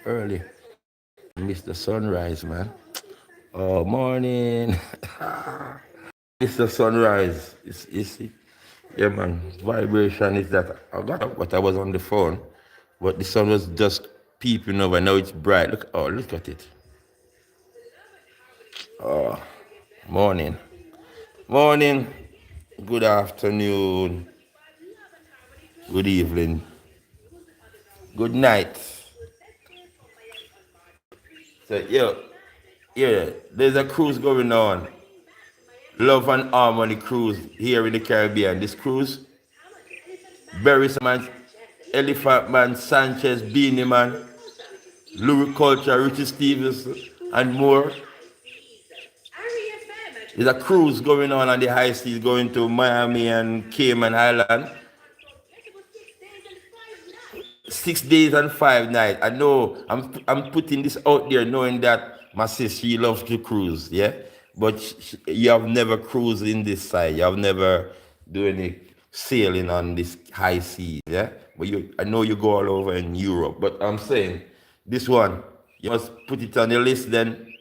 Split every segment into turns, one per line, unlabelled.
early. Miss the sunrise, man. Oh, morning. Miss the sunrise. It's, yeah, man. Vibration is that I got up, but I was on the phone, but the sun was just peeping over. Now it's bright. Look, oh, look at it. Morning. Morning. Good afternoon. Good evening. Good night. So, yeah, there's a cruise going on. Love and Harmony cruise here in the Caribbean. This cruise, Barry Man, Elephant Man, Sanchez, Beanie Man, Lyric Culture, Richie Stevens, and more. There's a cruise going on the high seas going to Miami and Cayman Island. 6 days and 5 nights. I know I'm putting this out there knowing that my sis, she loves to cruise, yeah? But you have never cruised in this side. You have never do any sailing on this high seas, yeah? But I know you go all over in Europe. But I'm saying, this one, you must put it on the list then.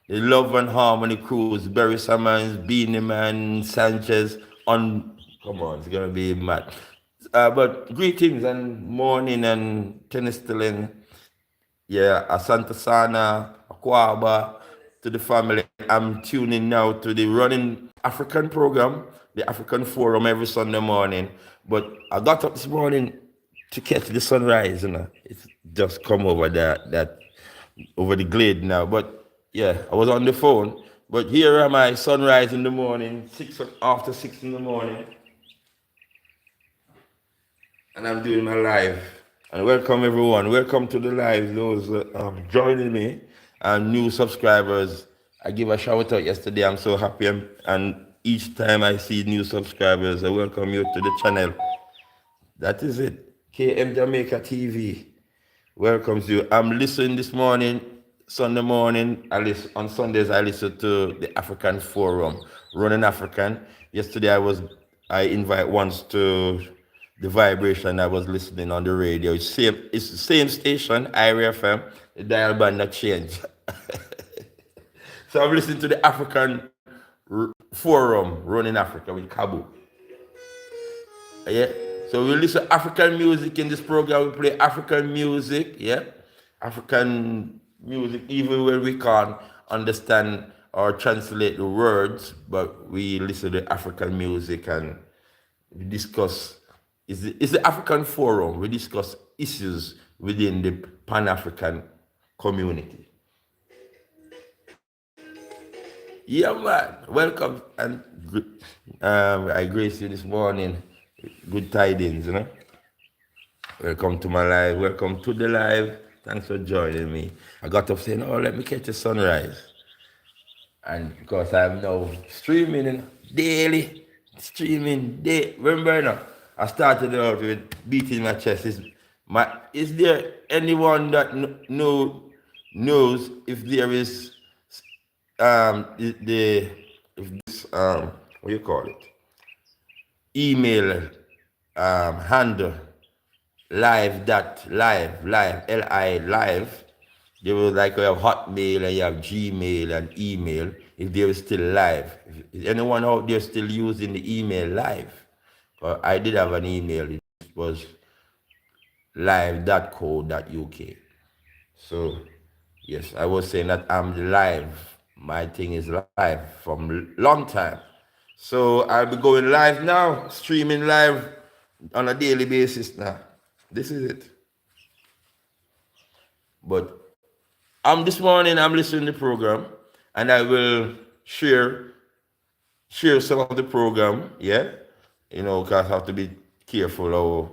The Love and Harmony cruise, Barry Summons, Beanie Man, Sanchez, on, come on, it's gonna be mad. But greetings and morning and Tenistilling, yeah, Asante Sana, Akwaba, to the family. I'm tuning now to the running African program, the African Forum every Sunday morning. But I got up this morning to catch the sunrise, It's just come over that over the glade now. But yeah, I was on the phone. But here am I, sunrise in the morning, after 6 in the morning. And I'm doing my live. And welcome everyone. Welcome to the live. Those joining me and new subscribers. I give a shout out yesterday. I'm so happy. And each time I see new subscribers, I welcome you to the channel. That is it. KM Jamaica TV welcomes you. I'm listening this morning, Sunday morning. On Sundays I listen to the African Forum, Running African. Yesterday I invite once to the vibration. I was listening on the radio. It's the same station, IRA FM. The dial band not changed. So I'm listening to the African Forum, Running Africa with Kabu. Yeah. So we listen to African music in this program. We play African music, yeah. African music, even when we can't understand or translate the words, but we listen to African music and we discuss. It's the African Forum. We discuss issues within the Pan-African community. Yeah, man. Welcome and I grace you this morning. Good tidings, Welcome to my live. Welcome to the live. Thanks for joining me. I got up saying, oh, let me catch the sunrise. And because I'm now streaming daily, remember now, I started out with beating my chest. Is there anyone that knows if there is if this what do you call it, email handle live live. There was like you have Hotmail and you have Gmail and email. If there is still live, is anyone out there still using the email live? I did have an email. It was live.co.uk. So yes, I was saying that I'm live. My thing is live from long time. So I'll be going live now, streaming live on a daily basis now. This is it. But this morning I'm listening to the program and I will share some of the program, yeah? Because I have to be careful or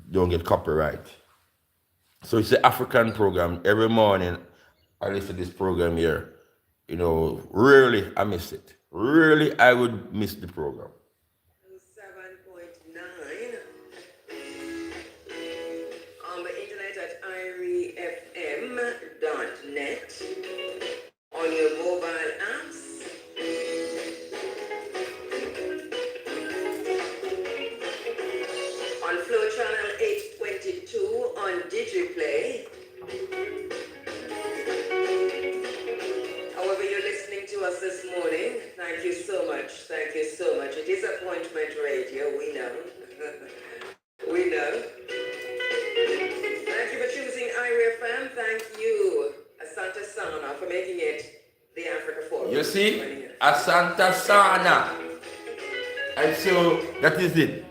don't get copyright. So it's the African program. Every morning I listen to this program here. Rarely I miss it. Rarely I would miss the program. 7.9 on the internet at irefm.net, on your mobile apps, on Flow Channel 822 on DigiPlay,
Thank you so much. Thank you so much. It is appointment radio, we know. We know. Thank you for choosing IRA FM. Thank you, Asante Sana, for making it the Africa Forum.
You see? Asante Sana. And so that is it.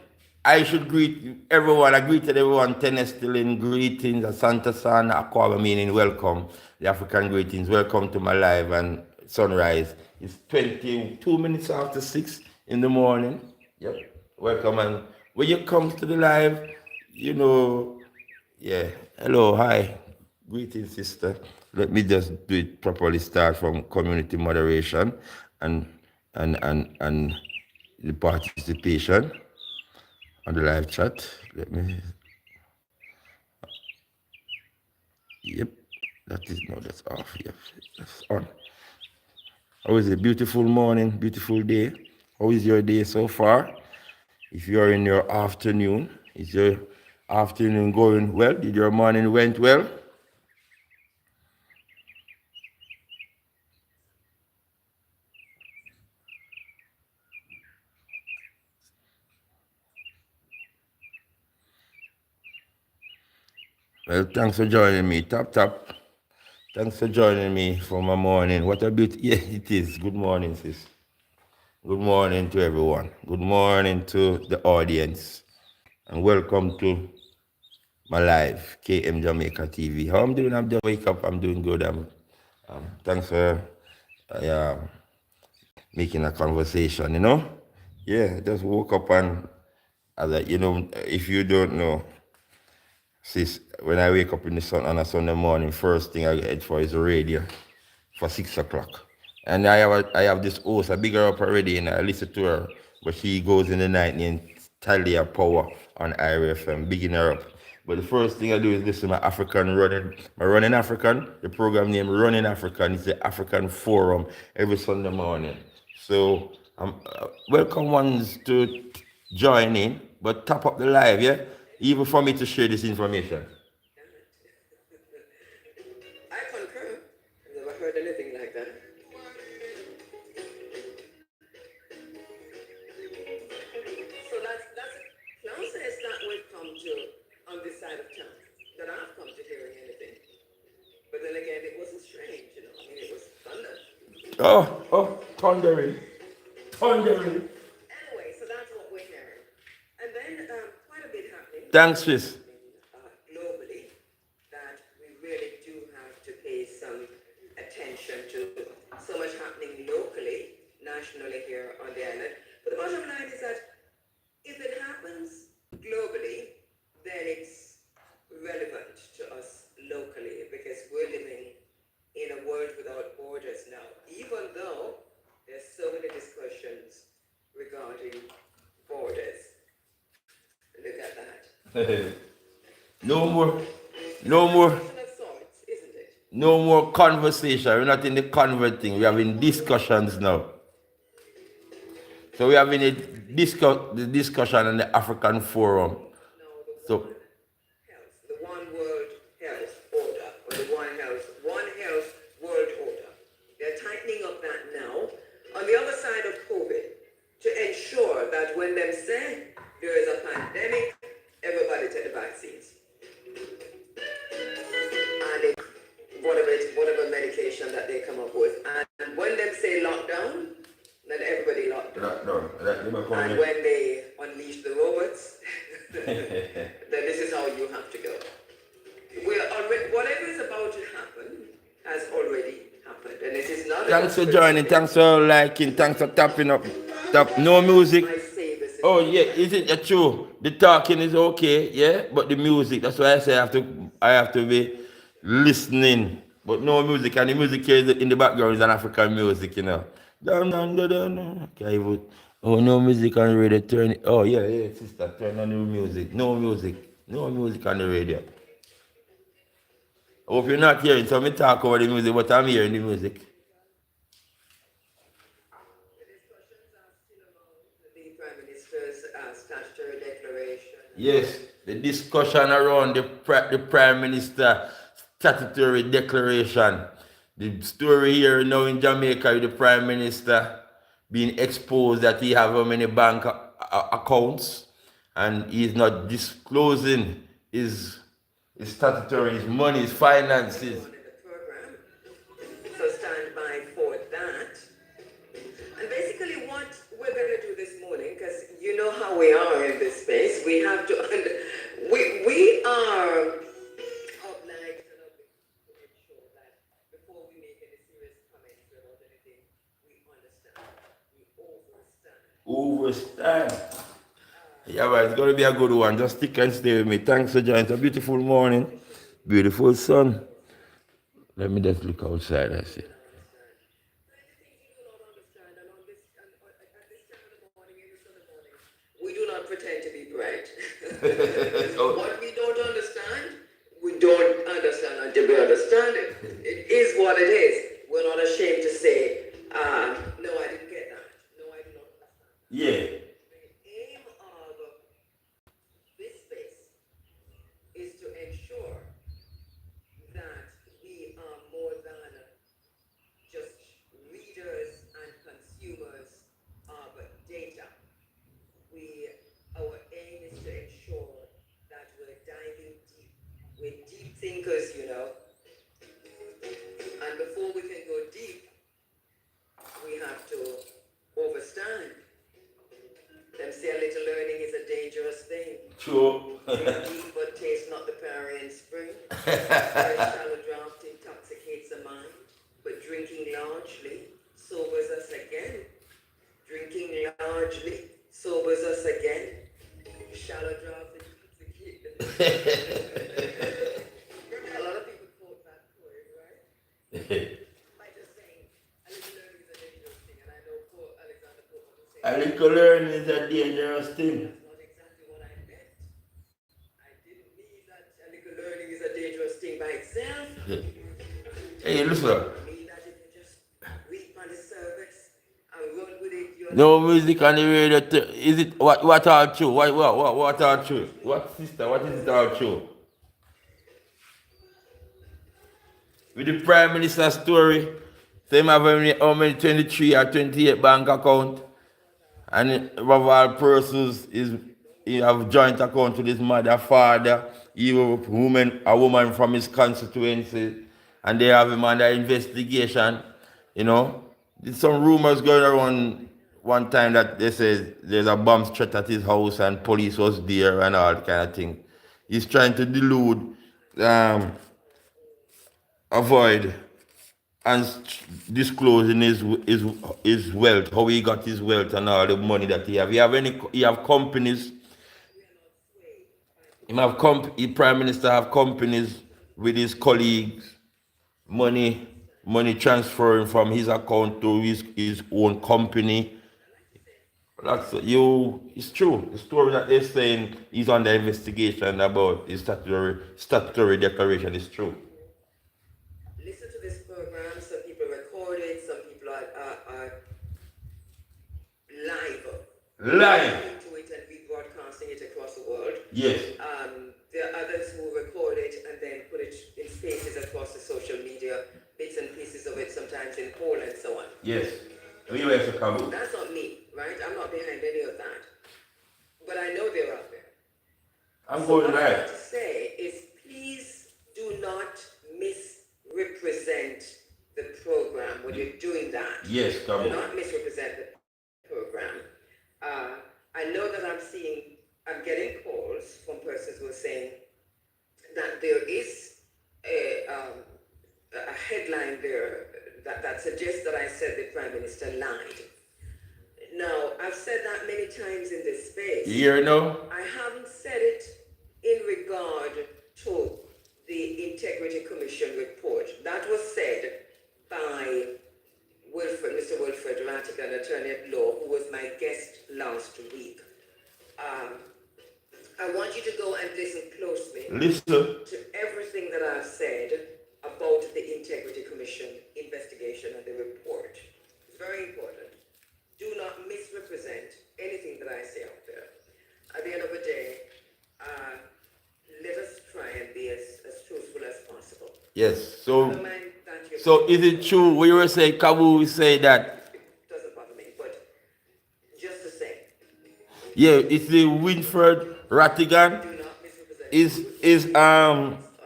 I should greet everyone. I greeted everyone. Tenestilin greetings. Asante Sana. Akwaaba meaning welcome. The African greetings. Welcome to my live and sunrise. It's 22 minutes after 6 in the morning. Yep. Welcome. And when you come to the live, you know, yeah. Hello. Hi. Greetings, sister. Let me just do it properly. Start from community moderation and and the participation on the live chat. Let me. Yep. That is no. That's off. Yep. That's on. How is it? Beautiful morning. Beautiful day. How is your day so far? If you are in your afternoon, is your afternoon going well? Did your morning went well? Well, thanks for joining me. Tap tap. Thanks for joining me for my morning. What a beauty. Yeah, it is. Good morning, sis. Good morning to everyone. Good morning to the audience. And welcome to my live, KM Jamaica TV. How I'm doing? I'm just wake up. I'm doing good. Thanks for making a conversation, you know? Yeah, just woke up and, you know, if you don't know, sis, when I wake up in the sun on a Sunday morning, first thing I get for is the radio for 6 o'clock. And I have this host, I big her up already, and I listen to her, but she goes in the night named Talia Power on IRFM, bigging her up. But the first thing I do is listen to my Running African, the program name Running African. It's the African Forum every Sunday morning. So welcome ones to join in, but tap up the live, yeah? Even for me to share this information.
I concur. I've never heard anything like that. So Clown says that we've come to on this side of town, that I've come to hearing anything. But then again, it wasn't strange, you know. I mean, it was thunder.
Thundering.
Anyway, so that's what we're hearing. And then quite a bit happening.
Thanks, sis.
Globally, that we really do have to pay some attention to. So much happening locally, nationally here on the island. But the bottom line is that if it happens globally, then it's relevant to us locally because we're living in a world without borders now, even though there's so many discussions regarding borders. Look at that.
No more conversation. We're not in the converting. We're having discussions now. So we're having the discussion on the African Forum. So
the One World Health Order, or the One Health World Order. They're tightening up that now on the other side of COVID to ensure that when they say there is a pandemic, everybody take the vaccines. And whatever medication that they come up with. And when they say lockdown, then everybody locked down. And when they unleash the robots, then this is how you have to go. Whatever is about to happen has already happened, and it is not.
Thanks for joining. Thanks for liking. Thanks for tapping up. No music. Oh yeah, is it true? The talking is okay, yeah, but the music. That's why I say I have to be listening. But no music, and the music here in the background is an African music, you know. Okay, oh, no music on the radio. Turn it. Oh yeah, sister, turn on the music. No music on the radio. I hope you're not hearing. So me talk over the music, but I'm hearing the music.
The Prime Minister's statutory declaration.
Yes, the discussion around the Prime Minister statutory declaration. The story here now in Jamaica with the Prime Minister, being exposed that he have how many bank accounts, and he's not disclosing his statutory, his money, his finances.
On in the program. So stand by for that. And basically what we're going to do this morning, because you know how we are in this space, we have to, we are obliged and obligated to ensure that before we make any serious comments about anything, we understand, we overstand.
Yeah, but it's going to be a good one. Just stick and stay with me. Thanks for joining. It's a beautiful morning. Beautiful sun. Let me just look outside. I see.
We do not pretend to be bright. What we don't understand, we don't understand until we understand it. It is what it is. We're not ashamed to say, no, I didn't get that. No, I do not understand.
Yeah.
The aim of this space is to ensure that we are more than just readers and consumers of data. Our aim is to ensure that we're diving deep. We're deep thinkers, you know. And before we can go deep, we have to overstand. Them say a little learning is a dangerous thing.
True.
Drink deep but taste not the Parian spring. Very shallow draught intoxicates the mind, but drinking largely sobers us again. Drinking largely sobers us again. Shallow draught intoxicates the mind. A lot of people quote that poem, right? By just saying, a little learning is a dangerous thing, and I know Alexander Pope would say,
A little learning is a dangerous thing.
that's not exactly what I meant. I didn't mean that a little learning is a dangerous thing by itself.
Hey, listen.
I mean that if you just read on the service and run with it, you're
No music on the radio. Is it what are true? What are true? What sister? What is it all true? With the Prime Minister's story, same have how many 23 or 28 bank account, and above all persons is he have joint account with his mother, father, even a woman from his constituency, and they have him under investigation. You know, there's some rumors going around one time that they say there's a bomb threat at his house and police was there and all kind of thing. He's trying to delude, avoid and disclosing his wealth, how he got his wealth and all the money that he have. He have companies. The Prime Minister have companies with his colleagues, money transferring from his account to his own company. It's true. The story that they're saying he's under investigation about his statutory declaration is true.
listen to this program. Some people record it. Some people are live.
Live.
To it and rebroadcasting it across the world.
Yes.
There are others who record it and then put it in spaces across the social media, bits and pieces of it, sometimes in Poland and so on.
Yes.
That's not me, right? I'm not behind any of that. But I know they're out there.
I'm
So
going
what I want
live.
to say is please do not misrepresent the program when you're doing that.
Yes, come
Do
on.
not misrepresent the program. I know that I'm getting calls from persons who are saying that there is a headline there that suggests that I said the Prime Minister lied. Now, I've said that many times in this space.
You hear now?
I haven't said it in regard to the Integrity Commission report. That was said by Mr. Wilfred Rattigan, attorney at law, who was my guest last week. I want you to go and listen closely to everything that I've said about the Integrity Commission investigation and the report. It's very important. Do not misrepresent anything that I say out there. At the end of the day, let us try and be as truthful as possible.
Yes.
Never mind that
So is it true when you were saying Kabu say that
it doesn't bother me, but
Yeah, it's the Winfred Rattigan
Do not misrepresent
is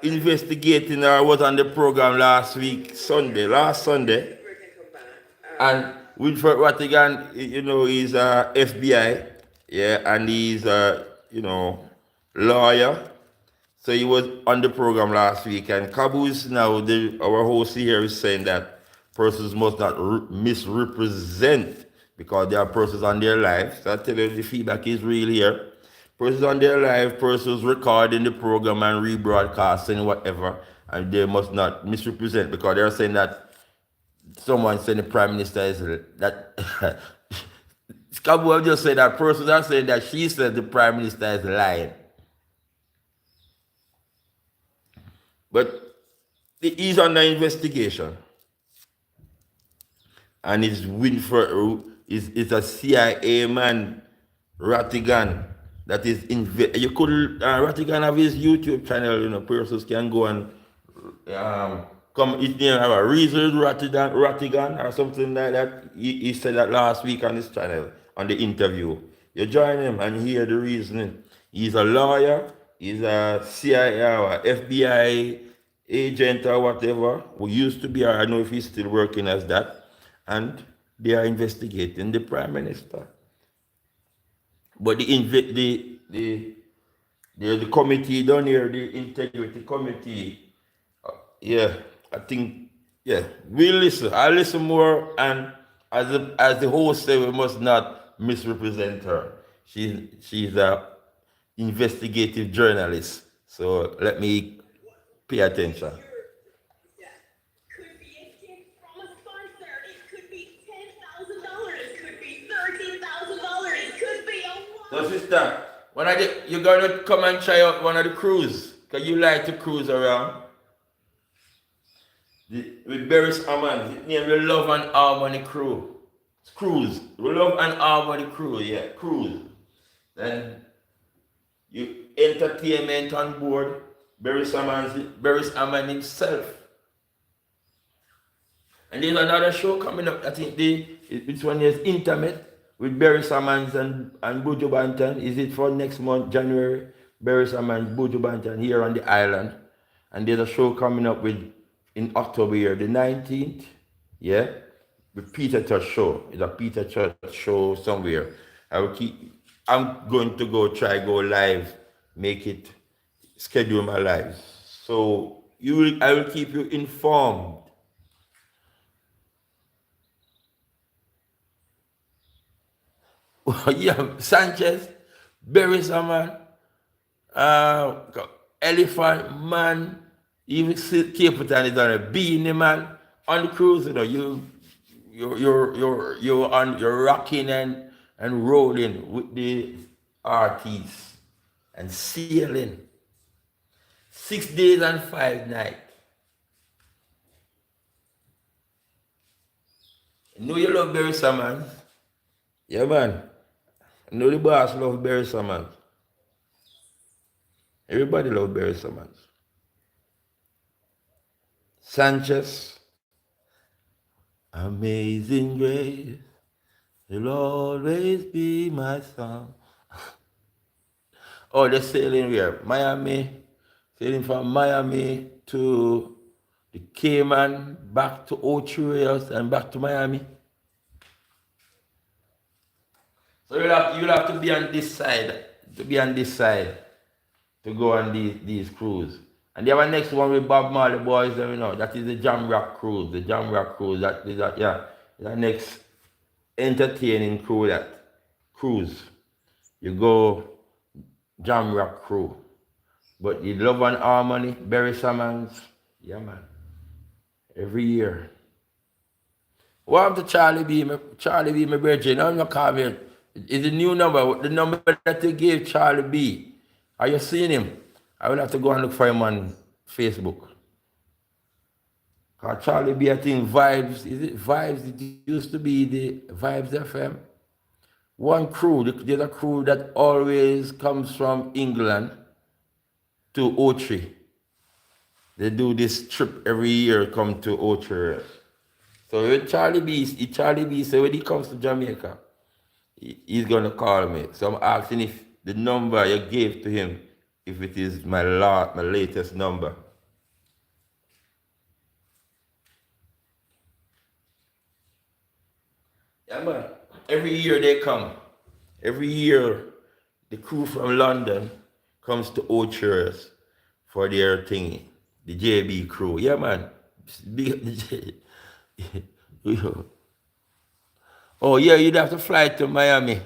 investigating or was on the program last week, last Sunday.
where it can come back.
And Wilfred Rattigan, he's a FBI, yeah, and he's a, lawyer. So he was on the program last week, and Caboose now, our host here is saying that persons must not misrepresent because there are persons on their life. So I tell you, the feedback is real here. Persons on their life, persons recording the program and rebroadcasting whatever, and they must not misrepresent because they're saying that someone said the prime minister is that. Caboose just said that persons are saying that she said the prime minister is lying. But he's under investigation. And it's Winfred, is a CIA man, Rattigan, that is you could Rattigan have his YouTube channel, persons can go and come, his name have a reason Rattigan or something like that. He said that last week on his channel, on the interview. You join him and hear the reasoning. He's a lawyer, he's a CIA or FBI agent or whatever, who used to be, I don't know if he's still working as that, and they are investigating the prime minister. But the committee down here, the integrity committee, yeah, I think, yeah, we listen. I listen more, and as the host said, we must not misrepresent her. She's a investigative journalist. So let me pay attention.
Could be a gift from a sponsor. It could be $10,000. It could be $13,000. It could be a
So sister, you're gonna come and try out one of the cruise, because you like to cruise around. With Beres Hammond, his name the Love and Harmony Crew. It's cruise. The Love and Harmony Crew, yeah, cruise. Then you entertainment on board, Beres Hammond himself. And there's another show coming up, I think this one is intimate with Beres Hammond and Buju Banton. Is it for next month, January? Beres Hammond, Buju Banton here on the island. And there's a show coming up in October here, the 19th, yeah, with Peter Church show. It's a Peter Church show somewhere. I'm going to go live, schedule my live. So I will keep you informed. Yeah, Sanchez, Beres Hammond, Elephant Man, even Cape Town is on a beanie man on the cruise. You're rocking and rolling with the artists and sailing 6 days and 5 nights. You know you love Beres Hammond. Yeah, man. I know the boss love Beres Hammond. Everybody love Beres Hammond. Sanchez, Amazing Grace, you'll always be my song. Oh, they're sailing where? Miami. Sailing from Miami to the Cayman, back to Ocho and back to Miami. So you'll have to be on this side, to go on these cruises. And they have a next one with Bob Marley boys, that is the Jam Rock Cruise. The Jam Rock Cruise, the next entertaining cruise. You go Jam Rock Crew. But the Love and Harmony, Beres Hammond, yeah, man. Every year. What happened to Charlie B? Charlie B, my birthday. Now you call me. It's a new number. The number that they gave Charlie B. Are you seeing him? I will have to go and look for him on Facebook. Because Charlie B, I think Vibes, is it Vibes? It used to be the Vibes FM. One crew, there's a crew that always comes from England to Ochi. They do this trip every year, come to Ochi. So with Charlie B, so when he comes to Jamaica, he's gonna call me. So I'm asking if the number you gave to him, if it is my latest number. Yeah, man. Every year they come. Every year, the crew from London comes to Ochers for their thingy. The JB crew. Yeah, man. Big, oh, yeah, you'd have to fly to Miami.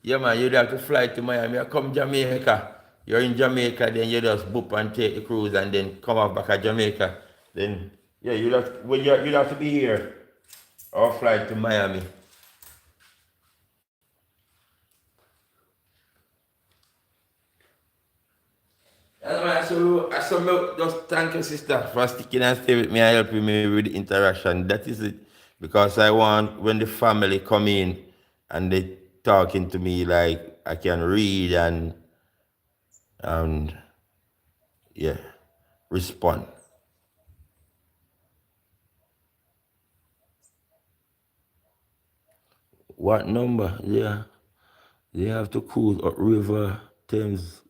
Yeah, man, you'd have to fly to Miami. You come Jamaica. You're in Jamaica, then you just book and take the cruise and then come off back at Jamaica. Then, yeah, you'd have to be here or fly to Miami. So just thank you, sister, for sticking and stay with me and helping me with the interaction. That is it. Because I want when the family come in and they talking to me like I can read and yeah, respond. What number? Yeah. They have to cruise up River Thames.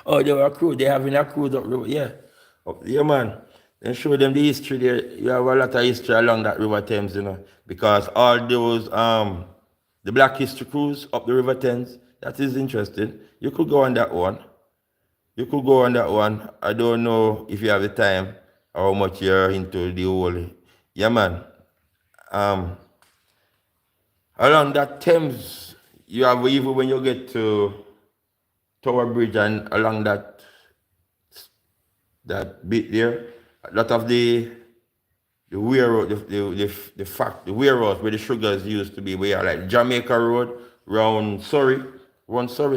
Oh, they were cruise. They having a cruise up River. Yeah. Yeah, man. And show them the history there. You have a lot of history along that River Thames, because all those the Black History cruise up the River Thames, that is interesting. You could go on that one. You could go on that one. I don't know if you have the time or how much you're into the whole. Yeah, man. Um, Along that Thames, you have even when you get to Tower Bridge and along that bit there, a lot of the warehouse, the warehouse where the sugars used to be, where like Jamaica Road, round Surrey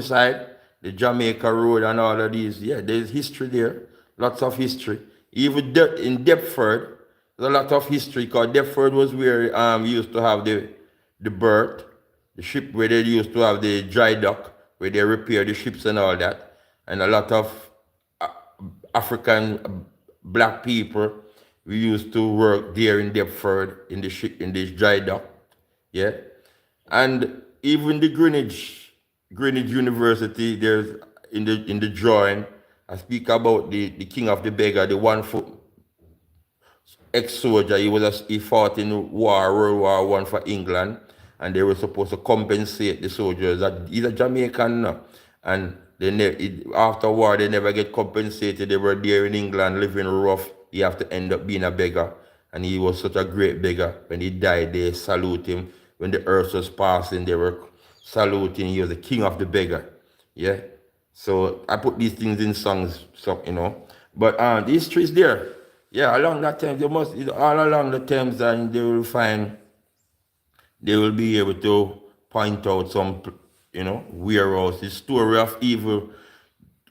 side, the Jamaica Road and all of these. Yeah, there's history there, lots of history. Even in Deptford, there's a lot of history because Deptford was where we used to have the berth, the ship where they used to have the dry dock, where they repair the ships and all that. And a lot of African black people, we used to work there in Deptford in the ship in this dry dock. Yeah. And even the Greenwich University, there's in the drawing, I speak about the king of the beggar, the 1 foot ex-soldier. He fought in World War One for England, and they were supposed to compensate the soldiers. He's a Jamaican now, and after war they never get compensated. They were there in England living rough. He have to end up being a beggar, and he was such a great beggar. When he died, they salute him. When the earth was passing, they were saluting. He was the king of the beggar. Yeah. So I put these things in songs, But the history is there. Yeah, along that Thames, all along the Thames, and they will be able to point out some, warehouse, the story of evil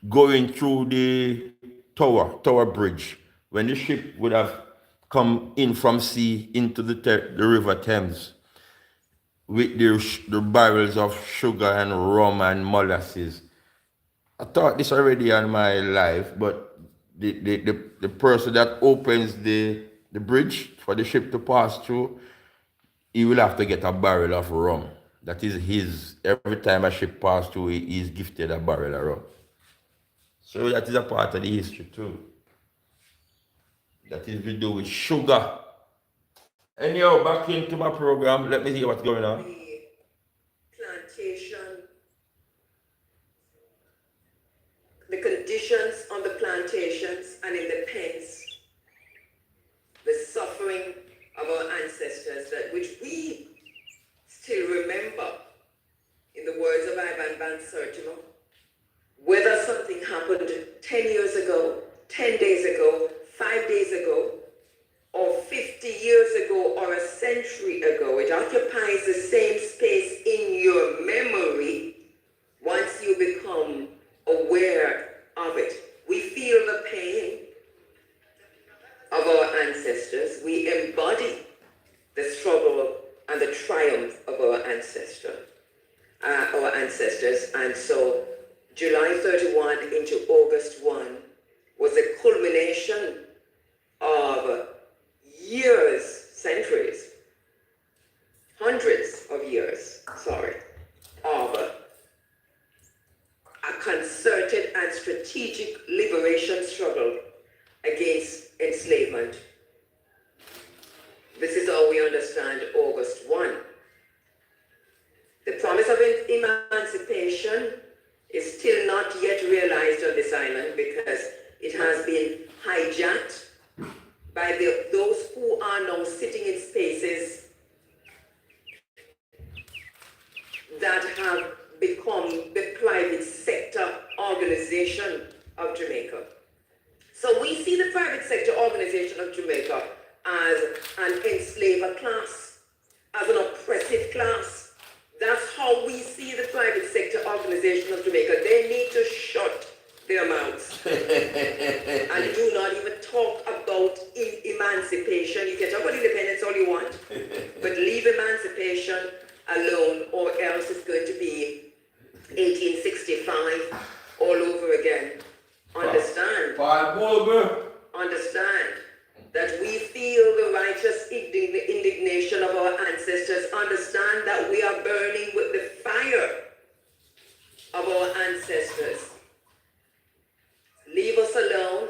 going through the Tower Bridge, when the ship would have come in from sea into the River Thames with the barrels of sugar and rum and molasses. I thought this already on my life, but the person that opens the bridge for the ship to pass through, he will have to get a barrel of rum. That is his. Every time a ship passes through, he is gifted a barrel of rum. So that is a part of the history too. That is to do with sugar. Anyhow, back into my program. Let me see what's going on.
The conditions on the plantations and in the pens, the suffering of our ancestors, which we still remember, in the words of Ivan Van Sertimo, whether something happened 10 years ago, 10 days ago, 5 days ago, or 50 years ago, or a century ago, it occupies the same space in your memory once you become aware of it. We feel the pain of our ancestors. We embody the struggle and the triumph of our ancestors. And so July 31 into August 1 was a culmination of years, centuries, hundreds of years, some enslavement. This is how we understand August 1. The promise of emancipation is still not yet realized on this island because it has been hijacked by those who are now sitting in spaces that have become the private sector organization of Jamaica. So we see the private sector organization of Jamaica as an enslaver class, as an oppressive class. That's how we see the private sector organization of Jamaica. They need to shut their mouths and do not even talk about emancipation. You can talk about independence all you want, but leave emancipation alone, or else it's going to be 1865 all over again. Understand? Understand that we feel the righteous indignation of our ancestors. Understand that we are burning with the fire of our ancestors. Leave us alone.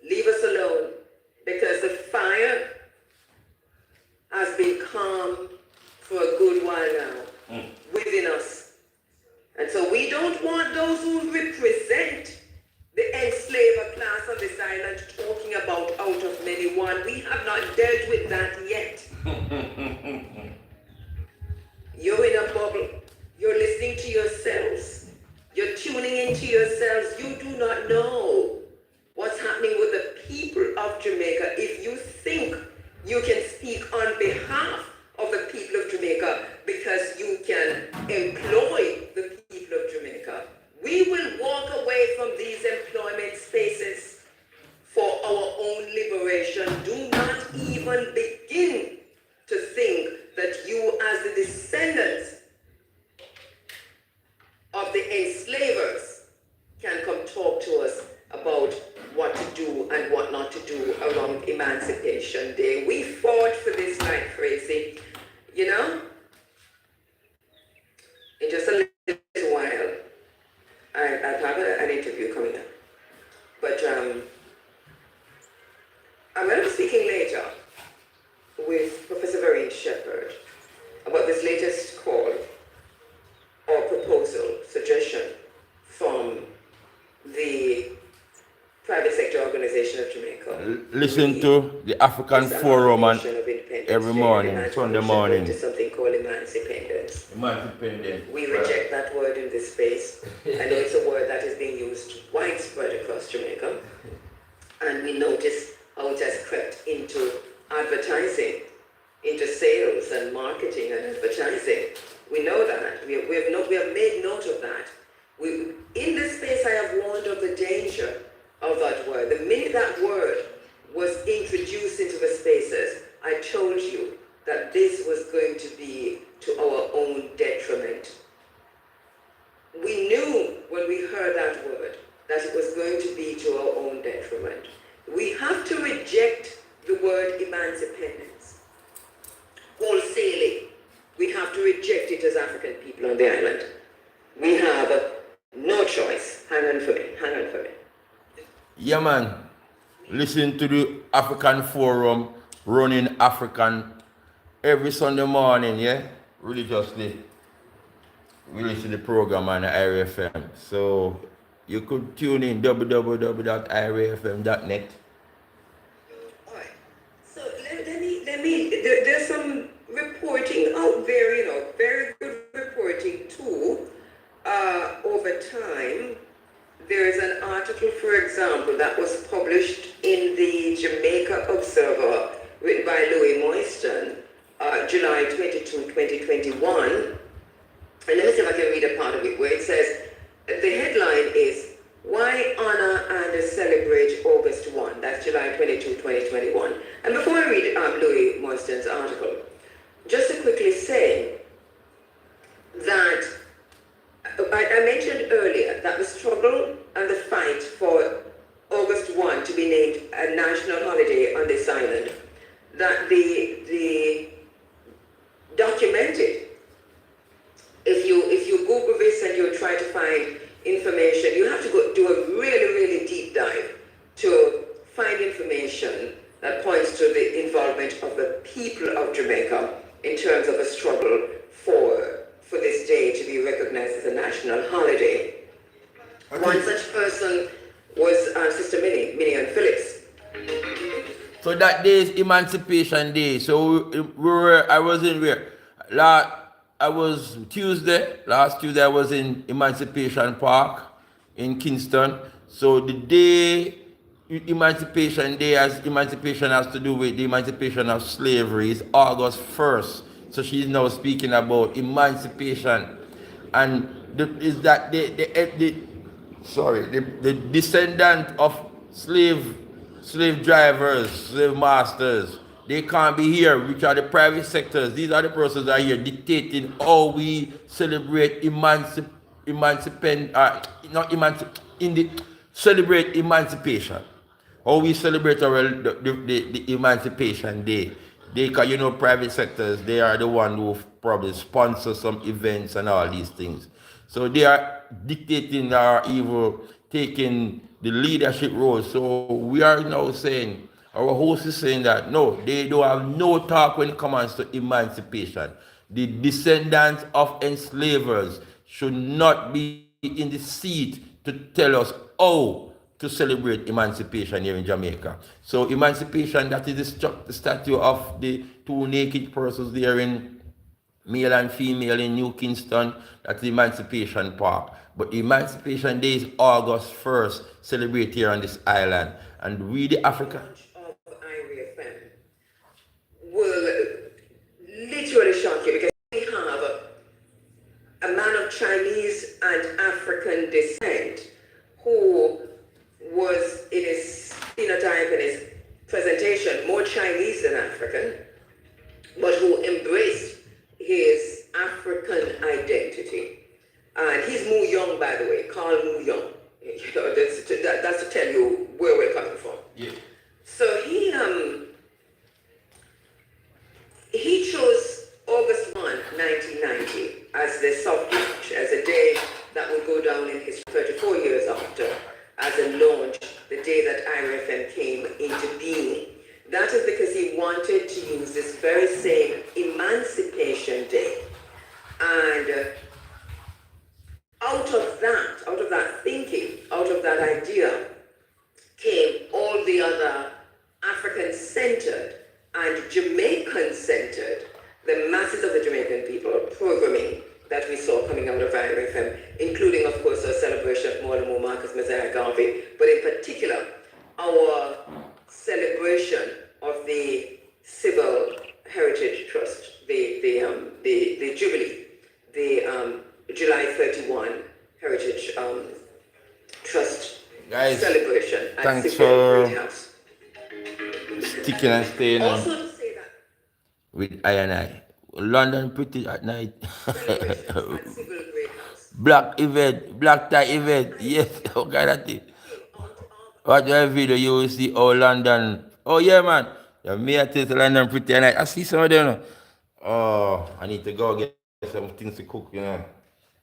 Leave us alone, because the fire has been calm for a good while now within us. And so we don't want those who represent the enslaver class of this island talking about out of many one. We have not dealt with that yet. You're in a bubble. You're listening to yourselves. You're tuning into yourselves. You do not know what's happening with the people of Jamaica. If you think you can speak on behalf of the people of Jamaica because you can employ the people of Jamaica, we will walk away from these employment spaces for our own liberation. Do not even begin to think that you, as the descendants of the enslavers, can come talk to us about what to do and what not to do around Emancipation Day. We fought for this like crazy, you know? In just a little while, I have an interview coming up. But I'm going to be speaking later with Professor Vereen Shepherd about this latest call or proposal, suggestion from the private sector organization of Jamaica.
Listen to the African Forum and every morning, Sunday morning.
To something called emancipation. We reject that word in this space. I know it's a word that is being used widespread across Jamaica. And we notice how it has crept into advertising, into sales and marketing and advertising. We know that. We have made note of that. In this space, I have warned of the danger of that word. The minute that word was introduced into the spaces, I told you that this was going to be to our own detriment. We knew when we heard that word that it was going to be to our own detriment. We have to reject the word emancipation wholesalely. We have to reject it as African people on the island. We have no choice. Hang on for me.
Yeah, man. Listen to the African Forum running African every Sunday morning, yeah? Religiously. We listen to the program on the IRFM. So you could tune in www.irafm.net.
Alright. So let me there's some reporting out there, you know, very good reporting too. Over time, there is an article, for example, that was published in the Jamaica Observer, written by Louis Moiston, July 22, 2021. And let me see if I can read a part of it, where it says, the headline is, Why Honor and Celebrate August 1? That's July 22, 2021. And before I read Louis Moiston's article, just to quickly say that I mentioned earlier that the struggle and the fight for August 1 to be named a national holiday on this island, that the documented, if you Google this and you try to find information, you have to go do a really, really deep dive to find information information that points to the involvement of the people of Jamaica in terms of a struggle for this day to be recognized as a national holiday. Okay. One such person was Sister Minnie Ann Phillips.
So that day is Emancipation Day. So I was in where? Last Tuesday I was in Emancipation Park in Kingston. So the day Emancipation Day, as emancipation has to do with the emancipation of slavery, is August 1st. So she's now speaking about emancipation. And the descendant of slave drivers, slave masters, they can't be here, which are the private sectors. These are the persons that are here dictating how we celebrate celebrate emancipation. How we celebrate the Emancipation Day. Because private sectors, they are the one who probably sponsor some events and all these things. So they are dictating or even taking the leadership role. So we are now saying, our host is saying that no, they don't have no talk when it comes to emancipation. The descendants of enslavers should not be in the seat to tell us how to celebrate emancipation here in Jamaica. So emancipation, that is the statue of the two naked persons there in male and female in New Kingston. That's the Emancipation Park. But Emancipation Day is August 1st, celebrate here on this island. And we, the Africa
of IRFM will literally shock you, because we have a man of Chinese and African descent who was in his phenotype and his presentation more Chinese than African, but who embraced his African identity. And he's Mu Young, by the way, Carl Mu Young. That's to tell you where we're coming from.
Yeah.
So he chose August 1, 1990 as the soft launch, as a day that would go down in history 34 years after, as a launch, the day that IRFM came into being. That is because he wanted to use this very same Emancipation Day. And out of that thinking, out of that idea, came all the other African-centered and Jamaican-centered, the masses of the Jamaican people, programming that we saw coming out of IRFM, including, of course, our celebration of Mortimer Marcus Messiah Garvey, but in particular, our celebration of the Civil Heritage Trust, the Jubilee, the July 31 Heritage Trust
guys,
celebration at
thanks
Civil Great House.
Sticking and staying
Also to say that
with I. London pretty at night.
celebration at Civil Great House.
Black event, black tie event. Yes, okay, that is. Watch your video, you will see all London. Oh yeah, man. Yeah, me at London pretty at night. I see some of them. Oh, I need to go get some things to cook, I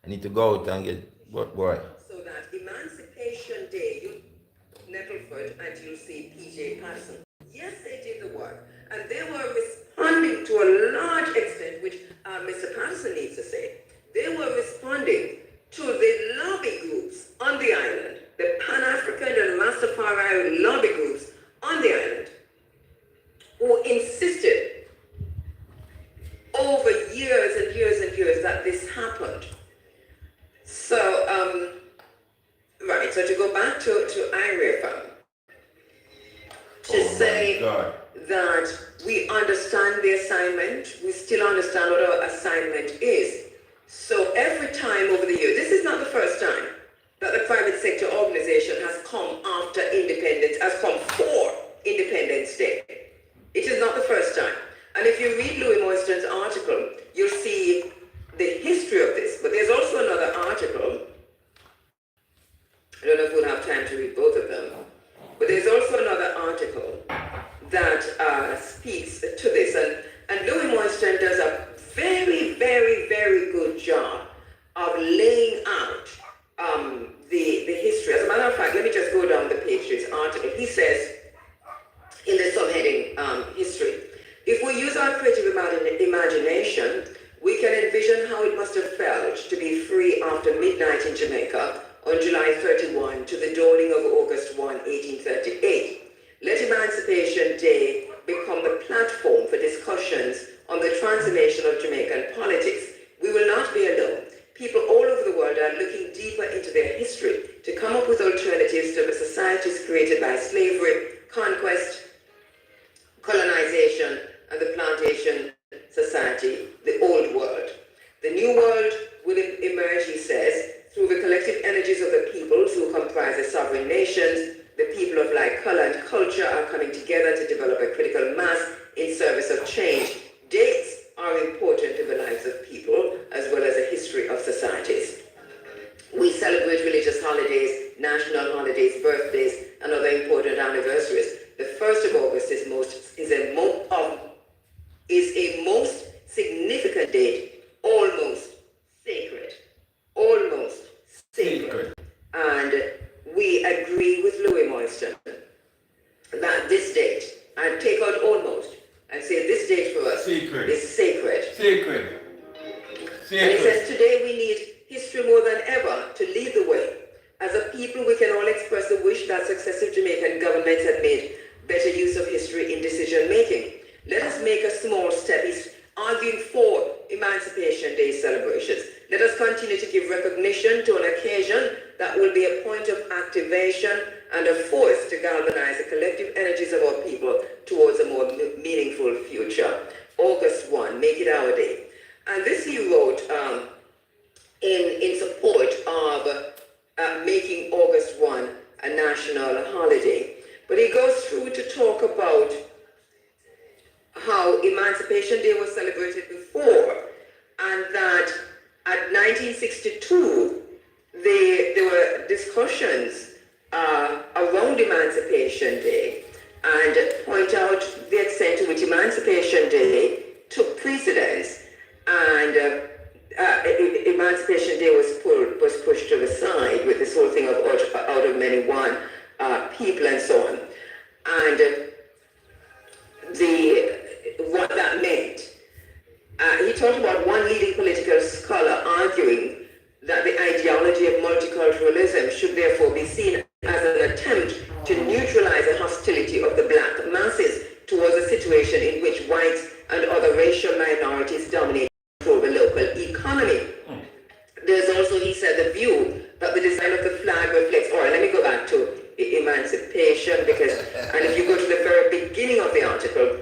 need to go out and get, but boy.
So that Emancipation Day, you Nettleford, and you'll see PJ Patterson. Yes, they did the work, and they were responding to a large extent, which Mr. Patterson needs to say. They were responding to the lobby groups on the island, the Pan-African and Rastafari lobby groups on the island, who insisted over years and years and years that this happened. So, right, so to go back to IRFM, to say that we understand the assignment, we still understand what our assignment is. So every time over the years, this is not the first time that the private sector organization has come after independence, has come for Independence Day. It is not the first time. And if you read Louis Moiston's article, you'll see the history of this. But there's also another article. I don't know if we'll have time to read both of them. But there's also another article that speaks to this. And Louis Moiston does a very, very, very good job of laying out the history. As a matter of fact, let me just go down the page to his article. He says, imagine how it must have felt to be free after midnight in Jamaica on July 31 to the dawning of August 1, 1838. Let Emancipation Day become the platform for discussions on the transformation of Jamaican politics. We will not be alone. People all over the world are looking deeper into their history to come up with alternatives to the societies created by slavery, conquest, colonization, and the plantation society, the old world. The new world will emerge, he says, through the collective energies of the peoples who comprise the sovereign nations. The people of like color and culture are coming together to develop a critical mass in service of change. Dates are important in the lives of people as well as the history of societies. We celebrate religious holidays, national holidays, birthdays, and other important anniversaries. The 1st of August is a most significant date, almost sacred. Almost sacred. And we agree with Louis Moiston that this date, and take out almost, and say this date for us is sacred.
Sacred.
And he says today we need history more than ever to lead the way. As a people, we can all express the wish that successive Jamaican governments had made better use of history in decision making. Let us make a small step. He's arguing for Emancipation Day celebrations. Let us continue to give recognition to an occasion that will be a point of activation and a force to galvanize the collective energies of our people towards a more meaningful future. August 1, make it our day. And this he wrote in support of making August 1 a national holiday. But he goes through to talk about how Emancipation Day was celebrated before, and that at 1962, there were discussions around Emancipation Day, and point out the extent to which Emancipation Day took precedence, and Emancipation Day was pushed to the side with this whole thing of out of many one people and so on, and what that meant. He talked about one leading political scholar arguing that the ideology of multiculturalism should therefore be seen as an attempt to neutralize the hostility of the black masses towards a situation in which whites and other racial minorities dominate for the local economy. There's also, he said, the view that the design of the flag reflects, all right, let me go back to emancipation, because, and if you go to the very beginning of the article,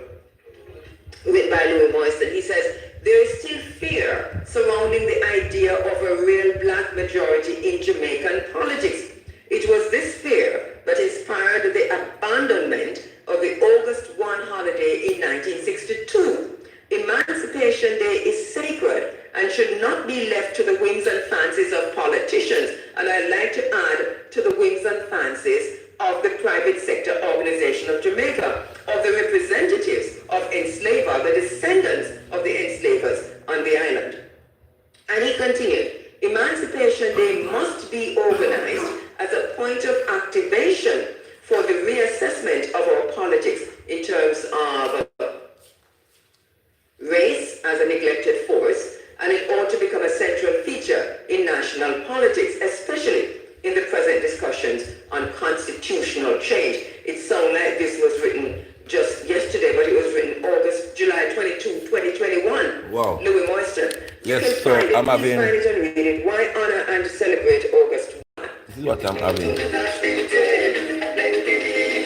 written by Louis Moiston, he says, there is still fear surrounding the idea of a real black majority in Jamaican politics. It was this fear that inspired the abandonment of the August 1 holiday in 1962. Emancipation Day is sacred and should not be left to the whims and fancies of politicians. And I'd like to add to the whims and fancies of the private sector organization of Jamaica, of the representatives of enslavers, the descendants of the enslavers on the island. And he continued, Emancipation Day must be organized as a point of activation for the reassessment of our politics in terms of race as a neglected force, and it ought to become a central feature in national politics, especially in the present discussions on constitutional change. It sounds like this was written just yesterday, but it was written July 22, 2021.
Wow.
Louis Moiston.
Yes, so I'm having...
Find it and read it. Why honor and celebrate August 1?
This is what I'm having.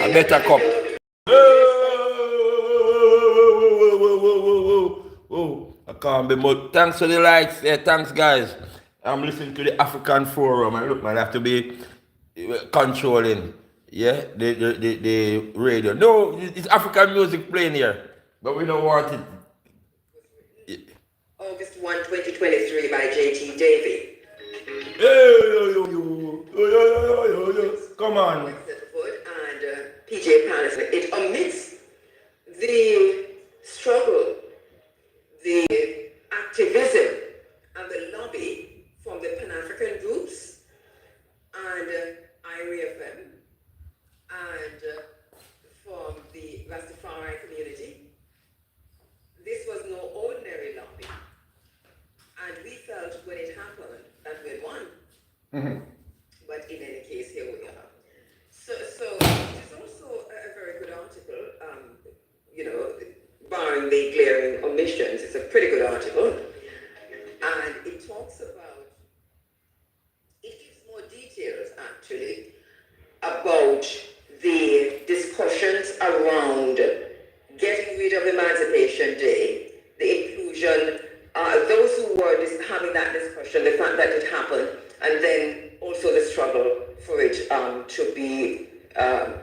A better cup. I can't be more. Thanks for the likes. Yeah, thanks, guys. I'm listening to the African Forum. And look, man, I have to be controlling, yeah, the radio. No, it's African music playing here, but we don't want it. Yeah.
August 1, 2023 by J.T. Davy.
Come on.
And P.J. Patterson. It omits the struggle, the activism, and the lobby from the Pan-African groups and IREFM and from the Rastafari community. This was no ordinary lobby. And we But in any case, here we are. So it is also a very good article, barring the glaring omissions. It's a pretty good article. And it talks about, it gives more details actually about the discussions around getting rid of Emancipation Day, the inclusion, those who were having that discussion, the fact that it happened, and then also the struggle for it to be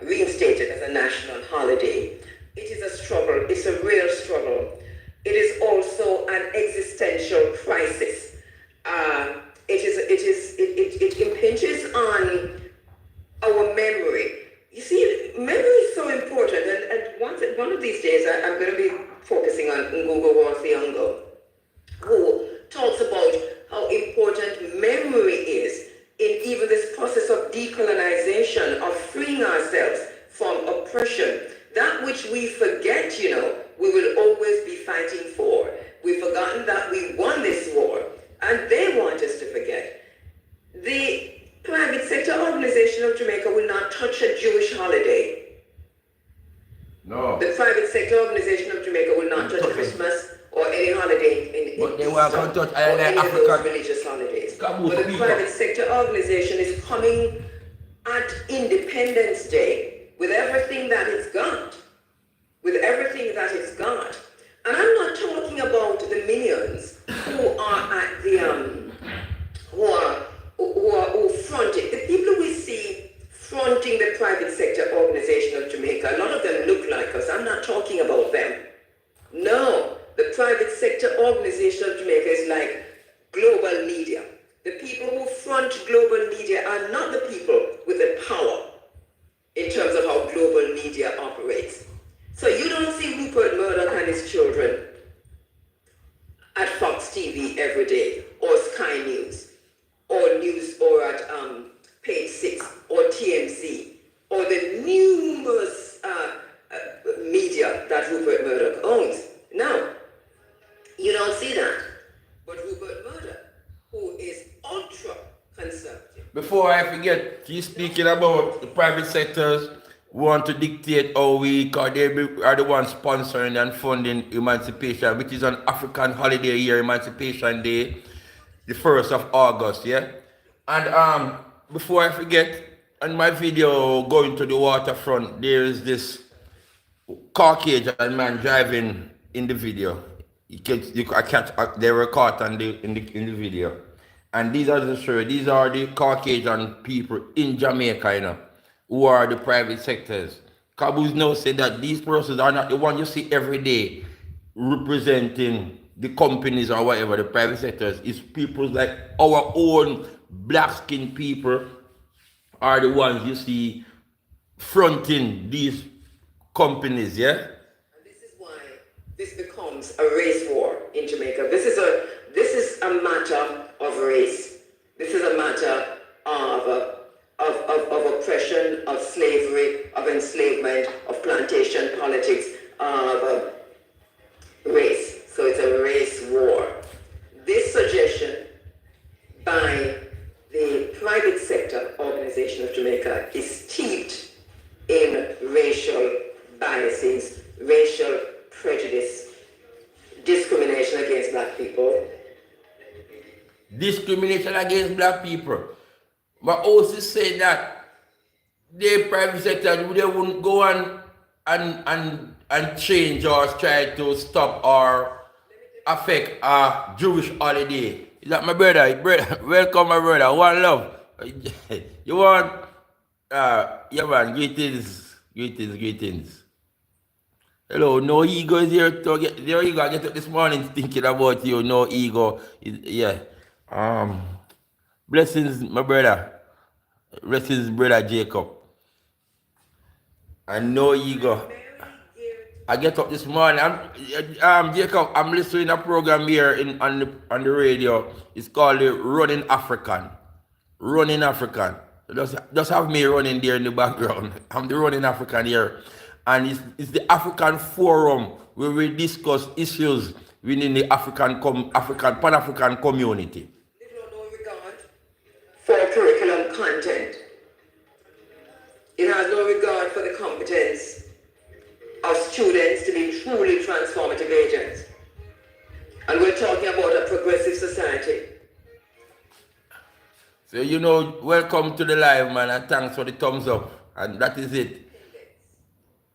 reinstated as a national holiday. It is a struggle, it's a real struggle. It is also an existential crisis. It impinges on our memory. You see, memory is so important, and one of these days I'm going to be focusing on Ngugo wa Thiong'o, who talks about how important memory is in even this process of decolonization, of freeing ourselves from oppression. That which we forget, we will always be fighting for. We've forgotten that we won this war, and they want us to forget. The private sector organization of Jamaica will not touch a Jewish holiday.
No.
The private sector organization of Jamaica will not touch Christmas or any holiday in
But they
Easter,
were going to touch
or any of those
African
religious holidays.
Kaboom,
But the
people.
private sector organization is coming at Independence Day with everything that it's got. With everything that it's got. And I'm not talking about the minions who are at the who fronted, the people we see fronting the private sector organization of Jamaica. A lot of them look like us. I'm not talking about them. No, the private sector organization of Jamaica is like global media. The people who front global media are not the people with the power in terms of how global media operates. So you don't see Rupert Murdoch and his children at Fox TV every day, or Sky News, or at Page 6, or TMZ, or the numerous media that Rupert Murdoch owns. No, you don't see that. But Rupert Murdoch, who is ultra conservative.
Before I forget, he's speaking about the private sectors want to dictate how we, because they are the ones sponsoring and funding emancipation, which is an African holiday year, Emancipation Day, the 1st of August, yeah? And before I forget, on my video going to the waterfront, there is this Caucasian man driving in the video. They were caught in the video. And these are the Caucasian people in Jamaica, who are the private sectors. Caboose now said that these persons are not the ones you see every day representing the companies or whatever, the private sectors. It's people like our own black-skinned people are the ones you see fronting these companies, yeah?
And this is why this becomes a race war in Jamaica. This is a matter of race. This is a matter of oppression, of slavery, of enslavement, of plantation politics, of race. So it's a race war. This suggestion by the private sector organization of Jamaica is steeped in racial biases, racial prejudice, discrimination against black people.
Discrimination against black people. But also say that the private sector, they wouldn't go on and change or try to stop or affect a Jewish holiday. Is that my brother? Welcome, my brother. One love. You want, yeah man, greetings. Hello, no ego is here to get, there you go, I get up this morning thinking about you, no ego. Yeah. Blessings, my brother. Blessings, brother Jacob. And no ego. I get up this morning. Jacob, I'm listening to a program here on the radio. It's called the Running African. Running African. Just have me running there in the background. I'm the Running African here. And it's the African Forum where we discuss issues within the Pan-African community.
Little or no regard for for the competence of students to be truly transformative agents. And we're talking about a progressive society.
So, you know, welcome to the live, man, and thanks for the thumbs up. And that is it.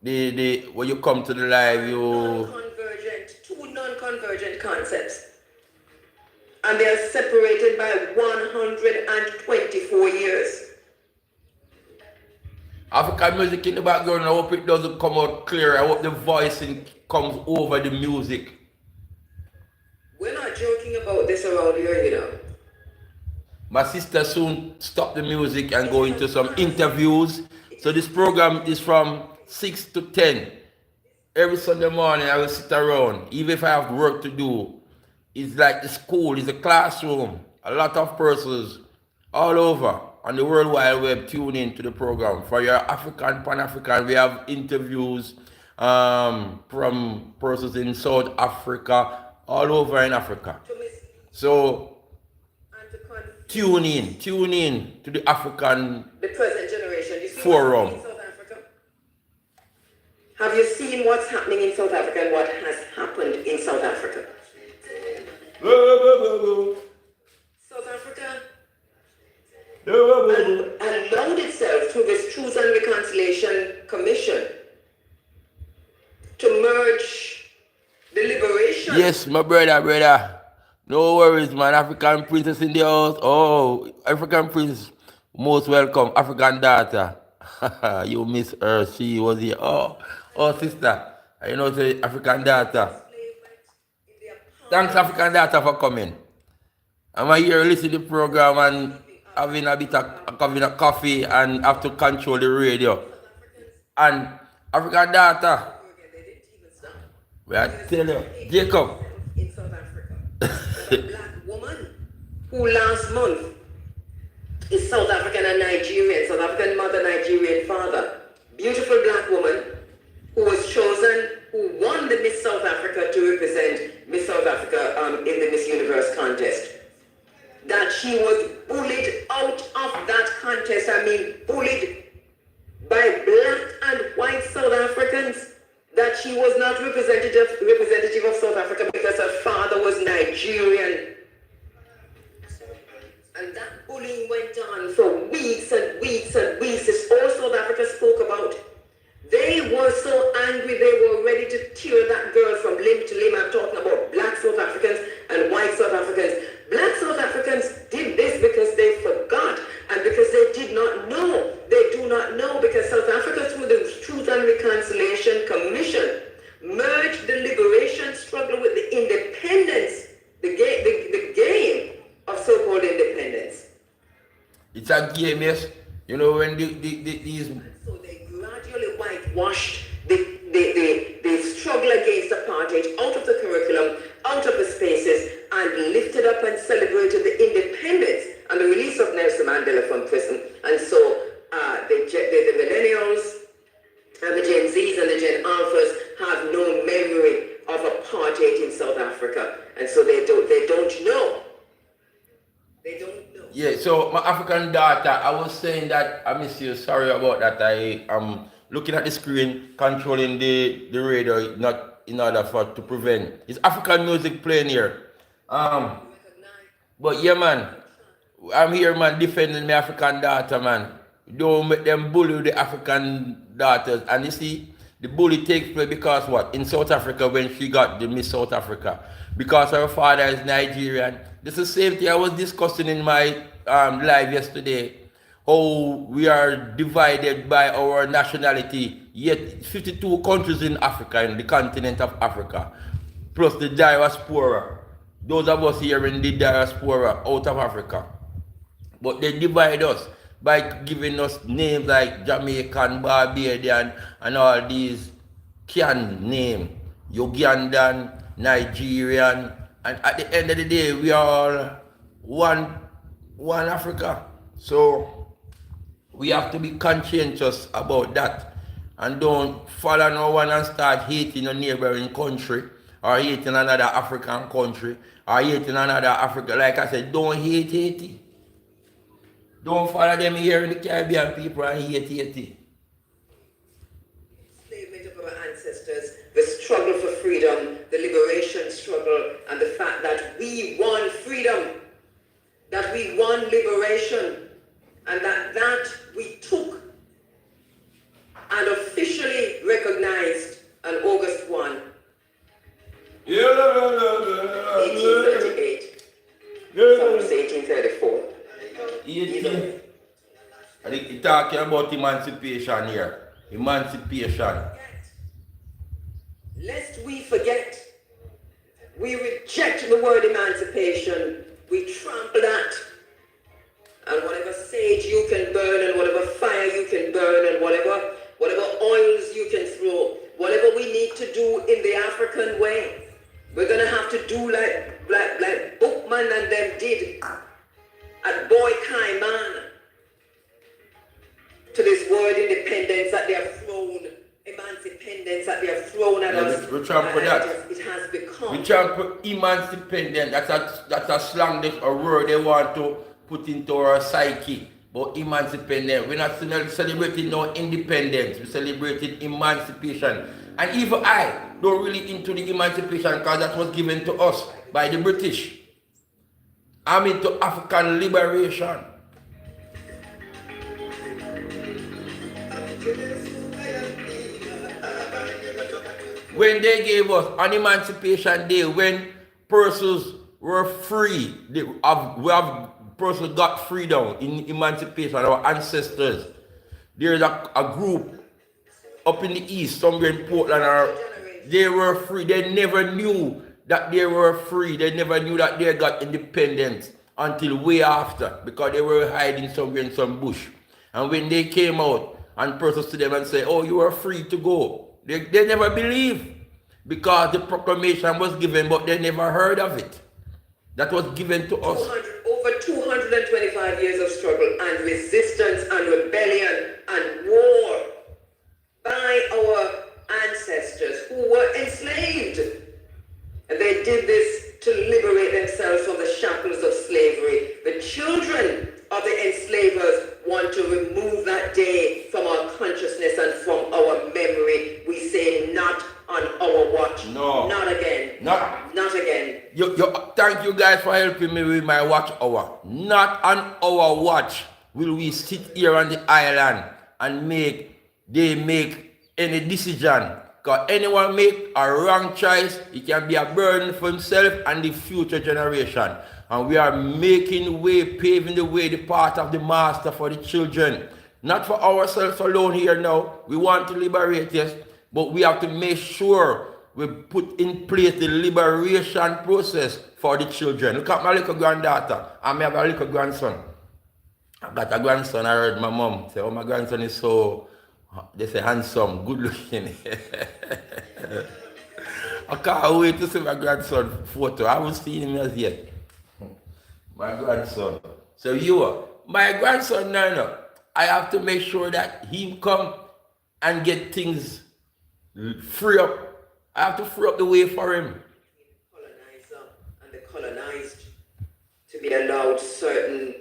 When you come to the live,
Two non-convergent concepts. And they are separated by 124 years.
African music in the background, I hope it doesn't come out clear. I hope the voicing comes over the music.
We're not joking about this around here, you know.
My sister soon stop the music and go into some interviews. So this program is from 6 to 10. Every Sunday morning I will sit around, even if I have work to do. It's like the school, it's a classroom. A lot of persons all over on the World Wide Web tune in to the program. For your African, Pan-African, we have interviews from persons in South Africa, all over in Africa. So tune in to the African
the present generation. You see
forum.
What's happening in South Africa? Have you seen what's happening in South Africa and what has happened in South Africa? South Africa allowed itself through this Truth and Reconciliation Commission to merge the liberation.
Yes, my brother. No worries, man. African princess in the house. Oh, African princess, most welcome. African daughter. You miss her. She was here. Oh, sister. You know, say African daughter. Thanks, African daughter, for coming. I'm here listening to the program and having a bit of coffee and have to control the radio. And African daughter. I tell you, Jacob.
In South Africa, a black woman who last month is South African and Nigerian, South African mother, Nigerian father. Beautiful black woman who was chosen, who won the Miss South Africa to represent Miss South Africa in the Miss Universe contest. That she was bullied out of that contest. I mean, bullied by black and white South Africans. That she was not representative of South Africa because her father was Nigerian. And that bullying went on for weeks and weeks and weeks. It's all South Africa spoke about. They were so angry, they were ready to tear that girl from limb to limb. I'm talking about black South Africans and white South Africans. Black South Africans did this because they forgot and because they did not know. They do not know because South Africa, through the Truth and Reconciliation Commission, merged the liberation struggle with the independence, the game of so-called independence.
It's a game, yes. You know, when these...
So they gradually whitewashed the struggle against apartheid out of the curriculum, out of the spaces, and lifted up and celebrated the independence and the release of Nelson Mandela from prison. And so the millennials and the Gen Zs and the Gen Alphas have no memory of apartheid in South Africa. And so they don't know. They don't know.
Yeah, so my African daughter, I was saying that I miss you. Sorry about that. I am looking at the screen, controlling the radio, not in order to prevent. It's African music playing here. But yeah, man, I'm here, man, defending my African daughter, man. Don't make them bully the African daughters. And you see, the bully takes place because what? In South Africa, when she got the Miss South Africa. Because her father is Nigerian. This is the same thing I was discussing in my live yesterday. How we are divided by our nationality. Yet 52 countries in Africa, in the continent of Africa. Plus the diaspora. Those of us here in the diaspora out of Africa. But they divide us by giving us names like Jamaican, Barbadian, and all these can name. Ugandan, Nigerian, and at the end of the day, we are all one Africa. So we have to be conscientious about that. And don't follow no one and start hating a neighboring country, or hating another African country, or hating another Africa. Like I said, don't hate Haiti. Don't follow them here in the Caribbean people and hate Haiti.
1, 1838. Some would say 1834.
18. I think you're talking about emancipation here. Emancipation.
Lest we forget, we reject the word emancipation. We trample that. And whatever sage you can burn and whatever fire you can burn and whatever oils you can throw, whatever we need to do in the African way, we're going to have to do like Bookman and them did at Boy Cayman to this word independence that they have thrown, emancipendence that they have thrown at us.
We trample that.
It has become.
We trample emancipendent. That's a slang, a word they want to put into our psyche. But emancipendent, we're not celebrating no independence. We're celebrating emancipation. And even I don't really into the emancipation because that was given to us by the British. I'm into African liberation. When they gave us an Emancipation Day, when persons were free, persons got freedom in emancipation, our ancestors. There's a group up in the east, somewhere in Portland, they were free. They never knew that they were free. They never knew that they got independence until way after, because they were hiding somewhere in some bush. And when they came out and persons to them and say, oh, you are free to go, they never believed, because the proclamation was given, but they never heard of it. That was given to us.
Over 225 years of struggle and resistance and rebellion and war by our ancestors who were enslaved. And they did this to liberate themselves from the shackles of slavery. The children of the enslavers want to remove that day from our consciousness and from our memory. We say not on our watch.
No.
Not again. Not again.
Thank you guys for helping me with my watch hour. Not on our watch will we sit here on the island and make any decision. Because anyone make a wrong choice, it can be a burden for himself and the future generation. And we are making way, paving the way, the path of the master for the children. Not for ourselves alone here now. We want to liberate, yes, but we have to make sure we put in place the liberation process for the children. Look at my little granddaughter. I have a little grandson. I got a grandson. I heard my mom say, oh, my grandson is so, they say, handsome, good looking. I can't wait to see my grandson photo. I haven't seen him as yet. My grandson. So my grandson now, I have to make sure that he come and get things free up. I have to free up the way for him.
Colonizer and the colonized to be allowed certain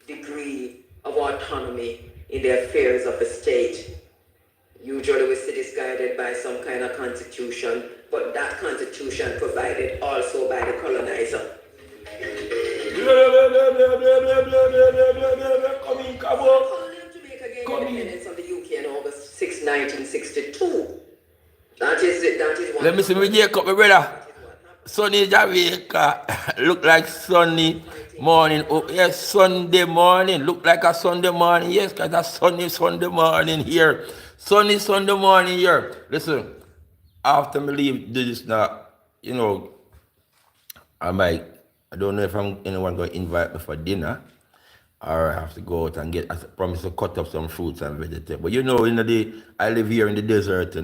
degree of autonomy in the affairs of the state. Usually we see this guided by some kind of constitution, but that constitution provided also by the colonizer. Come in. Independence of the UK in August 6, 1962. That is it. That is what.
Let me see me Jacob, my brother. Sunny Jamaica. Look like sunny morning. Oh, yes, Sunday morning. Look like a Sunday morning. Yes, because that's sunny Sunday morning here. Sunny Sunday morning here. Listen, after me leave this now, I don't know if anyone going to invite me for dinner, or I have to go out and I promise to cut up some fruits and vegetables. But I live here in the desert,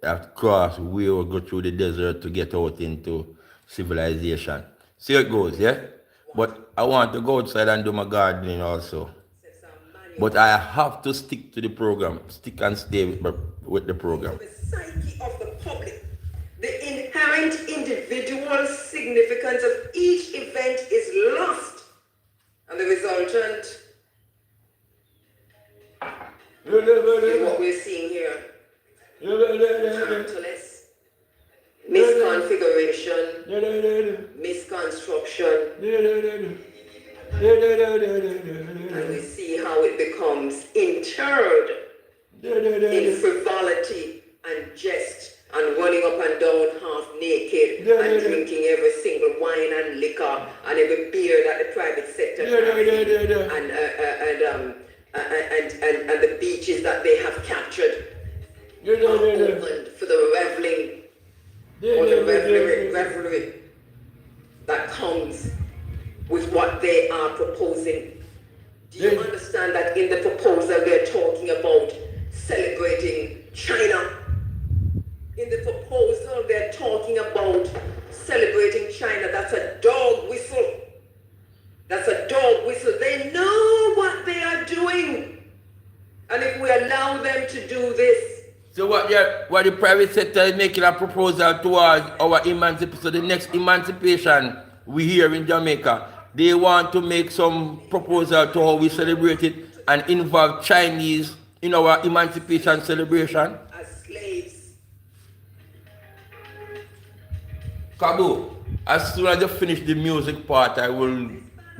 I have to cross way or go through the desert to get out into civilization. See how it goes, yeah? But I want to go outside and do my gardening also. But I have to stick to the program, stick and stay with the program.
The psyche of the public, the inherent individual significance of each event is lost, and the resultant is what we're seeing here. Careless, misconfiguration, misconstruction, and we see how it becomes interred in frivolity and jest and running up and down half naked and drinking every single wine and liquor and every beer that the private sector has, and the beaches that they have captured are opened for the reveling or the revelry that comes with what they are proposing. Do you understand that in the proposal they're talking about celebrating China? In the proposal they're talking about celebrating China. That's a dog whistle. That's a dog whistle. They know what they are doing. And if we allow them to do this.
So what the private sector is making a proposal towards our emancipation, so the next emancipation we hear in Jamaica, they want to make some proposal to how we celebrate it and involve Chinese in our emancipation celebration.
As slaves.
Kabu, as soon as you finish the music part, I will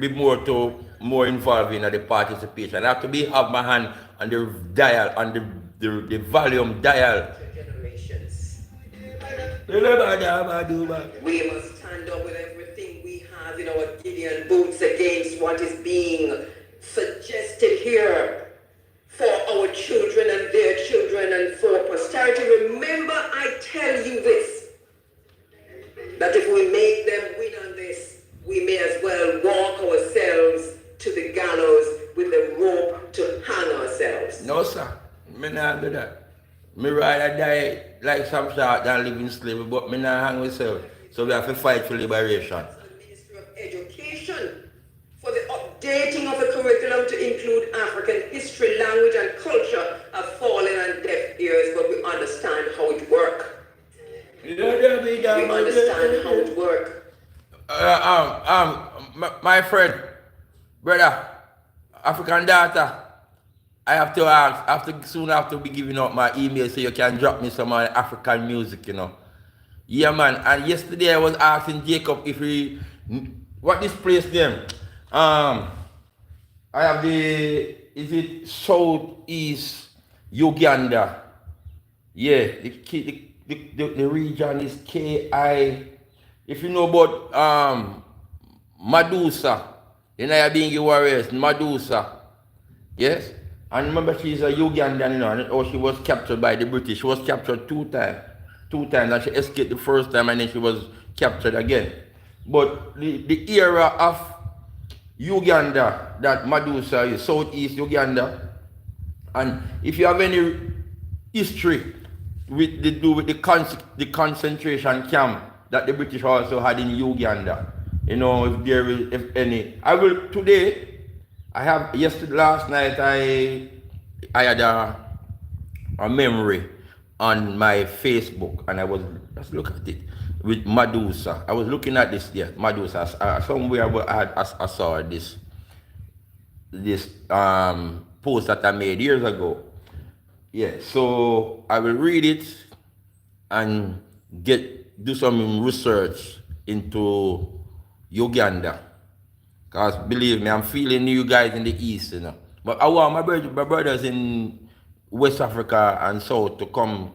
be more involved in the participation. I have to have my hand on the dial, on the volume dial.
Generations. We must stand up with everything we have in our Gideon boots against what is being suggested here for our children and their children and for posterity. Remember, I tell you this, that if we make them win on this, we may as well walk ourselves to the gallows with the rope to hang ourselves.
No, sir. Me not do that. Me rather die like some sort than live in slavery, but me not hang myself. So we have to fight for liberation.
The Ministry of Education for the updating of the curriculum to include African history, language, and culture have fallen on deaf ears, but we understand how it works. We understand how it works.
My friend, brother, African data, I have to ask, soon after be giving out my email so you can drop me some African music, you know. Yeah, man. And yesterday I was asking Jacob if what this place name? I have is it Southeast Uganda? Yeah, the region is KI. If you know about Medusa, you know you're being warriors, Medusa. Yes? And remember she's a Ugandan, you know, and she was captured by the British. She was captured two times, and she escaped the first time and then she was captured again. But the era of Uganda that Medusa is, Southeast Uganda, and if you have any history with the concentration camp that the British also had in Uganda, you know, if any, I will today. Last night I had a memory on my Facebook and I was just look at it with Medusa. I was looking at this Medusa somewhere I saw this post that I made years ago. Yeah, so I will read it and do some research into Uganda. Because believe me, I'm feeling you guys in the East, you know. But I want my brothers in West Africa and South to come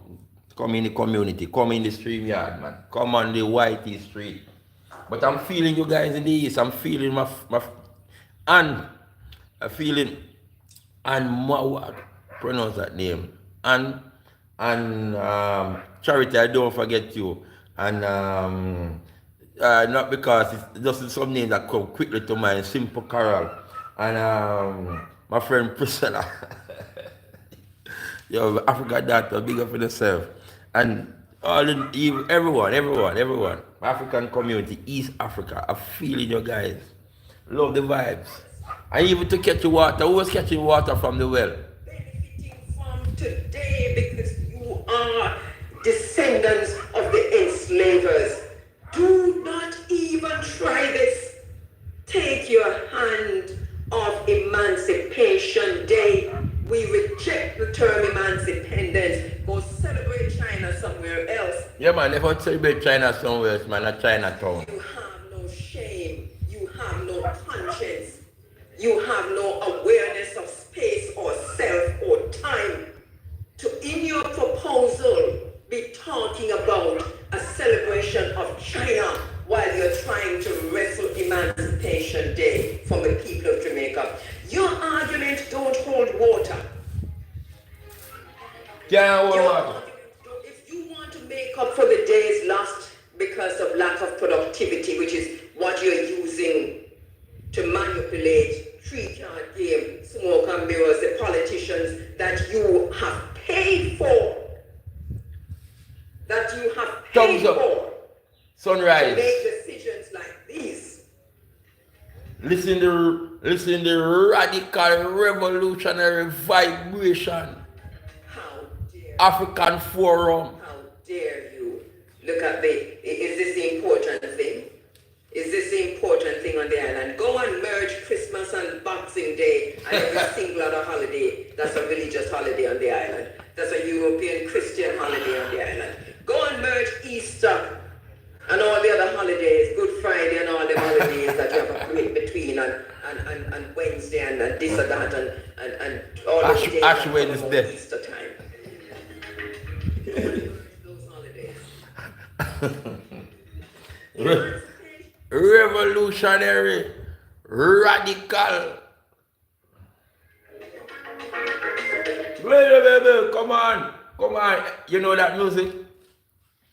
in the community, come in the stream yard, man. Come on the Whitey Street. But I'm feeling you guys in the East. I'm feeling pronounce that name. And Charity, I don't forget you. And not because it's just some names that come quickly to mind. Simple Carol and my friend Priscilla. Yo, Africa Data, big up for yourself. And everyone, African community, East Africa, I'm feeling you guys. Love the vibes. And even to catch the water, who was catching water from the well?
Benefiting from today because you are descendants of the enslavers. Do not even try this. Take your hand off Emancipation Day. We reject the term emancipation. Go celebrate China somewhere else.
Yeah, man, if I celebrate China somewhere else, man, not Chinatown.
You have no shame. You have no conscience. You have no awareness of space or self or time to, in your proposal, be talking about a celebration of China while you're trying to wrestle Emancipation Day from the people of Jamaica. Your argument don't hold water. If you want to make up for the days lost because of lack of productivity, which is what you're using to manipulate three-card game, smoke and mirrors, the politicians that you have paid for. That you have paid for.
Sunrise.
To make decisions like these.
Listen to the radical revolutionary vibration.
How dare
African Forum.
How dare you? Look at is this the important thing? Is this the important thing on the island? Go and merge Christmas and Boxing Day and every single other holiday. That's a religious holiday on the island. That's a European Christian holiday on the island. Go and merge Easter and all the other holidays, Good Friday and all the holidays that you have a break between and Wednesday and this or that and all the days
Ash Wednesday.
Easter time. Those holidays.
Revolutionary, radical. Baby, come on. You know that music?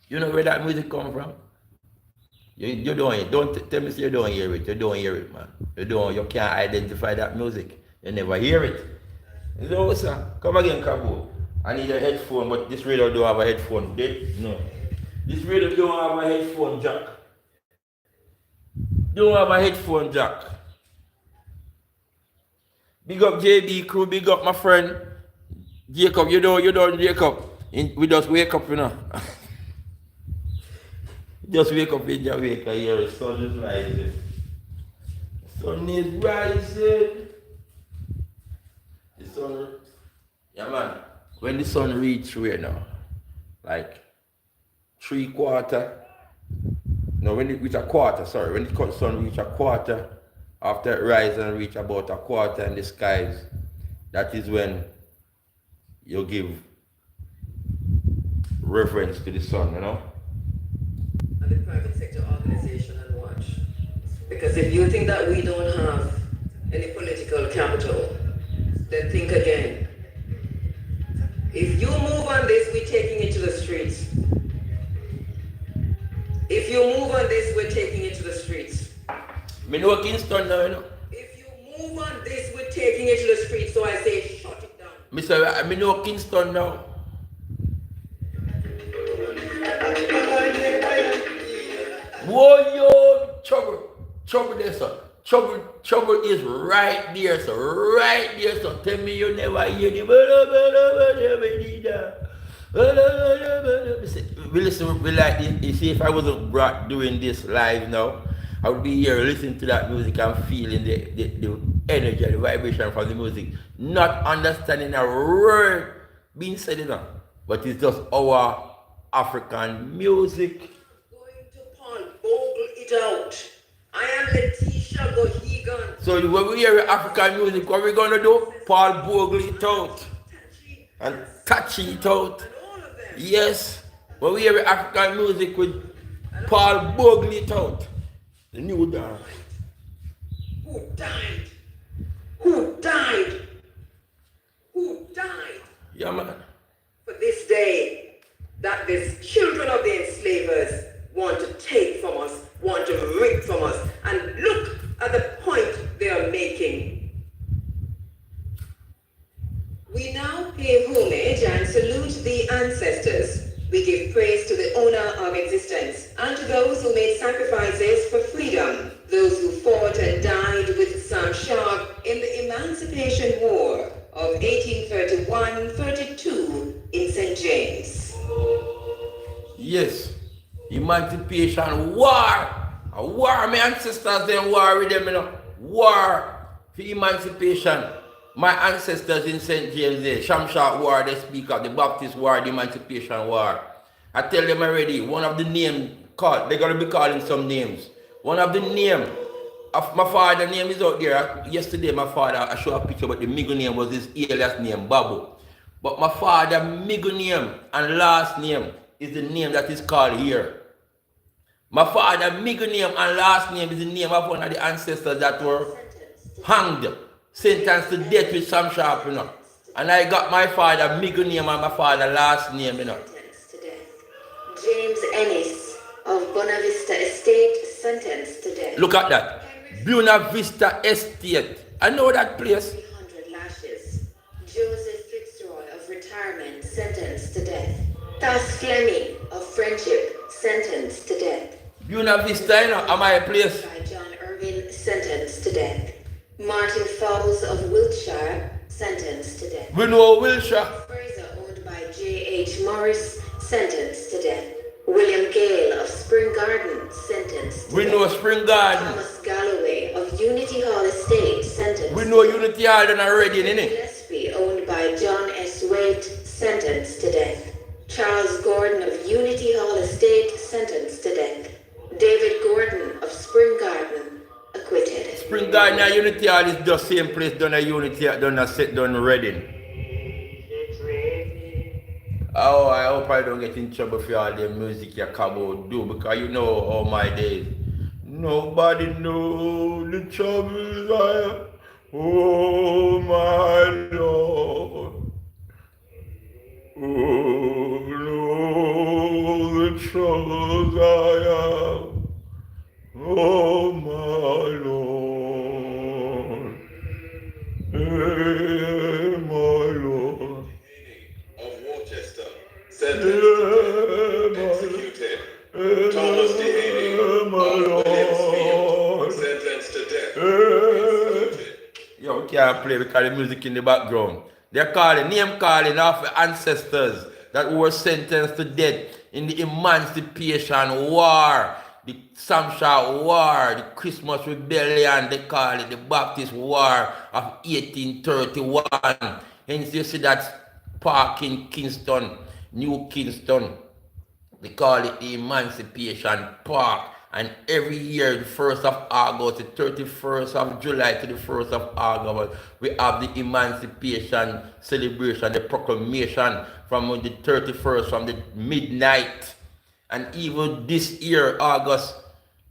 You know where that music come from? You don't. Don't tell me you don't hear it. You don't hear it, man. You can't identify that music. You never hear it. No, sir. Come again, Cabo. I need a headphone, but this radio don't have a headphone. No. This radio don't have a headphone jack. Don't have a headphone jack. Big up JB crew, big up my friend Jacob. You don't Jacob. We just wake up, you know. Just wake up in Jamaica here, the sun is rising. Sun is rising. The sun, yeah man, when the sun reach where now? Like 3/4. No, when it reach a quarter, sorry, when the sun reach a quarter, after it rise and reach about a quarter in the skies, that is when you give reference to the sun, you know?
And the private sector organization and watch. Because if you think that we don't have any political capital, then think again. If you move on this, we're taking it to the streets. If you move on this, we're taking it to the streets.
Me know Kingston now, you know.
If you move on this, we're taking it to the streets. So I say, shut it down.
Me know Kingston now. Whoa, yo, trouble there, sir. Trouble is right there, sir. Right there, sir. Tell me you never hear the we listen, we like this. You see, if I wasn't brought doing this live now, I would be here listening to that music and feeling the energy, the vibration from the music, not understanding a word being said, you know. But it's just our African music.
Going to bogle it out. I am Letitia Gohigan.
So when we hear African music, what we gonna do? Paul bogle it out and touch it out. Yes, when we hear African music with Paul bogle it out. The new dance.
Who died? Who died? Who died?
Yeah, man.
For this day that these children of the enslavers want to take from us, want to rip from us, and look at the point they are making. We now pay homage and salute the ancestors. We give praise to the owner of existence and to those who made sacrifices for freedom, those who fought and died with Sam Sharp in the Emancipation War of 1831-32 in St. James.
Yes, Emancipation War. A war, my ancestors then war with them, you know. War for emancipation. My ancestors in St. James, the Shamshak War, they speak of the Baptist War, the Emancipation War. I tell them already, one of the names called, they're going to be calling some names. One of the names of my father's name is out there. Yesterday, my father, I showed a picture, but the middle name was his alias name, Babu. But my father's middle name and last name is the name that is called here. My father, middle name and last name is the name of one of the ancestors that were hanged, sentenced to death with some sharp, you know. And I got my father middle name and my father last name, you know.
James Ennis of Bonavista Estate sentenced to death.
Look at that. Buena Vista Estate. I know that place.
300 lashes. Joseph Fitzroy of retirement sentenced to death. Thas Fleming of friendship sentenced to death.
Buena Vista, you know, am I a place?
By John Irving sentenced to death. Martin Fowles of Wiltshire sentenced to death.
We know Wilshire.
Fraser owned by J.H. Morris sentenced to death. William Gale of Spring Garden sentenced to
We
death.
know Spring Garden.
Thomas Galloway of Unity Hall Estate sentenced
We know
to death.
Unity Hall done already, innit?
Gillespie owned by John S. Waite sentenced to death. Charles Gordon of Unity Hall Estate sentenced to death. David Gordon of Spring Garden acquitted.
Spring Garden and Unity Hall is the same place done a Unity, done Reading. Oh, I hope I don't get in trouble for all the music you come out do, because you know all my days. Nobody knows the troubles I have. Oh my Lord. Oh no, the troubles I have. Oh my Lord. Hey, my Lord.
Of Worcester, sentenced, executed. Thomas Dehaney of Williamsfield, sentenced to death, executed.
Yo, we can't play because the music in the background. They're calling, name calling off the ancestors that were sentenced to death in the Emancipation War, the Samshar War, the Christmas Rebellion, they call it the Baptist War of 1831. Hence you see that park in Kingston, New Kingston, they call it the Emancipation Park. And every year, the 1st of August, the 31st of July to the 1st of August, we have the Emancipation celebration, the proclamation from the 31st, from the midnight. And even this year, August,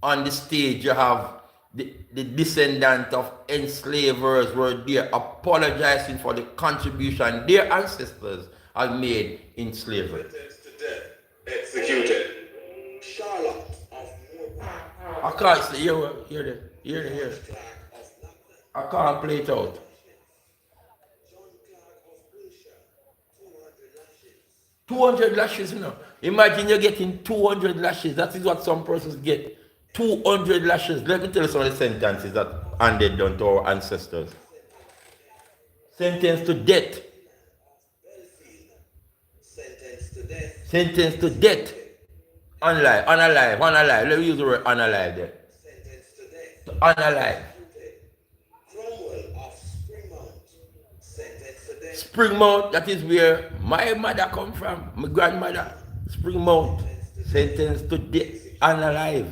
on the stage, you have the descendants of enslavers were there apologizing for the contribution their ancestors had made in slavery.
Sentenced to death, executed. Charlotte of Moorpark,
I can't say, hear. I can't play it out.
John Clark of Wilshire, 200 lashes.
200 lashes, you know. Imagine you're getting 200 lashes. That is what some persons get. 200 lashes. Let me tell you some of the sentences that handed down to our ancestors. Sentenced to death.
Sentenced to death,
Sentenced to death. Unalive. Let me use the word unalive there.
sentenced to death.
Unalive.
Cromwell of Springmount, sentenced to death.
Springmount, that is where my mother come from. My grandmother. Springmount. Sentenced to death. Unalive.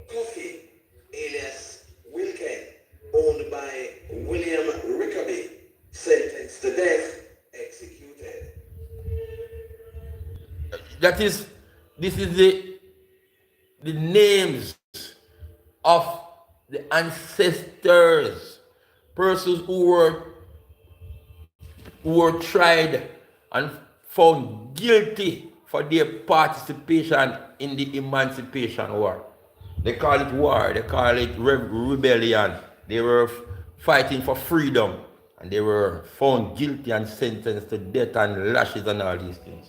Coffee, alias Wilken, owned by William Rickaby, sentenced to death, executed.
This is the names of the ancestors, persons who were tried and found guilty for their participation in the Emancipation War. They call it war, they call it rebellion. They were fighting for freedom, and they were found guilty and sentenced to death and lashes and all these things.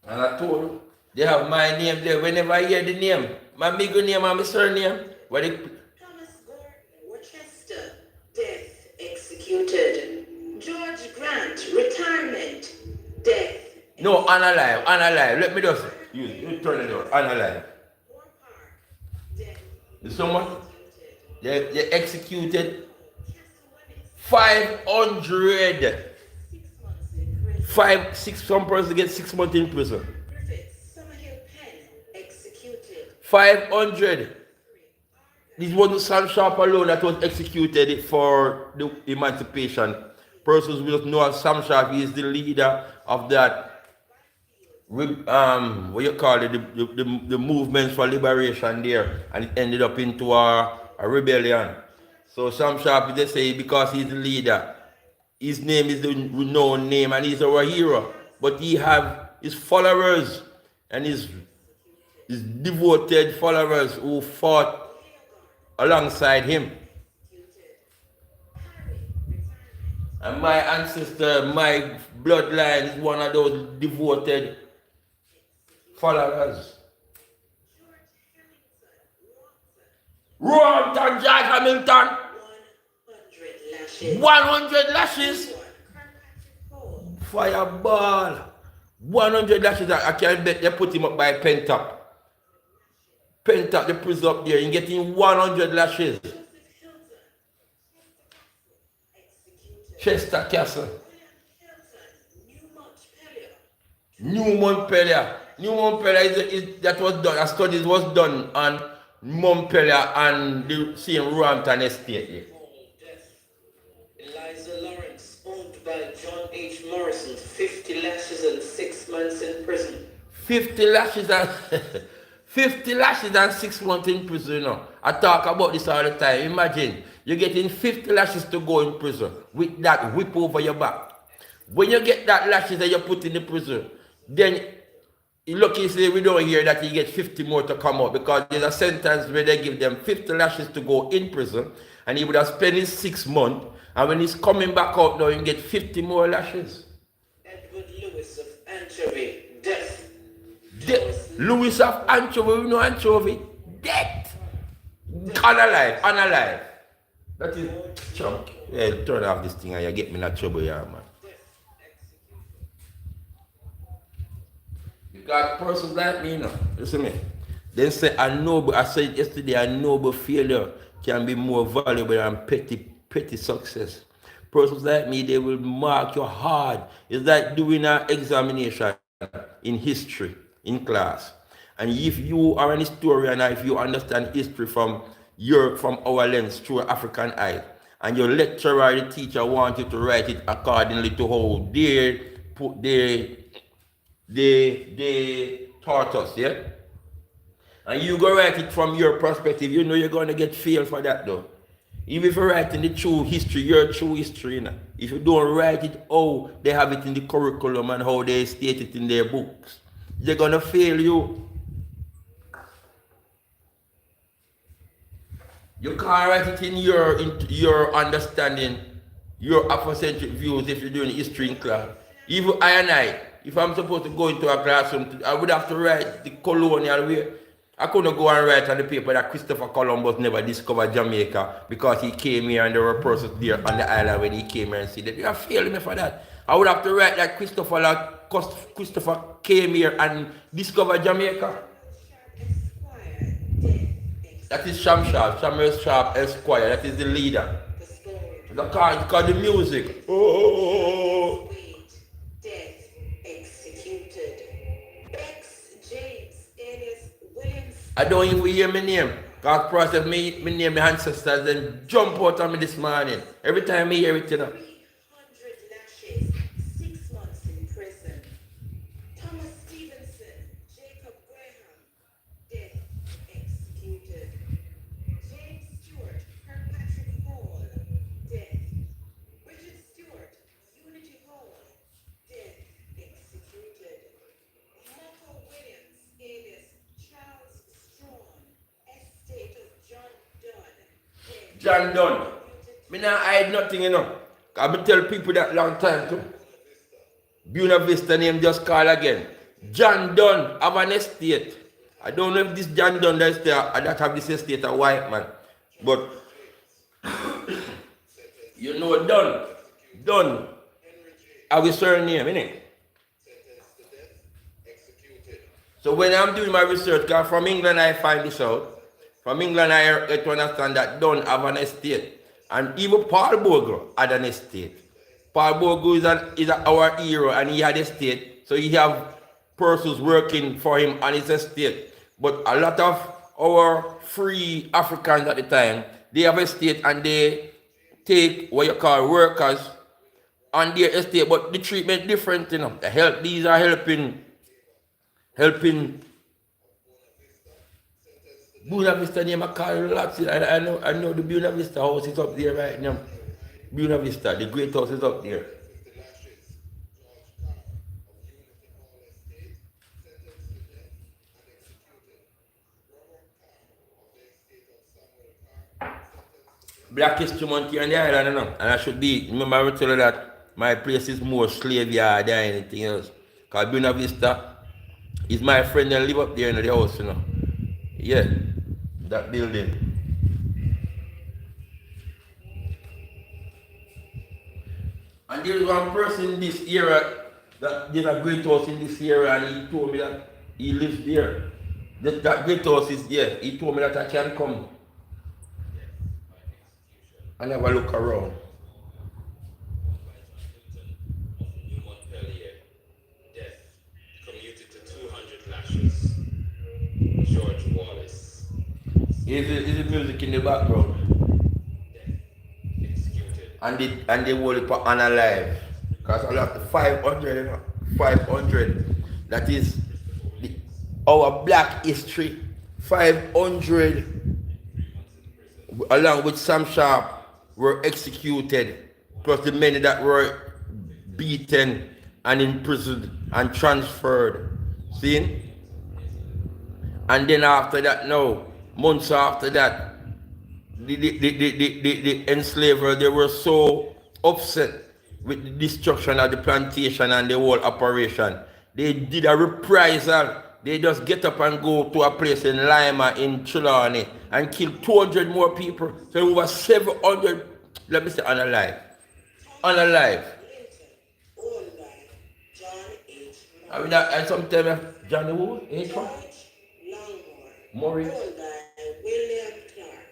And I told you, they have my name there. Whenever I hear the name, my middle name and my surname, what they,
Thomas Gordon, Worcester, death, executed. George Grant, retirement, death.
no, unalive. Let me just you turn it on. Unalive.
Moore Park, death,
Is someone?
executed.
They executed
Castle Wemmings,
500.
6 months in prison.
Some person get 6 months in prison.
Griffiths, Summerhill Penn, executed.
500. This wasn't Sam Sharp alone that was executed for the emancipation. Persons will know Sam Sharp is the leader of that, what you call it, the movements for liberation there, and it ended up into a rebellion. So Sam Sharp, they say, because he's the leader, his name is the renowned name, and he's our hero. But he have his followers and his devoted followers who fought alongside him. And my ancestor, my bloodline is one of those devoted followers. Rompton, George Hamilton. 100 lashes. Fireball. 100 lashes. I can bet they put him up by Pentop. Pentop, the prison up there, you're getting 100 lashes. Chester Castle. New Montpelier. New Montpelier is that was done. A studies was done on Montpelier and the same Roampton estate.
Eliza Lawrence, owned by John H. Morrison, 50 lashes and 6 months in prison.
50 lashes and 50 lashes and 6 months in prison. You know. I talk about this all the time. Imagine you're getting 50 lashes to go in prison with that whip over your back. When you get that lashes that you put in the prison, then lucky say we don't hear that you get 50 more to come out, because there's a sentence where they give them 50 lashes to go in prison, and he would have spent his 6 months, and when he's coming back out now, you get 50 more lashes.
Edward Lewis of Anchovy, death.
Lewis of Anchovy, we know Anchovy, death. Unalive. That is chunk. Yeah, turn off this thing and you get me in that trouble here, man. You got persons like me, you know. Listen to me. They say I said yesterday, a noble failure can be more valuable than petty success. Persons like me, they will mark you hard. It's like doing an examination in history in class. And if you are an historian, if you understand history from our lens through African eye, and your lecturer, the teacher, want you to write it accordingly to how they taught us, yeah? And you go write it from your perspective, you know you're going to get failed for that though. Even if you're writing the true history, your true history, you know? If you don't write it how they have it in the curriculum and how they state it in their books, they're going to fail you. You can't write it in your understanding, your Afrocentric views if you're doing history in class. Even I, if I'm supposed to go into a classroom, I would have to write the colonial way. I couldn't go and write on the paper that Christopher Columbus never discovered Jamaica because he came here and there were persons there on the island when he came here and said that. You have failed me for that. I would have to write that Christopher came here and discovered Jamaica. That is Samuel Sharp Esquire. That is the leader. The car is called the music. Oh.
Death executed. James Elias Williams.
I don't even hear my name. God process me name my ancestors and jump out on me this morning. Every time I hear it, you know.
300 lashes, 6 months in prison. Thomas Stevenson, Jacob Graham, death executed. James Stewart, Kirkpatrick Hall, death. Richard Stewart, Unity Hall, death executed. Michael Williams, alias Charles Strawn, estate of John Dunn, death.
John Dunn. Me not hide nothing, you know. I've been tell people that long time too. Buena Vista name just call again. John Dunn have an estate. I don't know if this John Dunn that have this estate a white man. But you know Dunn have a surname, innit? So when I'm doing my research, because from England I find this out. From England I get to understand that Dunn have an estate. And even Paul Bogle had an estate. Paul Bogle is our hero and he had an estate. So he have persons working for him on his estate. But a lot of our free Africans at the time, they have a estate and they take what you call workers on their estate, but the treatment different, you know. The help, these are helping Buena Vista name I call lots. I know the Buena Vista house is up there right now. Buena Vista, the great house is up there. Black History Month here on the island, you know. And I should be, remember I tell you that my place is more slave yard than anything else. Because Buena Vista is my friend that live up there in the house, you know. Yeah, that building. And there's one person in this area that there's a great house in this area, and he told me that he lives there. That great house is there. He told me that I can come and have a look around.
Death commuted to 200 lashes. George Wallace.
Is the music in the background?
Death executed.
And they will put unalive. Because a lot 500, you know, 500. That is our black history. 500 along with Sam Sharp were executed. Plus the many that were beaten and imprisoned and transferred. See? And then after that, now, months after that, the enslaver, they were so upset with the destruction of the plantation and the whole operation. They did a reprisal. They just get up and go to a place in Lima, in Trelawney, and kill 200 more people. So over 700, let me say, unalive. Unalive.
Owned by John H.
I mean, and sometimes, Johnny who? H1?
George Longmore.
Murray.
Owned by William Clark.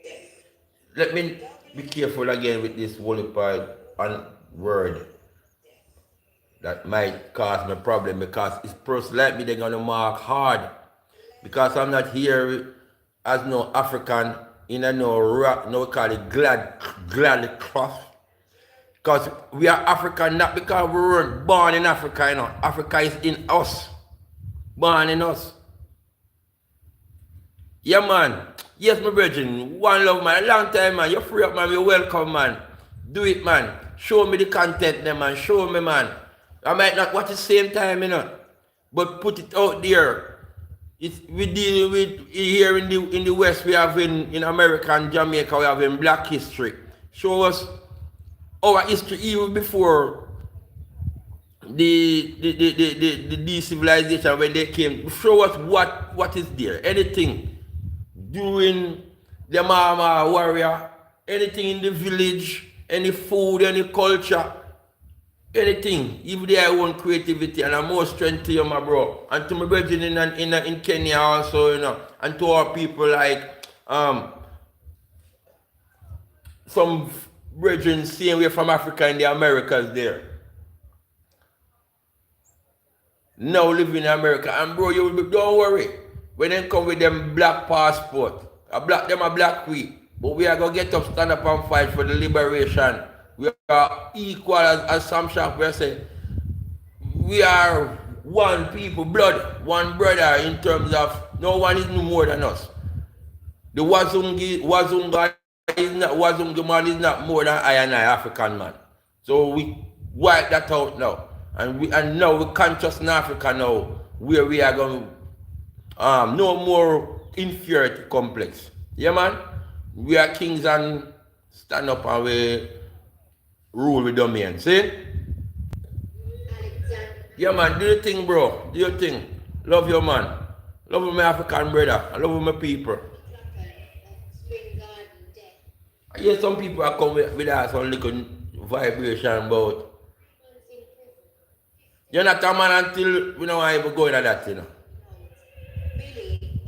Death.
Let me be careful again with this holy part and word that might cause me a problem, because it's person like me, they're gonna mark hard. Because I'm not here as no African in a no rock, no we call it glad cloth. Because we are African not because we weren't born in Africa, you know. Africa is in us. Born in us. Yeah, man. Yes, my brethren. One love, man. A long time, man. You're free up, man. You're welcome, man. Do it, man. Show me the content, then, man. Show me, man. I might not watch the same time, you know. But put it out there. We deal with here in the West. We have in America and Jamaica. We have in Black history. Show us our history even before the civilization when they came. Show us what is there. Anything during the Mama warrior, anything in the village, any food, any culture, anything, even their own creativity, and I'm more strength to you, my bro. And to my brethren in Kenya also, you know, and to our people like some brethren same way from Africa in the Americas there. Now living in America. And bro, you will be, don't worry. When they come with them black passport, them a black we. But we are gonna get up, stand up and fight for the liberation. We are equal as Sam Sharp will say. We are one people, blood, one brother in terms of no one is no more than us. The Wazunga man is not more than I and I, African man. So we wipe that out now. And now we conscious in Africa now, where we are going no more inferiority complex. Yeah, man? We are kings and stand up and we rule with domain. See? Yeah, man, do your thing, bro. Do your thing. Love your man. Love my African brother. I love my people. I hear some people are come with us on little vibration about. You're not a man until we don't want to go into that, you know.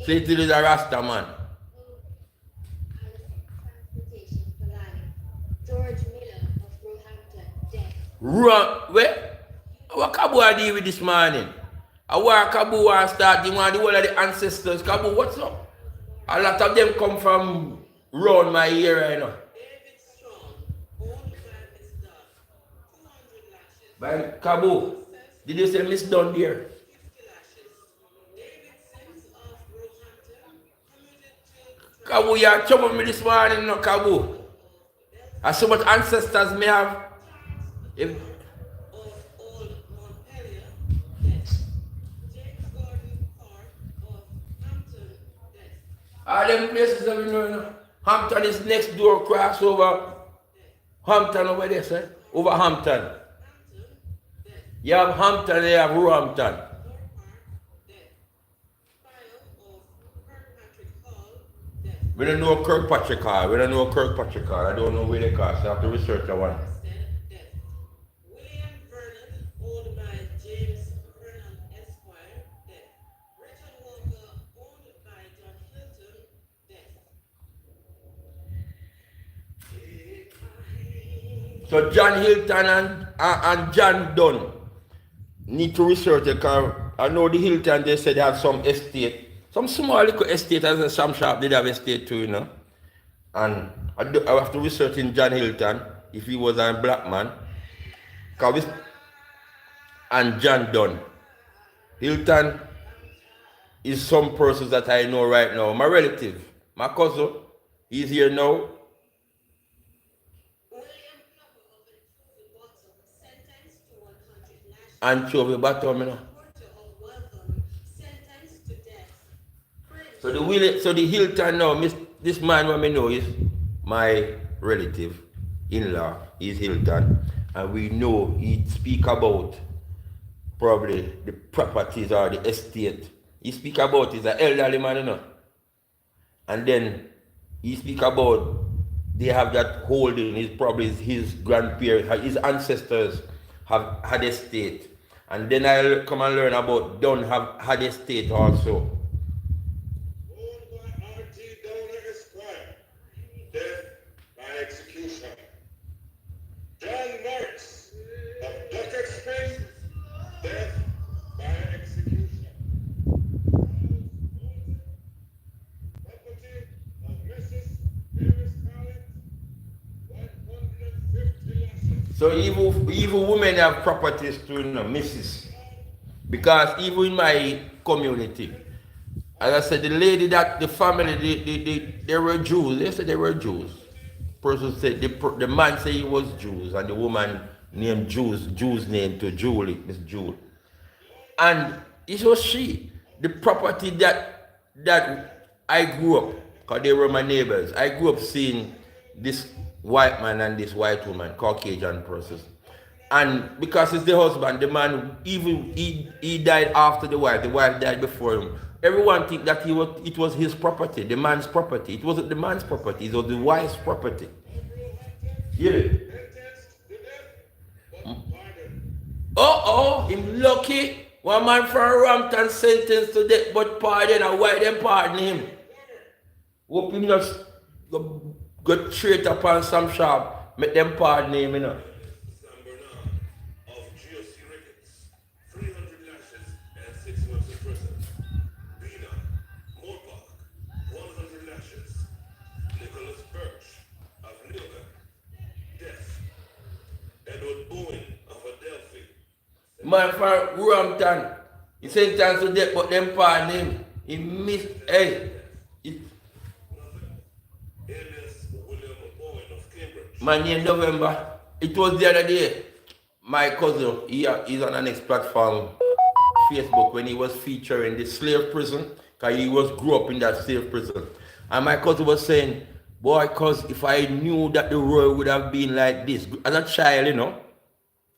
Say till he's a Rasta man.
George Miller of Roehampton, death.
Run, where? What Kabu are doing with this morning? I want Kabu and start the one, the whole of the ancestors. Kabu, what's up? A lot of them come from round my area, you know.
David Strong, owned by Mr.
By Cabo. Did you say Miss Dunn there?
50 lashes. David Sims of Roehampton commuted to
Cabo, you are trouble me this morning, no Cabo. As so much ancestors may have. If,
of Old Montpelier, death. James Gordon Clark of Hampton, death.
all them places that we know, you know. Hampton is next door, cross over Hampton over there, sir. Over Hampton.
Hampton, death.
You have Hampton, you have Roehampton.
Moore Park, death. File of Kirkpatrick Hall, death.
We don't know Kirkpatrick Hall. We don't know Kirkpatrick Hall. I don't know where they call, so I have to research that one.
Instead, death. William Vernon, owned by James Vernon Esquire, death. Richard Walker, owned by John Hilton, death.
So John Hilton and John Dunn need to research it, because I know the Hilton, they said they have some estate. Some small little estate, as some shop did have estate too, you know. And I have to research in John Hilton, if he was a black man. And John Dunn. Hilton is some persons that I know right now. My relative, my cousin, he's here now.
William Plummer of Anchovy Bottom, sentenced to 100 lashes.
Anchovy Bottom, you know.
Porter of Welcome, sentenced to death.
So the Hilton now, this man what I know is my relative, in-law, is Hilton. And we know he speak about probably the properties or the estate. He speak about he's an elderly man, you know. And then he speak about they have that holding, is probably his grandparents, his ancestors have had estate. And then I'll come and learn about Dunn have had estate also.
Owned by R.T. Downer Esquire, death by execution. John Morris of Duck Express, death by execution. Property of Mrs. Mary Scarlett, 150 lashes.
So even women have properties too, you know, Mrs. Because even in my community, as I said, the lady that the family, they were Jews. They said they were Jews. Person said the man said he was Jews, and the woman named Jews name to Julie, Miss Julie. And it was she, the property that I grew up, because they were my neighbors. I grew up seeing this white man and this white woman, Caucasian person. And because it's the husband, the man, even he died after the wife died before him. Everyone think that it was his property, the man's property. It wasn't the man's property, it was the wife's property. Yeah.
Sentenced to death, but pardoned.
Him lucky. One man from Rampton sentenced to death but pardon, and why them pardon him? Hope him just go straight upon some shop, make them pardon him, you know.
San Bernard of GOC Ricketts, 300 lashes and 6 months in prison. Bina, Moore Park, 100 lashes. Nicholas Birch of Newman, death. Edward Bowen of Adelphi,
Man from Rampton, he sentenced to death but them pardon him. He missed,
alias William Bowen of Cambridge.
man in November. It was the other day. My cousin, he's on the next platform, Facebook, when he was featuring the slave prison, because he grew up in that slave prison. And my cousin was saying, boy, cause if I knew that the world would have been like this, as a child, you know,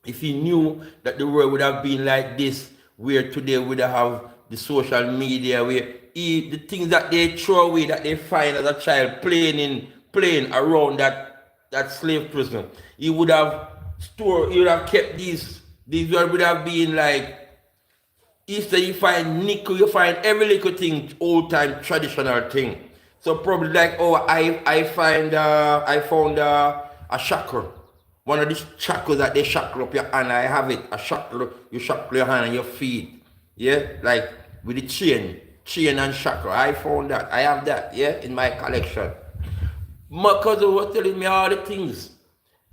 if he knew that the world would have been like this, where today would have the social media, where the things that they throw away, that they find as a child playing around that slave prison, he would have kept these would have been like, instead you find nickel, you find every little thing, old time traditional thing. So probably like, I found a shackle. One of these shackles that they shackle up your hand, I have it. A shackle, you shackle your hand and your feet. Yeah, like with the chain and shackle. I found that. I have that, yeah, in my collection. My cousin was telling me all the things.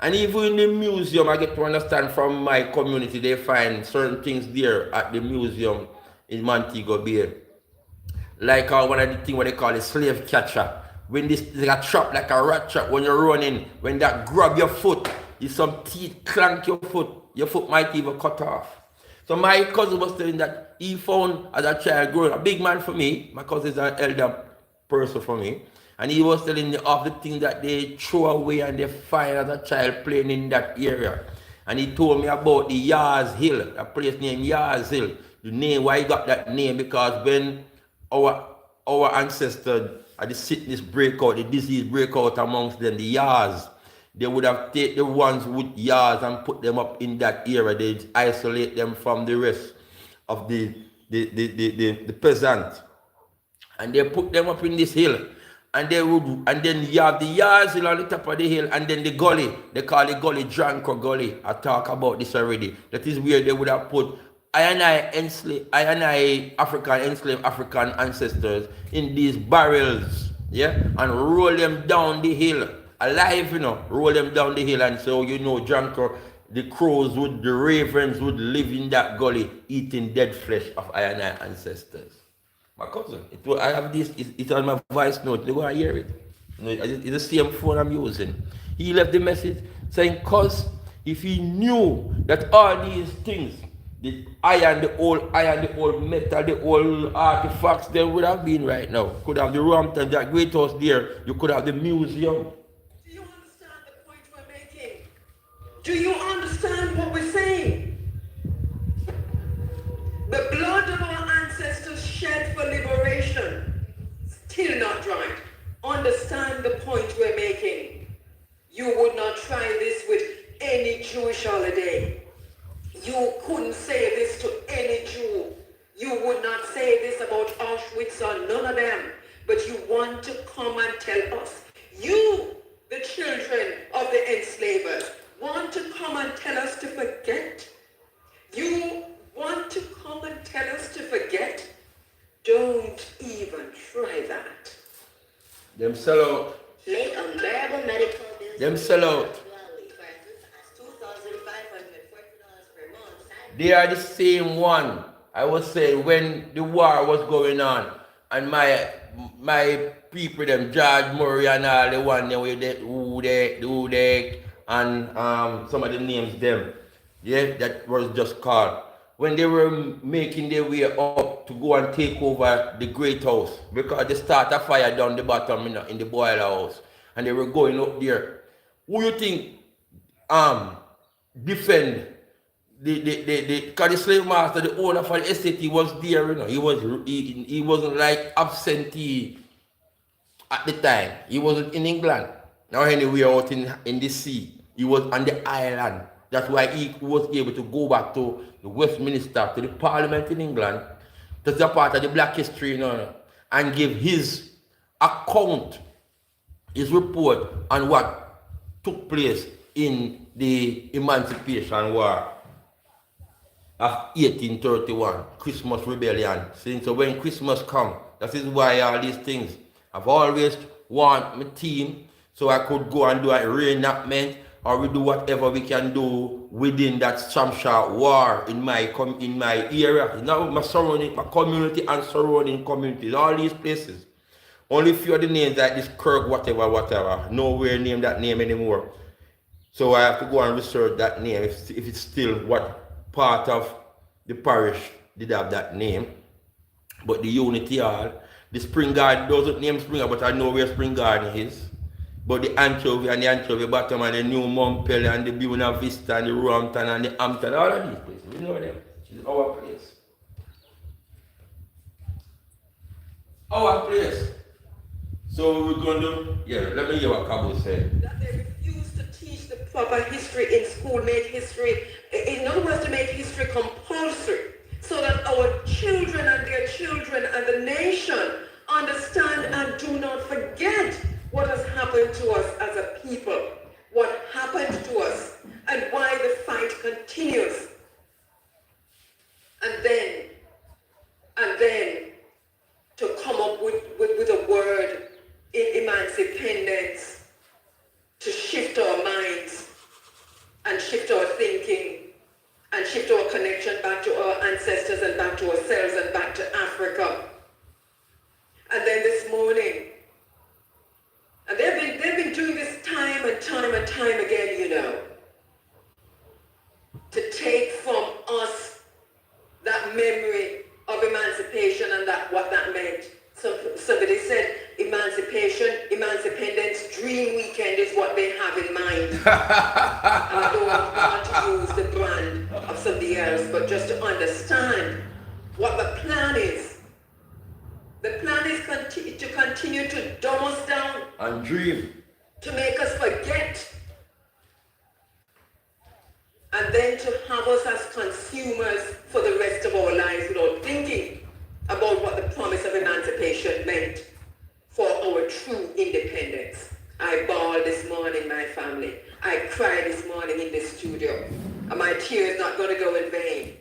And even in the museum, I get to understand from my community, they find certain things there at the museum in Montego Bay. Like one of the things what they call a slave catcher. When this like a trap, like a rat trap, when you're running, when that grab your foot, is some teeth clank your foot might even cut off. So my cousin was telling that he found as a child growing, a big man for me, my cousin is an elder person for me, and he was telling me of the things that they throw away and they find as a child playing in that area. And he told me about the Yars Hill, a place named Yars Hill. The name, why he got that name, because when our ancestors had the sickness break out, the disease break out amongst them, the Yars, they would have taken the ones with Yars and put them up in that area. They'd isolate them from the rest of the peasant. And they put them up in this hill. And then you have the yards hill on the top of the hill, and then the gully. They call the gully Dranko Gully. I talk about this already. That is where they would have put enslaved African ancestors in these barrels, yeah, and roll them down the hill. Alive, roll them down the hill, and so Dranko, the crows the ravens would live in that gully, eating dead flesh of ancestors. My cousin, I have this, it's on my voice note, they go and hear it. It's the same phone I'm using. He left the message saying, cause if he knew that all these things, the old metal, the old artifacts, they would have been right now. Could have the Rampton, that great house there, you could have the museum.
Do you understand the point we're making? Do you understand what we're saying? The blood of our ancestors shed for liberation, still not dried. Understand the point we're making. You would not try this with any Jewish holiday. You couldn't say this to any Jew. You would not say this about Auschwitz or none of them. But you want to come and tell us. You, the children of the enslavers, want to come and tell us to forget. You want to come and tell us to forget? Don't even try that.
Them sell out.
Make unbearable medical bills.
Them sell out. They are the same one. I was saying when the war was going on, and my people, them George Murray and all the one who they and some of the names them, yeah, that was just called. When they were making their way up to go and take over the great house, because they start a fire down the bottom in the boiler house, and they were going up there. Who you think defend because the slave master, the owner for the estate, he was there, he wasn't like absentee at the time. He wasn't in England. Now anywhere out in the sea. He was on the island. That's why he was able to go back to the Westminster, to the Parliament in England. That's a part of the Black history, and give his account, his report on what took place in the Emancipation War of 1831, Christmas Rebellion. So when Christmas come, that is why all these things. I've always want my team so I could go and do a reenactment, or we do whatever we can do within that Shamshar war in my area, my surrounding, my community and surrounding communities, all these places. Only few of the names like this Kirk, whatever. Nowhere name that name anymore. So I have to go and research that name if it's still what part of the parish did have that name. But the Unity Hall, the Spring Garden doesn't name Spring Garden, but I know where Spring Garden is. But the Anchovy and the Anchovy Bottom and the New Mumpel and the Buena Vista and the Rompton and the Hampton, all of these places, we know them. It's our place. Our place. So we're going to, let me hear what Cabo said.
That they refuse to teach the proper history in school, make history, in other words, to make history compulsory, so that our children and their children and the nation understand and do not forget what has happened to us as a people, what happened to us, and why the fight continues. And then to come up with a word in emancipendence, to shift our minds our connection back to our ancestors and back to ourselves and back to Africa. And then this morning, and they've been doing this time and time and time again, you know, to take from us that memory of emancipation and that what that meant. So somebody said emancipation, emancipendence, dream weekend is what they have in mind. And I don't want to use the brand of somebody else, but just to understand what the plan is. The plan is to continue to dumb us down.
And dream.
To make us forget. And then to have us as consumers for the rest of our lives without thinking about what the promise of emancipation meant for our true independence. I bawled this morning, my family. I cried this morning in the studio. And my tears not going to go in vain.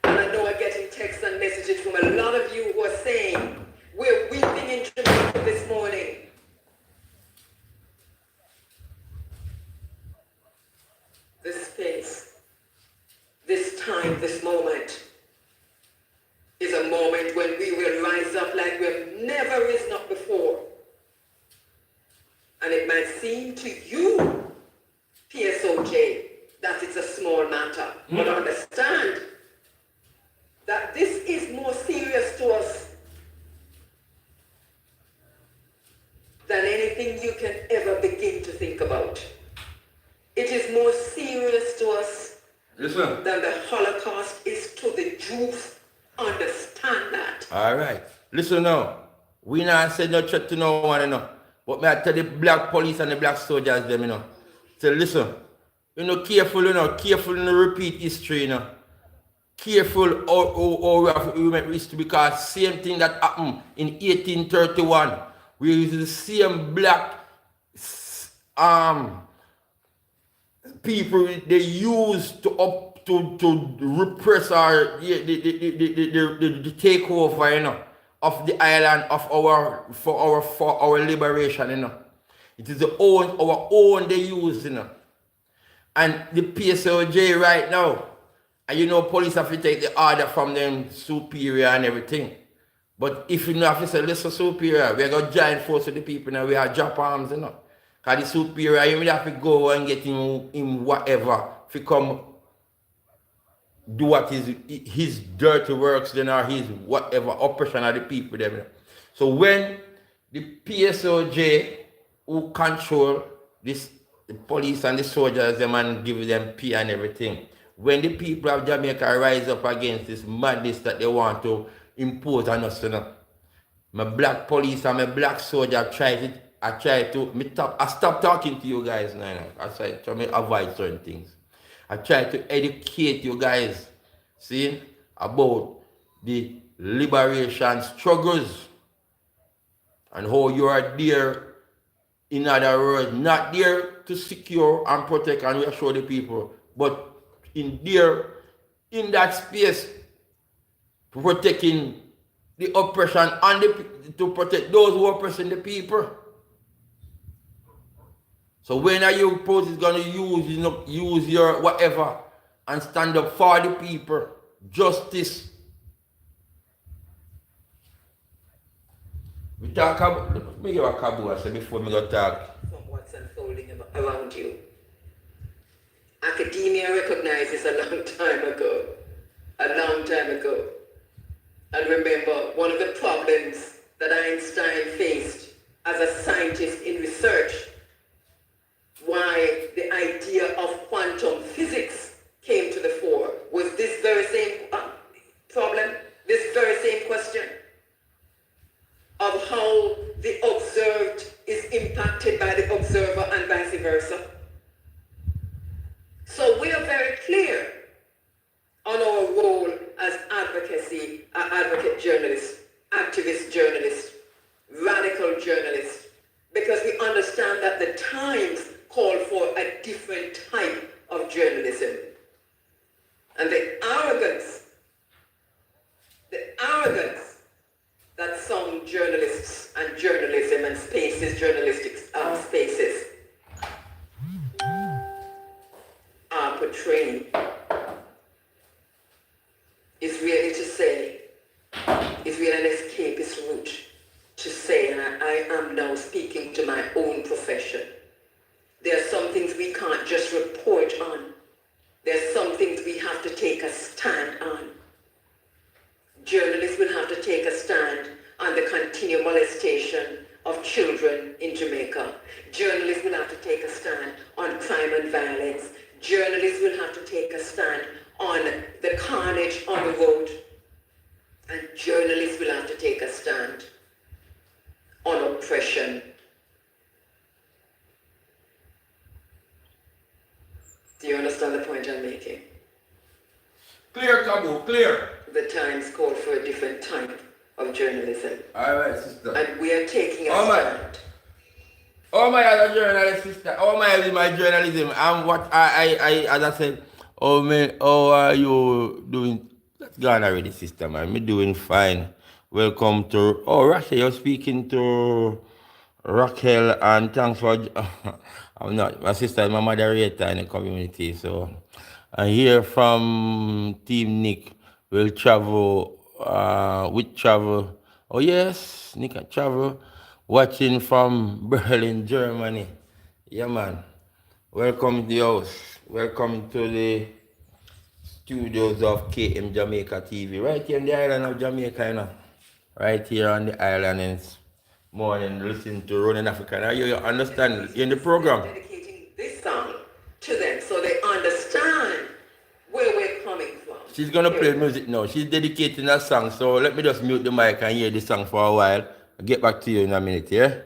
And I know I'm getting texts and messages from a lot of you who are saying, we're weeping in Jamaica this morning. This space, this time, this moment is a moment when we will rise up like we've never risen up before. And it might seem to you, PSOJ, that it's a small matter. But understand that this is more serious to us than anything you can ever begin to think about. It is more serious to us
Listen.
than the Holocaust is to the Jews. Understand that.
All right. Listen now. We not say no threat to no one, you know. But may I tell the black police and the black soldiers them, you know. Say, listen. You know, careful, you know. Careful in the repeat history, you know. Careful how we have human history, because same thing that happened in 1831. We use the same black people they used to repress our the takeover, you know, of the island of for our liberation, you know. It is our own they use, you know. And the PSOJ right now, and you know, police have to take the order from them superior and everything. But if you know, have to say, listen, superior, we are going to join force with the people now, we are drop arms, you know. Because the superior, you will have to go and get him whatever, if he come do what his dirty works, then, or his whatever oppression of the people, them. You know. So when the PSOJ who control this, the police and the soldiers, them and give them pay and everything, when the people of Jamaica rise up against this madness that they want to impose on us, you know, my black police and my black soldier I stop talking to you guys now. I try to avoid certain things. I try to educate you guys, see, about the liberation struggles and how you are there, in other words, not there to secure and protect and reassure the people, but in that space, protecting the oppression and to protect those who are oppressing the people. So when are you is going to use your whatever and stand up for the people, justice. We talk about, let me give a kabu I say before we go talk.
From what's unfolding around you. Academia recognizes a long time ago. And remember, one of the problems that Einstein faced as a scientist in research, why the idea of quantum physics came to the fore, was this very same problem, this very same question of how the observed is impacted by the observer and vice versa. So we are very clear on our role as advocate journalists, activist journalists, radical journalists, because we understand that the times call for a different type of journalism. And the arrogance that some journalists and journalism and journalistic spaces are portraying is really to say, is really an escapist route to say, and I am now speaking to my own profession. There are some things we can't just report on. There are some things we have to take a stand on. Journalists will have to take a stand on the continued molestation of children in Jamaica. Journalists will have to take a stand on crime and violence. Journalists will have to take a stand on the carnage on the road. And journalists will have to take a stand on oppression. Do you understand the point I'm making?
Clear, Kabu, clear.
The times call for a different type of journalism.
All right, sister.
And we are taking a
Oh, my.
stand.
Oh my, as a journalist, sister. Oh my, is my journalism. And what as I said, oh man, how are you doing? That's gone already, sister, man. Me doing fine. Welcome to, oh, Rachel, you're speaking to Raquel, and thanks for, I'm not, my sister is my moderator in the community, so I hear from Team Nick will travel, with travel. Oh yes, Nick can travel. Watching from Berlin, Germany. Yeah, man. Welcome to the house. Welcome to the studios of KM Jamaica TV. Right here in the island of Jamaica, you know. Right here on the island in morning, listening to Running Africa. Now you understand in the program.
Dedicating this song to them so they understand where we're coming from.
She's gonna play music now. She's dedicating a song, so let me just mute the mic and hear the song for a while. I'll get back to you in a minute, yeah?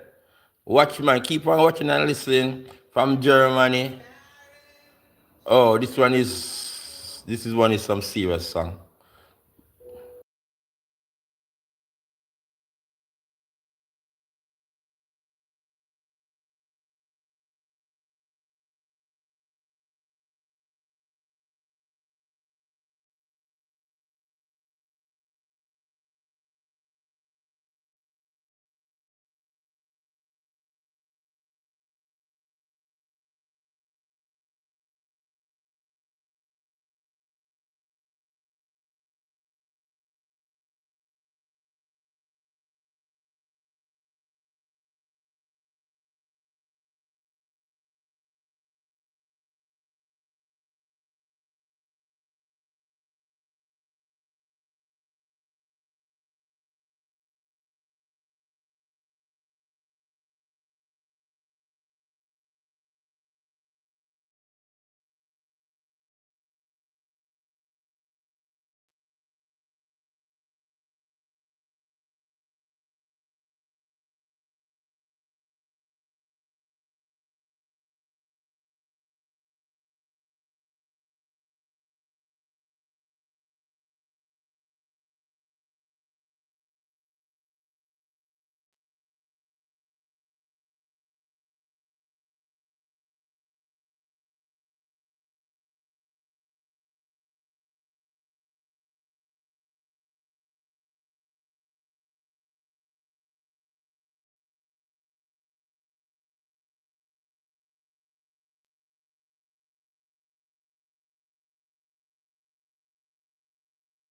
Watch, man. Keep on watching and listening from Germany. Oh, this one is some serious song.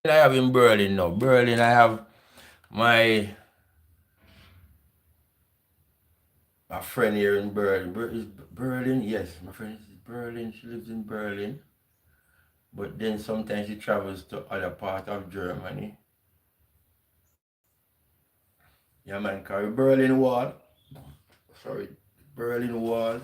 I have in Berlin now. Berlin, I have my friend here in Berlin. Berlin, yes, my friend is in Berlin. She lives in Berlin. But then sometimes she travels to other part of Germany. Yeah, man, carry Berlin Wall. Sorry, Berlin Wall.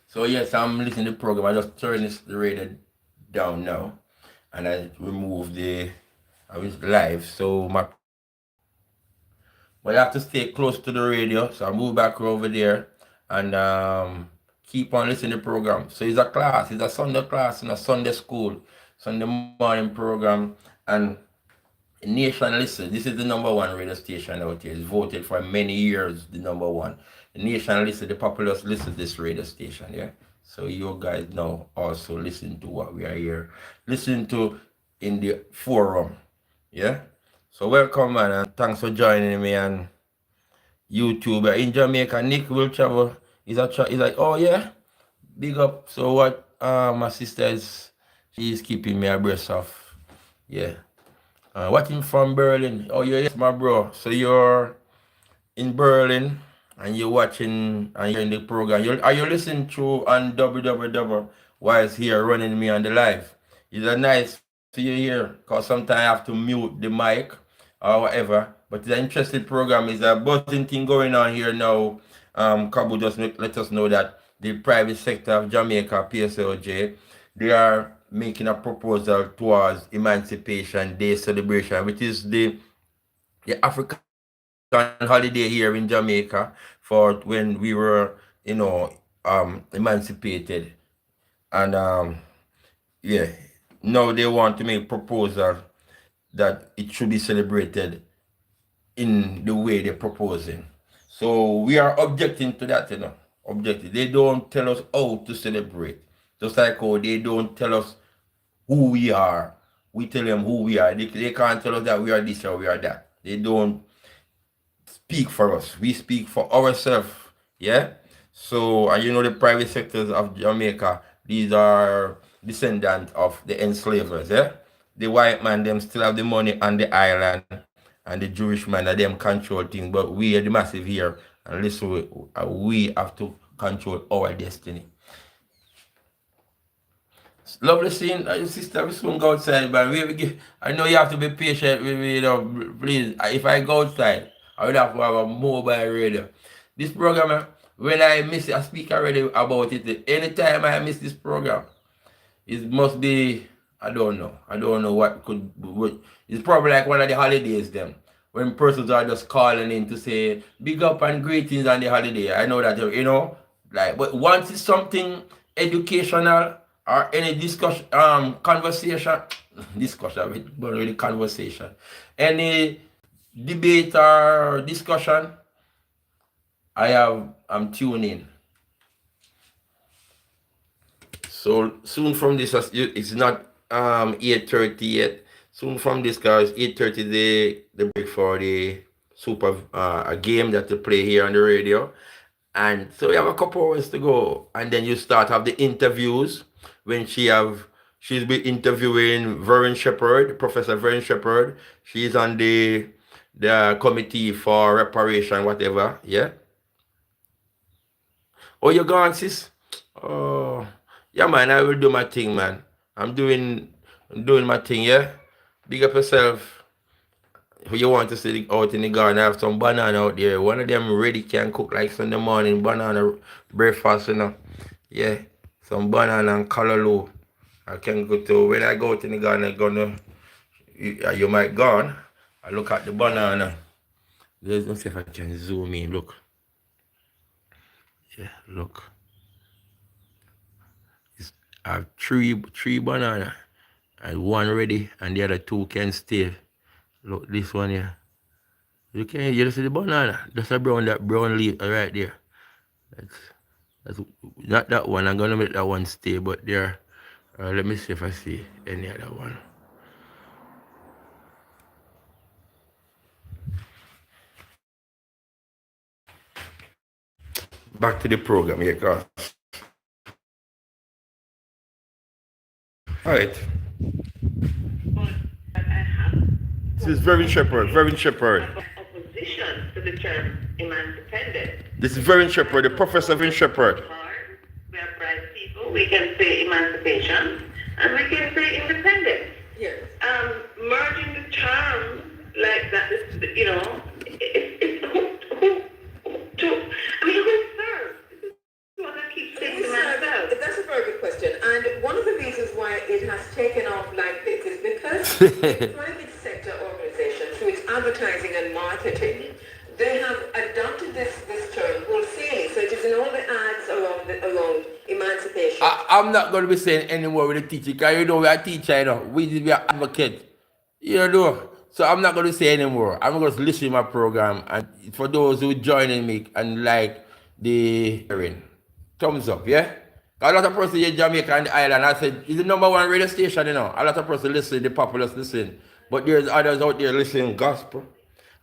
So yes, I'm listening to the program. I just turn the radio down now, and I remove I was live. So but I have to stay close to the radio. So I move back over there and keep on listening to the program. So it's a class. It's a Sunday class in a Sunday school, Sunday morning program, and Nation Listen. This is the number one radio station out here. It's voted for many years the number one. The Nation Listen, the populace listen to this radio station, yeah. So you guys now also listen to what we are here. Listen to in the forum. Yeah. So welcome, man, and thanks for joining me, and YouTuber in Jamaica. Nick will travel. He's like, oh yeah, big up. So what? My sister is she's keeping me abreast of. Yeah. Watching from Berlin. Oh yeah, yes, my bro. So you're in Berlin and you're watching and you're in the program. Are you listening to on www while it's here running me on the live? It's a nice for you here because sometimes I have to mute the mic or whatever. But it's an interesting program. It's a buzzing thing going on here now. Kabu just let us know that the private sector of Jamaica, PSLJ, they are making a proposal towards Emancipation Day celebration, which is the African holiday here in Jamaica for when we were, emancipated. And yeah, now they want to make proposal that it should be celebrated in the way they're proposing. So we are objecting to that. Objecting. They don't tell us how to celebrate. Just like how they don't tell us who we are. We tell them who we are. They can't tell us that we are this or we are that. They don't speak for us. We speak for ourselves. Yeah. So, and the private sectors of Jamaica, these are descendants of the enslavers. Yeah. The white man them still have the money on the island, and the Jewish man that them control things. But we are the massive here, and listen, we have to control our destiny. Lovely seeing sister. We soon go outside, but I know you have to be patient with me. Please. If I go outside, I would have to have a mobile radio. This program, when I miss it, I speak already about it. Anytime I miss this program, it must be, I don't know. I don't know it's probably like one of the holidays them. When persons are just calling in to say big up and greetings on the holiday. I know that, like, but once it's something educational or any discussion, conversation, discussion, but really conversation, any debate or discussion, I'm tuning. So soon from this, it's not 8:30 yet. Soon from this, guys, 8:30 the break for the super a game that they play here on the radio, and so we have a couple hours to go, and then you start have the interviews when she's been interviewing Vernon Shepherd, Professor Vernon Shepherd. She's on the committee for reparation, whatever. Yeah. Oh, you gone, sis? Oh, yeah, man. I will do my thing, man. I'm doing my thing. Yeah. Big up yourself. If you want to sit out in the garden, I have some banana out there. One of them ready can cook like Sunday morning banana breakfast. Yeah. Some banana and callaloo. I can go to when I go out in the garden. You might gone. I look at the banana. Let's see if I can zoom in. Look. Yeah. Look. I have three banana and one ready and the other two can stay. Look, this one here. You see the banana? That's a brown leaf right there. That's not that one. I'm gonna make that one stay, but there. Let me see if I see any other one. Back to the program, yeah, guys. All right. This is Vernon Shepherd. Vernon Shepherd.
Opposition to the term emancipendent.
This is Vernon Shepherd, the Professor Vernon Shepherd.
We are bright people. We can say emancipation and we can say independence.
Yes.
Merging the terms like that, who serves? This is what I keep saying to myself.
That's a very good question. And one of the reasons why it has taken off like this is because the private sector organization, through its advertising and marketing, they have adopted this term wholesalely. So it is in all the ads around emancipation.
I'm not going to be saying anymore with the teacher because we are teacher, we are advocate. So I'm not going to say anymore. I'm going to listen to my program, and for those who joining me and like the hearing, thumbs up, yeah? A lot of person in Jamaica and the island, I said, it's the number one radio station, A lot of person listen, the populace listen. But there's others out there listening gospel.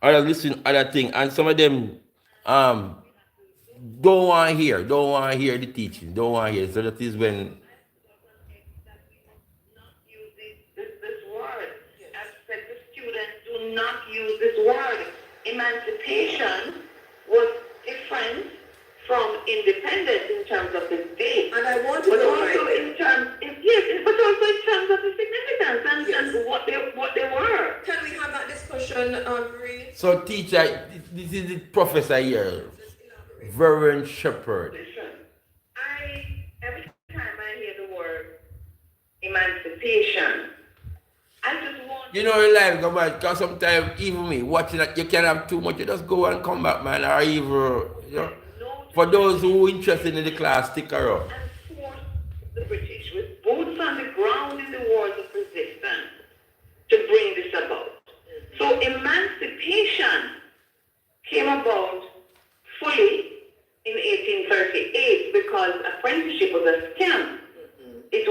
Others listen other things. And some of them um, don't want to hear the teaching, don't want to hear. So that is when
Not use this word. I've said to students, do not use this word. Emancipation was different from independence in terms of the date.
And I want to
But
know
also
right
in terms, yes, but also in terms of the significance and,
Yes.
and what they were.
Can we have that discussion, Bree?
so teacher, this is the professor here,
Just elaborate.
Reverend Shepherd.
Listen, every time I hear the word emancipation, I just want
You know, in life, come on, because sometimes even me watching that, you can have too much. You just go and come back, man, or even, you know. For those who interested in the class, stick around.
and force the British with boots on the ground in the wars of resistance to bring this about. So emancipation came about fully in 1838 because apprenticeship was a scam. It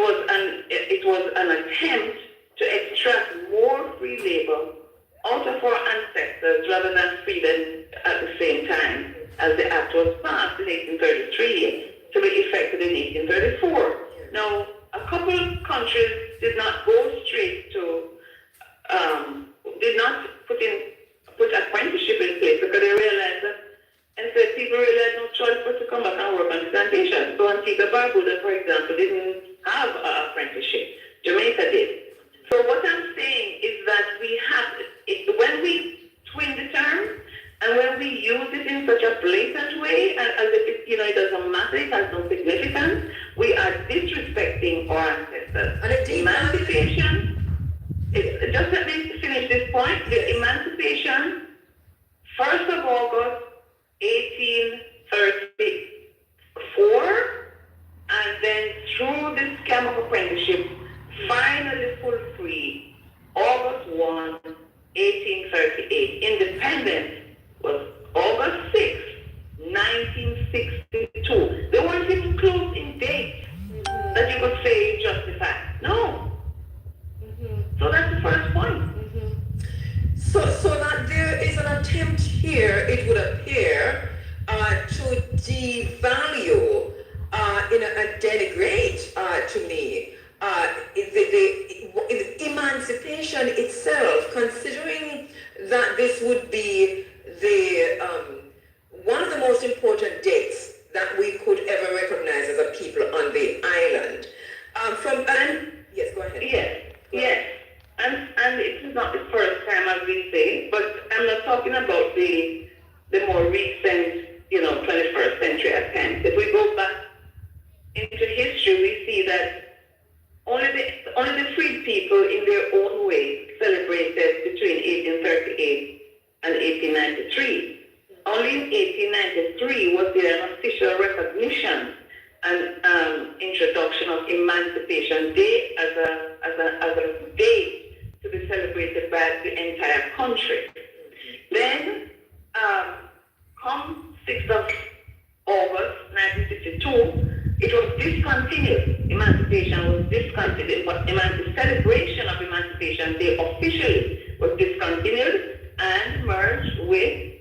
was an attempt to extract more free labor out of our ancestors rather than free them at the same time as the act was passed in 1833 to be effected in 1834. Now, a couple of countries did not go straight to, did not put apprenticeship in place because they realized that, and said people really had no choice but to come back and work on the plantation. So Antigua Barbuda, for example, didn't have an apprenticeship. Jamaica did. So what I'm saying is that we have, when we twin the term, and when we use it in such a blatant way, as if it doesn't matter, it has no significance, we are disrespecting our ancestors.
And if the
Emancipation, just let me finish this point. The emancipation, 1st of August, 1834, and then through this scam of apprenticeship, finally full free, August 1, 1838. Independence was August 6, 1962. They weren't even close in date that you could say justified. No. So that's the first point.
So that there is an attempt here, it would appear, to devalue, and denigrate, to me, the emancipation itself, considering that this would be the one of the most important dates that we could ever recognize as a people on the island. Yes, go ahead.
Yes. And it is not the first time, as we say, but I'm not talking about the more recent, 21st century attempts. If we go back into history, we see that only the freed people in their own way celebrated between 1838 and 1893. Only in 1893 was there an official recognition and introduction of Emancipation Day as a day to be celebrated by the entire country. Then, come 6th of August 1962, it was discontinued. Emancipation was discontinued, but the celebration of Emancipation Day officially was discontinued and merged with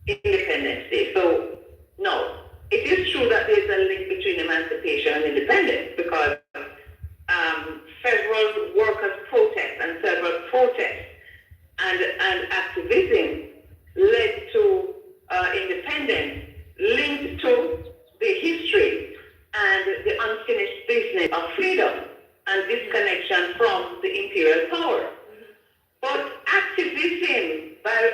Independence Day. So, no, it is true that there's a link between emancipation and independence because several workers' protests and several protests and activism led to independence linked to the history and the unfinished business of freedom and disconnection from the imperial power. But activism by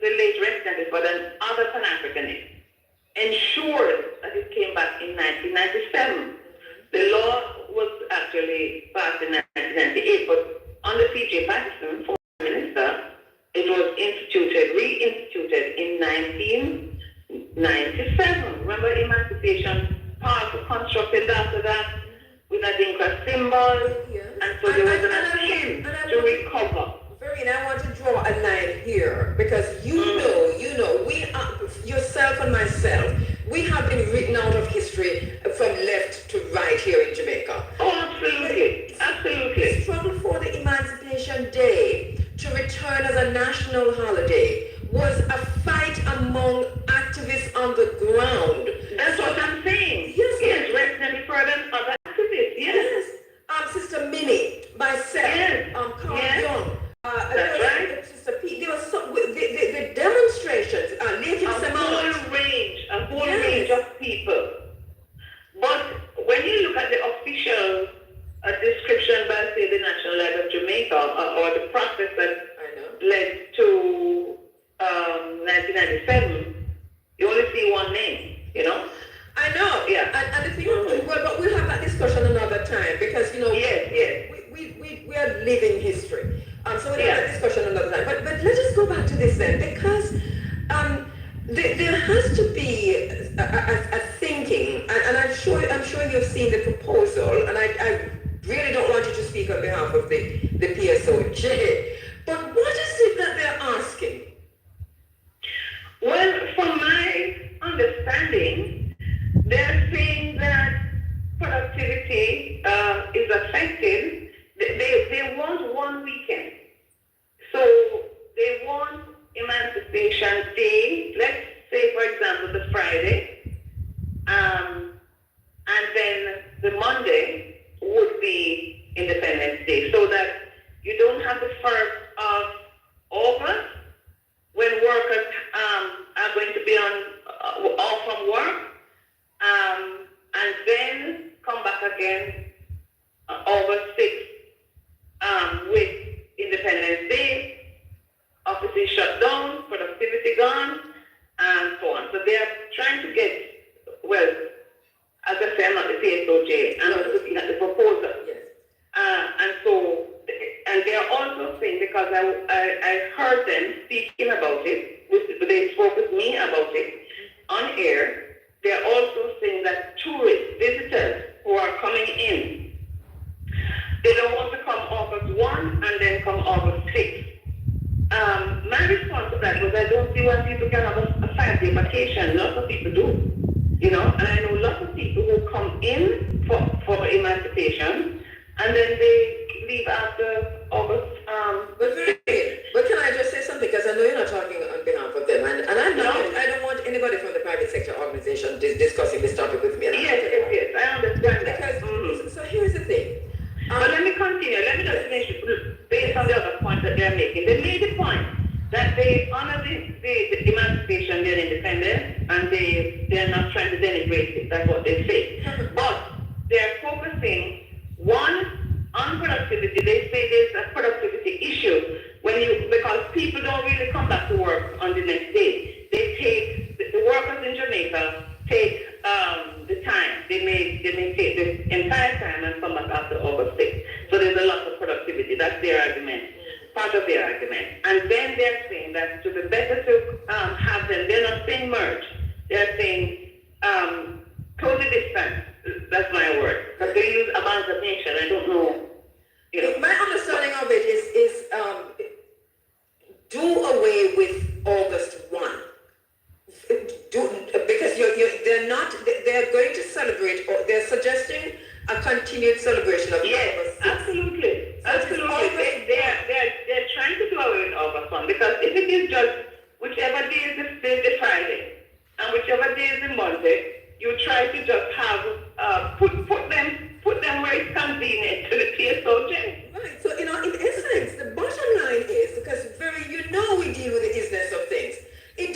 the late Resident Evil and other Pan-Africanists ensured that it came back in 1997. The law was actually passed in 1998, but under P.J. Patterson, former minister, it was reinstituted in 1997. Remember Emancipation Park was constructed after that with a Dinka symbol,
Yes.
and so there was an attempt to recover.
Vereen, I want to draw a line here because you know, we are, yourself and myself, we have been written out of history from left to right here in Jamaica.
Oh, absolutely. Absolutely.
The struggle for the Emancipation Day to return as a national holiday was a fight among activists on the ground.
That's what I'm saying.
Yes.
Yes, resting further than other activists. Yes.
Yes. Sister Minnie, myself,
Yes.
Carl
Yes.
Young,
That's right.
Sister Pete, there was some, the demonstrations, Lady
A whole
Yes.
range of people. But when you look at the official description by, say, the National Library of Jamaica, or the process that
I know.
led to 1997, you only see one name, you know?
I know.
Yeah.
And the thing, well, but we'll have that discussion another time because,
Yes.
we are living history. So we'll have
Yeah.
that discussion another time. But let's just go back to this then, because there has to be a thinking, and I'm sure you've seen the proposal, and I really don't want you to speak on behalf of the PSOJ, but what is it that they're asking?
Well, from my understanding, they're saying that productivity is affected. They want one weekend. So they want Emancipation Day, let's say, for example, the Friday, and then the Monday would be Independence Day, so that you don't have the 1st of August when workers are going to be off from work, and then come back again August 6th with Independence Day, offices shut down, productivity gone, and so on. So they are trying to get, well, as I say, I'm not the PSOJ, and I'm looking at the proposal.
Yes.
And they are also saying, because I heard them speaking about it, they spoke with me about it on air, they're also saying that tourists, visitors who are coming in, they don't want to come August 1 and then come August 6. My response to that was, I don't see why people can have a 5-day vacation. Lots of people do, and I know lots of people who come in for emancipation, and then they leave after August.
But can I just say something? Because I know you're not talking on behalf of them, and I don't want anybody from the private sector organization discussing this topic with me.
Yes, I understand that.
Because, so here's the thing.
But let me continue. Let me just finish based on the other point that they're making. They made the point that they honor the emancipation, their independence, and they're not trying to denigrate it. That's what they say. But they're focusing, one, on productivity. They say there's a productivity issue because people don't really come back to work on the next day. They take, the workers in Jamaica take the time. They may take the entire time and come back after August 6th. So there's a lot of productivity. That's their argument, part of their argument. And then they're saying that to be better to have them, they're not saying merge. They're saying totally distance. That's my word. Because they use emancipation. I don't know.
My understanding of it is do away with August 1. Because they're going to celebrate, or they're suggesting a continued celebration of August 6.
Absolutely. They're trying to do away with August 1, because if it is just whichever day is the Friday and whichever day is the Monday, you try to just have put them where it's convenient to the PSOJ.
Right. So in essence, the bottom line is, because we deal with the business of things. It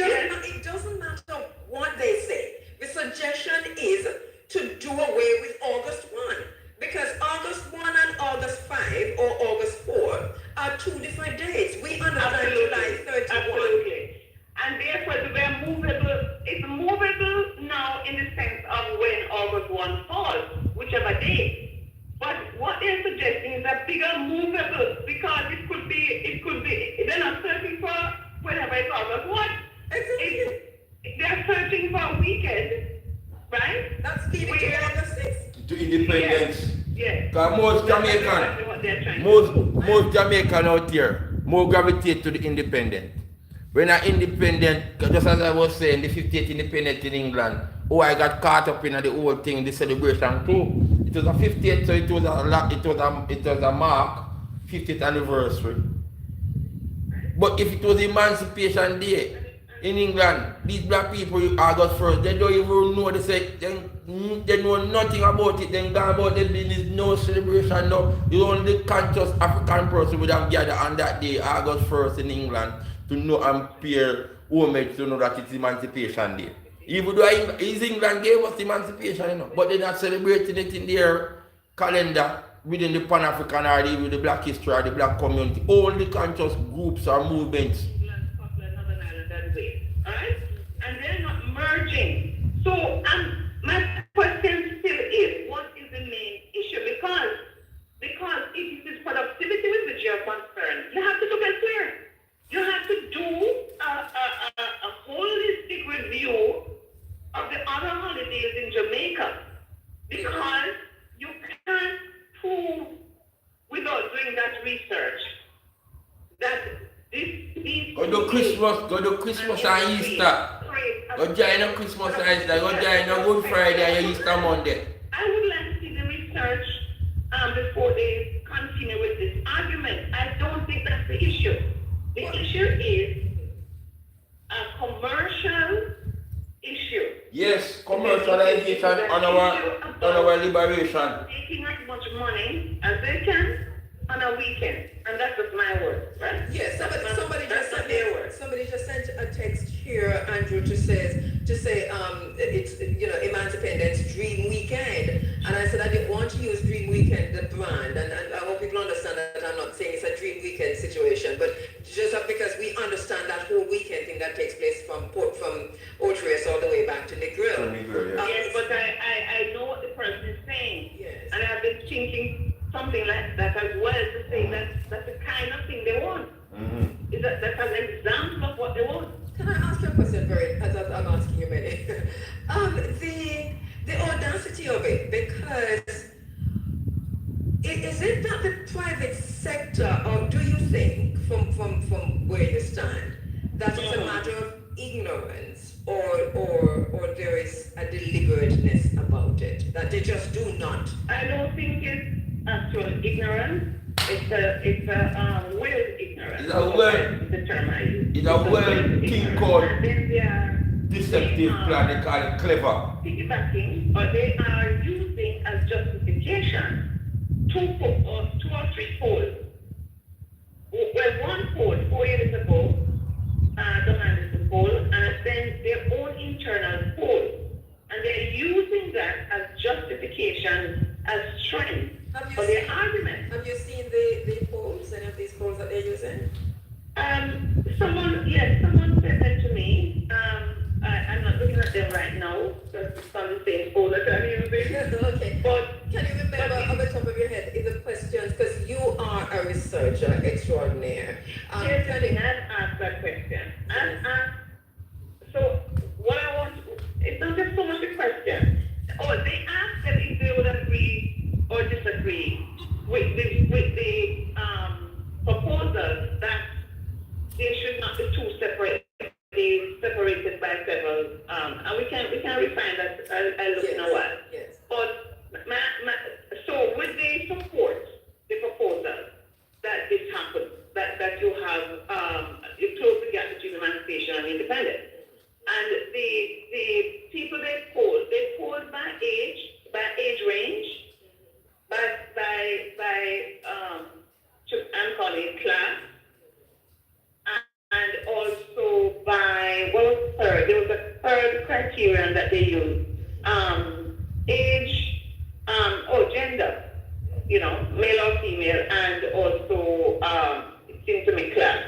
doesn't matter what they say. The suggestion is to do away with August 1, because August 1 and August 5 or August 4 are two different dates. We understand July 31.
Absolutely. And therefore, it's movable now in the sense of when August 1 falls, whichever day. But what they're suggesting is a bigger movable, because it could be, they're not searching for whenever it's August 1.
Exactly.
They're searching for a weekend, right?
That's keeping it to August 6.
To independence.
Yes.
Because most Jamaican out here, more gravitate to the independent. When I'm independent, just as I was saying, the 50th independent in England, I got caught up in the whole thing, the celebration too. It was a 50th, so it was a mark, 50th anniversary. But if it was Emancipation Day, in England, these black people August 1st, they don't even know they know nothing about it. They gone about the business, no celebration, no. The only conscious African person would have gathered on that day, August 1st in England, to know and pay homage to know that it's Emancipation Day. Even though England gave us emancipation, you know, but they're not celebrating it in their calendar within the Pan-African or with the black history or the black community. Only conscious groups or movements.
Scotland, Northern Ireland, and Wales. Alright? And they're not merging. So my question still is, what is the main issue? Because if it is productivity with which you're concerned, you have to look elsewhere. You have to do a holistic review of the other holidays in Jamaica. Because you can't prove without doing that research that these
Go to Christmas and Easter. Go join Christmas and Easter. Go join Good Friday and Easter Monday.
I would like to see the research before they continue with this argument. I don't think that's the issue. The issue is a commercial issue.
Yes, commercialization on our liberation.
Making as much money as they can on a weekend, and that's just my word, right?
Yes, somebody
That's
just
not
sent
their word.
somebody just sent a text here, Andrew, to say it's Emancipation Dream Weekend, and I said I didn't want to use Dream Weekend the brand, and I hope people understand that I'm not saying it's a Dream Weekend situation, but just because we understand that whole weekend thing that takes place from Otrius all the way back to the grill.
Yes, but I know what the person is saying,
Yes.
and I've been thinking something like that as well to say that that's the kind of thing they want.
Mm-hmm.
Is that's an example of what they want.
Can I ask you a question, as I'm asking you many? The audacity of it, because is it not the private sector, or do you think, from where you stand, that it's a matter of ignorance, or there is a deliberateness about it, that they just do not?
I don't think it's actual ignorance. It's a willed ignorance.
It's a will.
It's the term I use.
It's a will thing called
And then they are
deceptive plan, they call it clever.
piggybacking, or they are using as justification two or three polls. Well, one poll 4 years ago demanded the poll, and then their own internal poll, and they're using that as justification, as strength for their argument.
Have you seen the polls, any of these polls that they're using?
Someone said that to me. I'm not looking at them right now because it's on the same poll that I'm using.
Okay.
But
Can you remember off the top of your head the questions, because you are a researcher extraordinaire.
here's the thing, I've asked that question. So what I want, it's not just so much a question. They asked them if they would agree or disagree with the proposal that they should not be two separate, be separated by several, and we can refine that. I'll look in a while.
Yes.
But so would they support the proposal that this happens, that you have you close the gap between emancipation and independence? And the people they polled by age range, I'm calling it class, and also by what was third? There was a third criterion that they used. Age, gender, male or female, and also it seems to me class.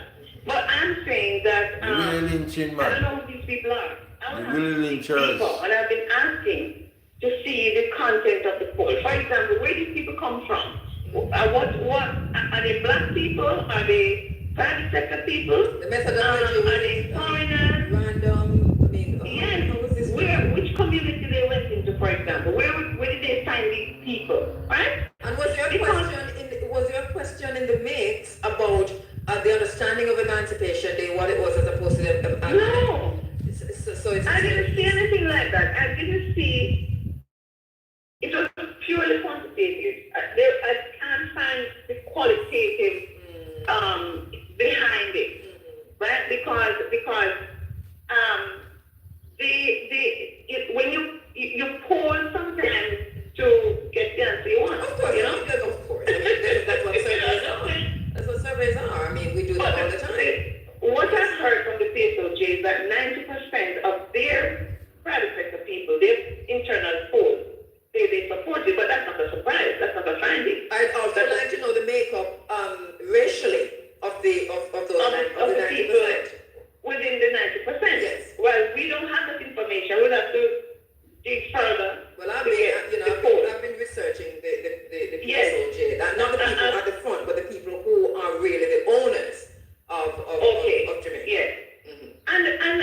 But I'm saying that
Really lynching,
I don't
man.
know who these people are. I would
Really
have to speak to people, and I've been asking to see the content of the poll. For example, where these people come from? What are they black people? Are they private sector people?
The methodology
Are they foreigners?
random.
Yes.
How was this?
Which community they went into, for example? Where did they find these people? Right?
And was there a question in the mix about the understanding of Emancipation Day, what it was as opposed to the
No.
So it's
I didn't see anything like that. I didn't see. It was purely quantitative. I can't find the qualitative behind it, right? Because private sector people, their internal polls, they support it, but that's not a surprise. That's not a finding.
I'd also like to know the makeup racially of those
Of the
90%.
people within the 90%.
Yes.
Well, we don't have that information. We'll have to dig further.
Well, I've
to get
been,
the polls.
I've been researching the
Yes.
PSOJ, not the people at the front, but the people who are really the owners of Jamaica.
Yes.
Mhm.
And then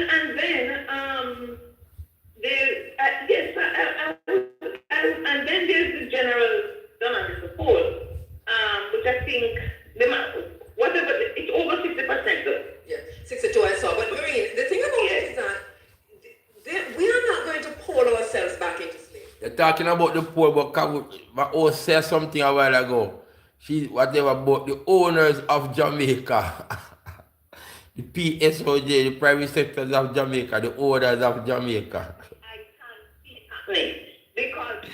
and then there's the general demand support, which I think whatever it's over 60% though.
Yeah, 62 I saw. But Marine, the thing about it is that we are not going to pull ourselves back into slavery.
You're talking about the poor, but my host said something a while ago. Whatever about the owners of Jamaica. The PSOJ, the private sectors of Jamaica, the owners of Jamaica.
I can't see it happening because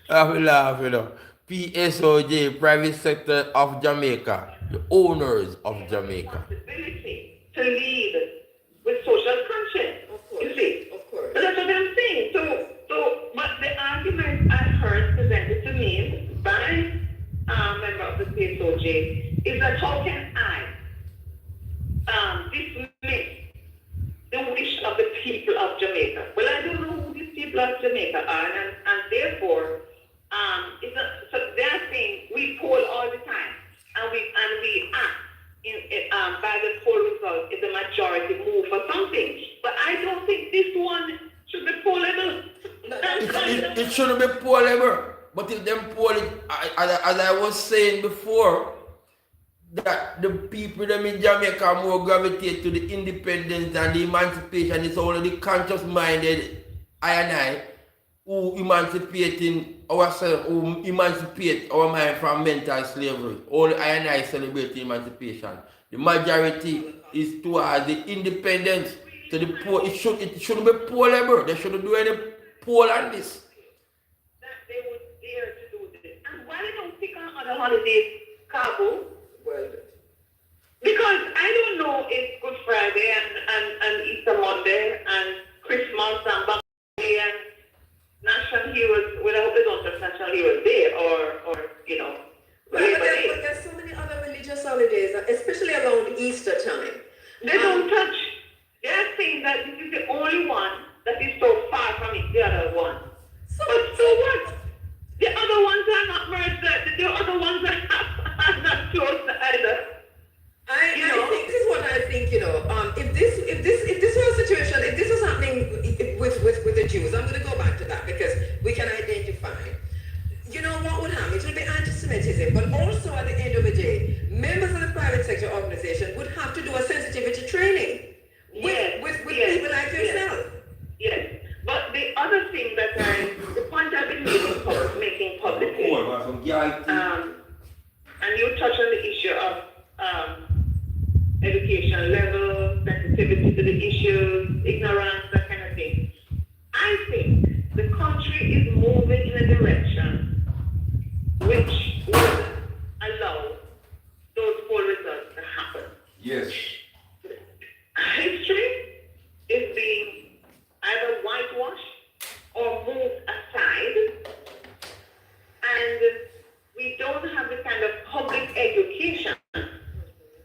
I laugh, you know. PSOJ, private sector of Jamaica, the owners of Jamaica.
responsibility to lead with social conscience.
Of course.
You see?
Of course.
So that's what I'm saying. But the argument I heard presented to me by a member of the PSOJ is that how can I dismiss the wish of the people of Jamaica? Well, I don't know who these people of Jamaica are, and therefore, so they're saying we poll all the time, and we act by the poll results if the majority move for something. But I don't think this one should be pollable.
It shouldn't be pollable. But if them poll it, as I was saying before, that the people them in Jamaica more gravitate to the independence and the emancipation. It's only the conscious-minded I and I who emancipating ourselves, who emancipate our mind from mental slavery. Only I and I celebrate emancipation. The majority is towards the independence. To the poor, it shouldn't be pollable. They shouldn't do any poll on this.
That they would dare to do this. And why they don't pick on other holidays, Cabo?
Well,
Because I don't know if Good Friday and Easter Monday and Christmas and Bank Day and National Heroes, well, I hope they don't have National Heroes Day or Labor Day.
but there's so many other religious holidays, especially around Easter time.
They don't touch. They're saying that this is the only one that is so far from the other one. So what? The other ones are not merged. The other ones are not close either.
I think this is what I think. If this was a situation, if this was happening with the Jews, I'm going to go back to that because we can identify. What would happen? It would be anti-Semitism, but also at the end of the day, members of the private sector organization would have to do a sensitivity training with people like yourself.
Yes, but the other thing that the point I've been making publicly, and you touch on the issue of education level, sensitivity to the issues, ignorance, that kind of thing. I think the country is moving in a direction which would allow those poll results to happen.
Yes.
History is being either whitewashed or moved aside, and we don't have the kind of public education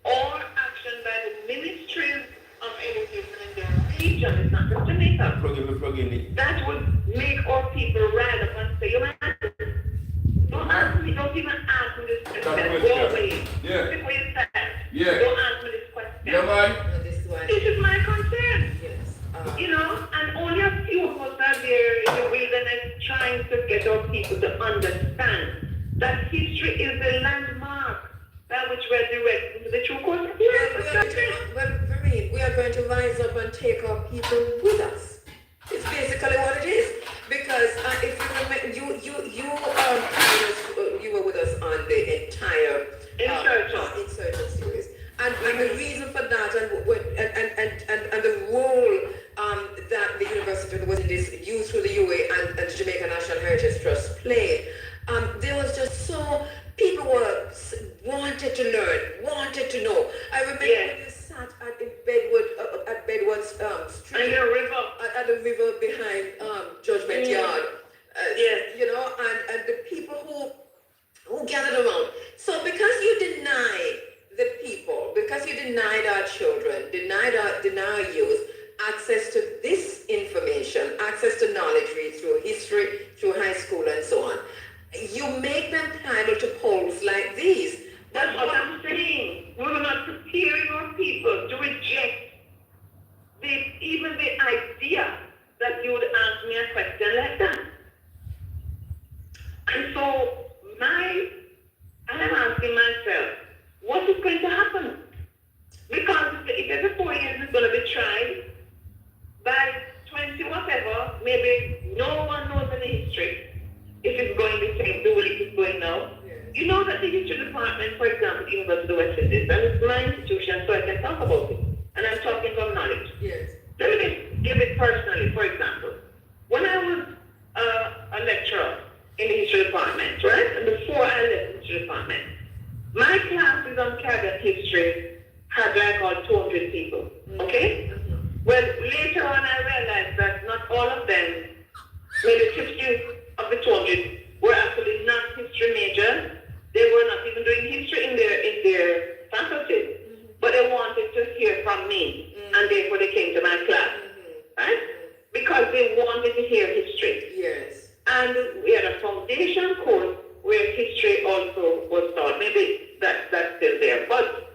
or action by the ministries of education in the region. It's not just Jamaica.
Plug in it.
That would make our people rise up and say, don't even ask me this question. Go away.
Yeah.
Before you start.
Yeah.
Don't ask me this question.
Yeah, man.
This is why.
This is my concern.
Yes.
And only a few of us are there in the wilderness trying to get our people to understand that history is the landmark by which we're directed into the true course of life.
We are going to rise up and take our people with us. It's basically what it is. Because if you remember, you were with us on the entire Insurgent series, and the reason for that, and the role that the university was in this used through the UA and the Jamaica National Heritage Trust played. There was just so people wanted to learn, wanted to know. I remember when you sat at Bedwood Street,
and the river,
at the river behind Judgment Yard.
Yes.
You know, and the people who gathered around. So because you deny the people, because you denied our children, deny our youth access to this information, access to knowledge through history, through high school and so on, you make them pliable to polls like these.
That's what I'm saying. We were not preparing our people to reject even the idea that you would ask me a question like that. And so I'm asking myself, what is going to happen? Because if every 4 years is going to be tried, by 20 whatever, maybe no one knows any history. If it's going the same the way it is going now.
Yes.
You know that the history department, for example, University of West Indies, and it's my institution, so I can talk about it. And I'm talking from knowledge.
Yes.
Let me just give it personally, for example. When I was a lecturer in the history department, right? And before I left the history department, my classes on Caribbean history had like about 200 people, okay? Well, later on I realized that not all of them, maybe 50 of the 200 were actually not history majors. They were not even doing history in their faculty, but they wanted to hear from me, and therefore they came to my class, right? Because they wanted to hear history.
Yes.
And we had a foundation course where history also was taught. Maybe that's still there. But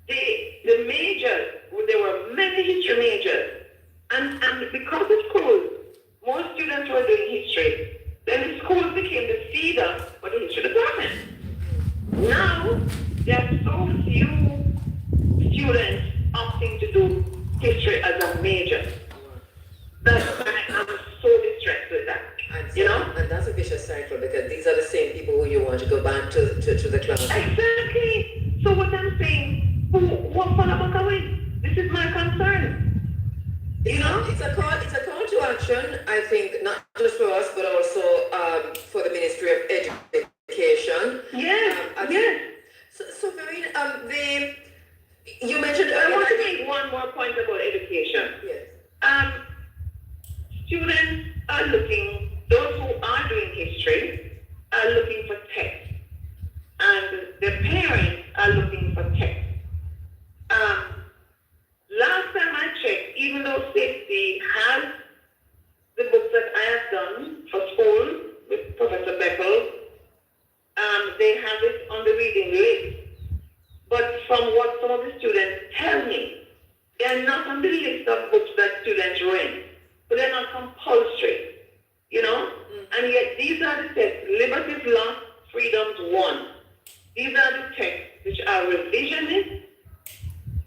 the majors, there were many history majors. And because the schools, more students were doing history, then the schools became the feeder for the history department. Now, there are so few students opting to do history as a major that I am so distressed with that.
And,
You know?
and that's a vicious cycle because these are the same people who you want to go back to the class.
Exactly. So what I'm saying, what fun about away? This is my concern. You know?
It's a call to action, I think, not just for us, but also for the Ministry of Education.
Yes,
I think-
yes.
So Marine, you mentioned
I
earlier.
want to make one more point about education.
Yes.
Students are looking, those who are doing history are looking for text, and their parents are looking for text. Last time I checked, even though safety has the books that I have done for school with Professor Beckel, they have it on the reading list. But from what some of the students tell me, they are not on the list of books that students read. So they're not compulsory, you know? And yet these are the texts: liberties lost, freedoms won. These are the texts which are revisionist.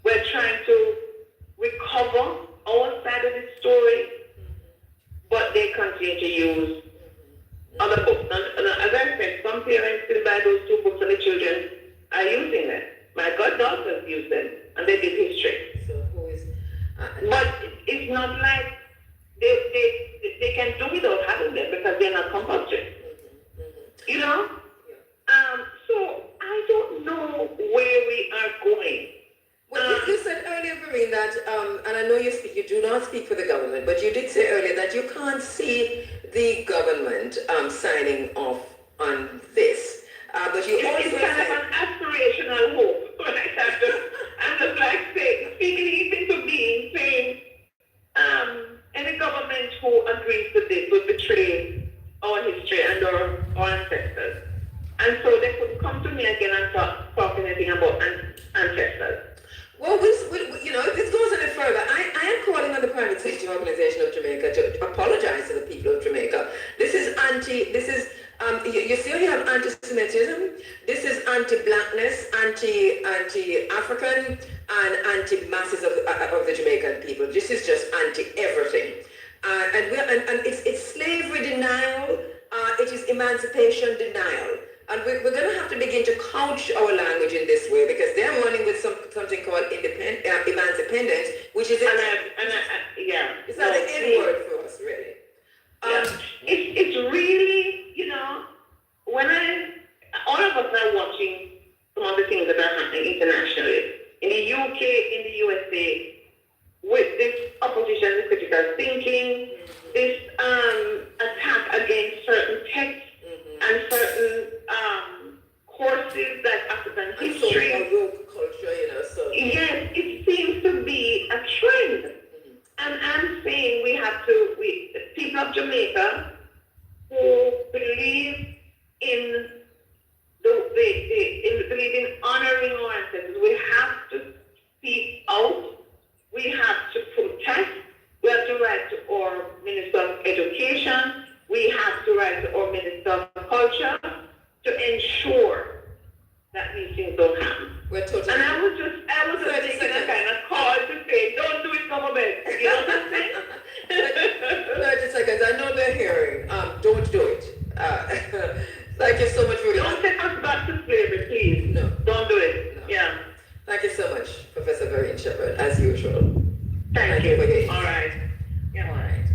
We're trying to recover our side of the story, but they continue to use other books. And as I said, some parents still buy those two books and the children are using them. My goddaughters use them, and they did history.
So who is?
But it's not like they can do without having them because they're not compulsory. You know? So I don't know where we are going.
Well, you said earlier, Marine, that, and I know you do not speak for the government, but you did say earlier that you can't see the government signing off on this. But you also
It's kind of
said,
an aspirational hope. Right? I'm just like speaking it into being, saying any government who agrees to this will betray our history and our ancestors. And so they could come to me again and talk anything about ancestors.
well, this goes a little further. I am calling on the Private Safety Organization of Jamaica to apologize to the people of Jamaica. You see how you have anti-Semitism? This is anti-blackness, anti-African, and anti-masses of the Jamaican people. This is just anti-everything. And it's slavery denial, it is emancipation denial. And we're going to have to begin to couch our language in this way because they're running with something called emancipendence, which is it's not an N word for us, really.
It's really, you know, when all of us are watching some of the things that are happening internationally, in the UK, in the USA, with this opposition, the critical thinking, seeing this attack against certain texts and certain courses that African
And so
history.
more woke culture, you know, so.
Yes, it seems to be a trend. And I'm saying we people of Jamaica who believe in believe in honoring our ancestors, we have to speak out, we have to protest, we have to write to our Minister of Education, we have to write to our Minister of Culture to ensure that these things don't happen.
We're totally.
And I was just taking a kind of call to say, don't do it, government. You know what I'm saying?
30 seconds. I know they're hearing. Don't do it. Thank you so much, Rudy.
Don't take us back to slavery, please.
No.
Don't do it.
No.
Yeah.
Thank you so much, Professor Varian Shepherd, as usual.
Thank you.
For your
All right. Yeah.
All right.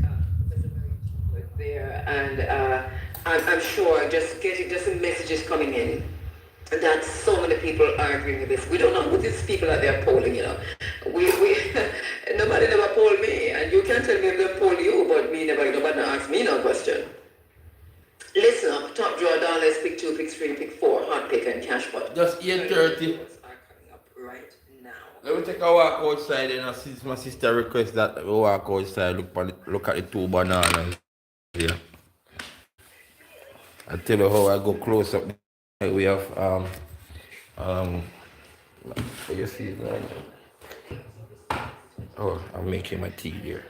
Professor Varian Shepherd there, and I'm sure just some messages coming in that so many people are agreeing with this. We don't know who these people are there polling, you know. We nobody never polled me, and you can't tell me if they poll you, but nobody asked me no question. Listen up, top draw dollars, pick 2, pick 3, pick 4, hot pick and cash pot.
Just 8:30.
Are coming up right now.
Let me take a walk outside and since my sister requests that we walk outside, look at the 2 bananas here. I tell you how I go close up. We have what you see right now? Oh, I'm making my tea there.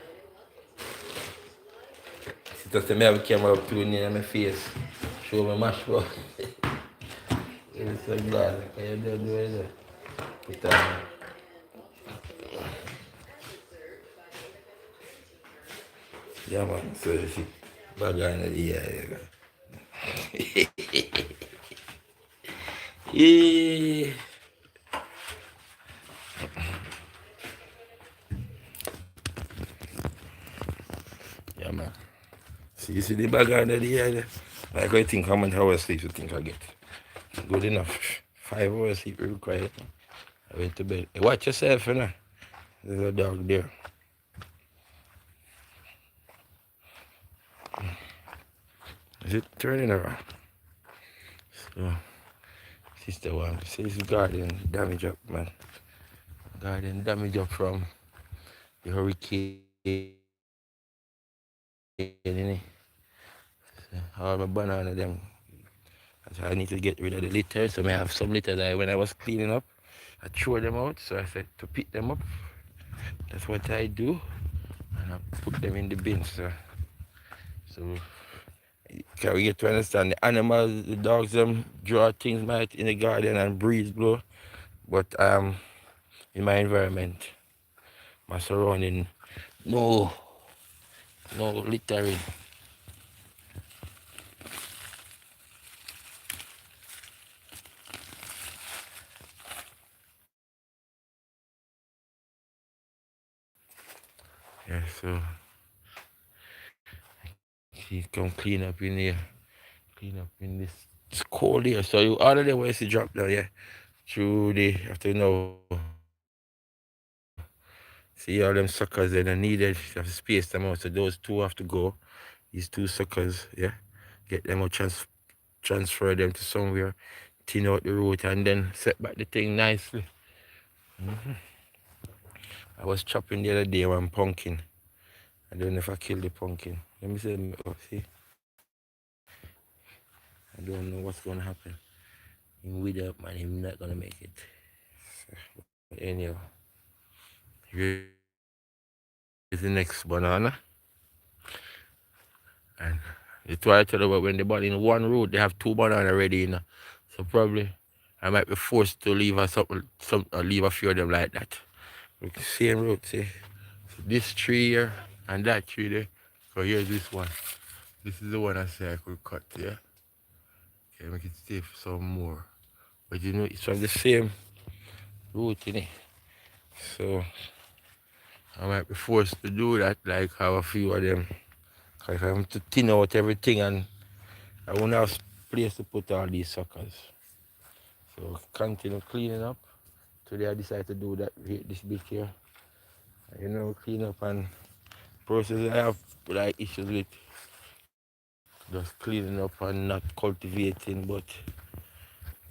Sister me have a camera up too near my face. Show me mash bro. It's so glad. Can you do it? Put that. Yeah man, so you see bag on the yeah. Yeah. Yeah man. See you see the bag under the eye there? Like I think how much hours sleep you think I get? Good enough. 5 hours sleep required. I went to bed. Hey, watch yourself, you know. There's a dog there. Is it turning around? So, sister one says garden damage up, man. Garden damage up from the hurricane. So, all my banana them. So I need to get rid of the litter. So I have some litter that when I was cleaning up, I threw them out. So I said to pick them up. That's what I do. And I put them in the bin. So can we get to understand the animals, the dogs, them draw things might in the garden and breeze blow. But in my environment, my surrounding, no littering. Yeah, so he come clean up in here. Clean up in this. It's cold here. So you all of them where you see drop down, yeah. Through the after now. See all them suckers that are needed. You have to space them out. So those 2 have to go. These 2 suckers, yeah. Get them out, transfer them to somewhere, thin out the root and then set back the thing nicely. I was chopping the other day one pumpkin. I don't know if I killed the pumpkin. Let me see. Oh, see? I don't know what's gonna happen. Him with up man, him not gonna make it. So, anyhow. Here's the next banana. And it's why I tell you about when they bought in one road, they have 2 bananas already, you know. So probably I might be forced to leave leave a few of them like that. Look, same road, see. So this tree here and that tree there. So here's this one. This is the one I say I could cut, yeah. Okay, make it stay for some more. But you know, it's from the same root, you know. So I might be forced to do that, like have a few of them. Cause I have to thin out everything and I won't have place to put all these suckers. So continue cleaning up. Today I decided to do that this bit here. You know, clean up and process I have like issues with just cleaning up and not cultivating, but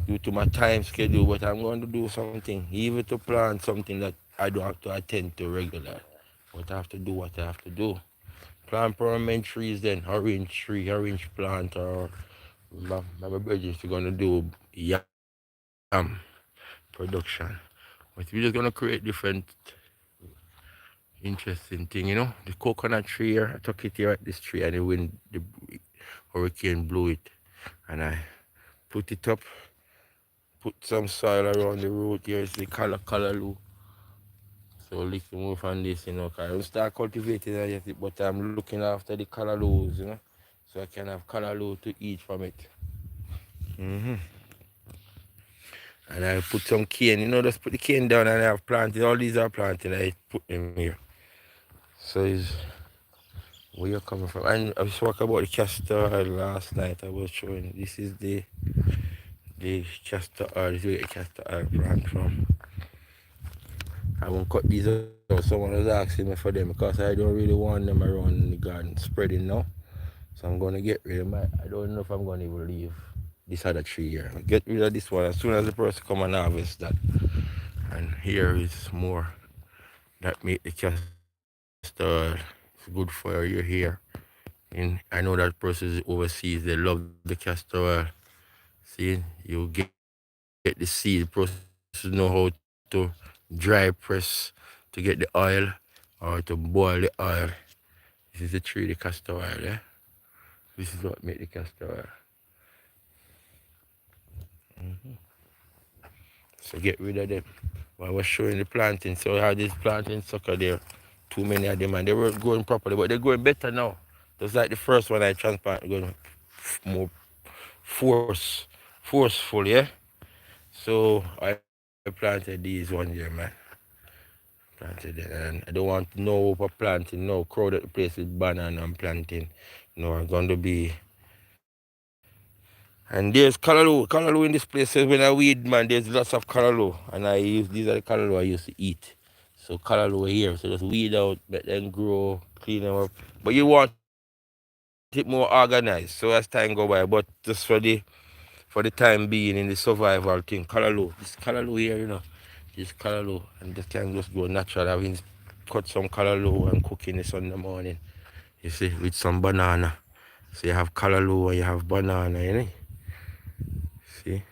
due to my time schedule, but I'm going to do something, even to plant something that I don't have to attend to regular. But I have to do what I have to do. Plant permanent trees then, orange tree, orange plant, or my brother is going to do yam production. But we're just going to create different interesting thing, you know. The coconut tree here, I took it here at this tree and the wind, the hurricane blew it. And I put it up, put some soil around the root here, it's the callaloo. So little move on this, you know, 'cause I don't start cultivating it yet, but I'm looking after the callaloos, you know, so I can have callaloo to eat from it. And I put some cane, you know, just put the cane down and I have planted, all these are planted, I put them here. So it's where you're coming from. And I was talking about the castor oil last night, I was showing, this is the castor oil, this is where the castor oil plant from. I won't cut these out. Someone was asking me for them because I don't really want them around in the garden spreading now. So I'm gonna get rid of my. I don't know if I'm gonna even leave this other tree here. I'll get rid of this one as soon as the person come and harvest that. And here is more that make the castor oil. It's good for your hair. And I know that person overseas, they love the castor oil. See, you get the seed. Process know how to dry press to get the oil or to boil the oil. This is the tree, the castor oil, yeah? This is what make the castor oil. So get rid of them. Well, I was showing the planting. So I have this planting sucker there. Too many of them and they weren't growing properly, but they're growing better now. Just like the first one I transplanted, going more forceful, yeah? So I planted these ones here, man. Planted it, and I don't want no over planting, no crowded the place with banana and planting. No, I'm going to be. And there's callaloo in this place. So when I weed, man, there's lots of callaloo, and these are the callaloo I used to eat. So callaloo here, so just weed out, let them grow, clean them up. But you want it more organized, so as time go by. But just for the time being in the survival thing, callaloo, this callaloo here, you know, this callaloo, and this can just grow natural. I mean, cut some callaloo and cook in this on the morning. You see, with some banana. So you have callaloo and you have banana, you know. See,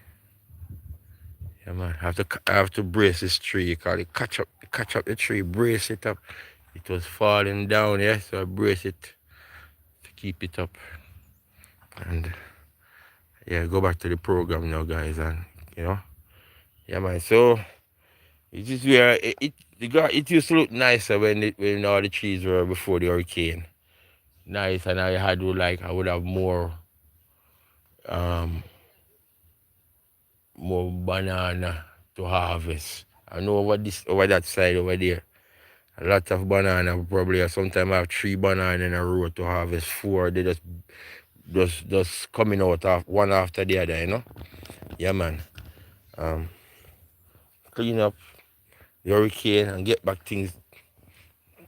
yeah, man. I have to brace this tree. You call it catch up the tree, brace it up. It was falling down, yeah. So I brace it to keep it up. And yeah, go back to the program now, guys, and you know, yeah, man. So it is where it used to look nicer when all the trees were before the hurricane. Nice, and I would have um more banana to harvest. I know over that side over there. A lot of banana probably. Sometimes I have 3 banana in a row to harvest 4. They just coming out of one after the other, you know. Yeah, man. Um, Clean up the hurricane and get back things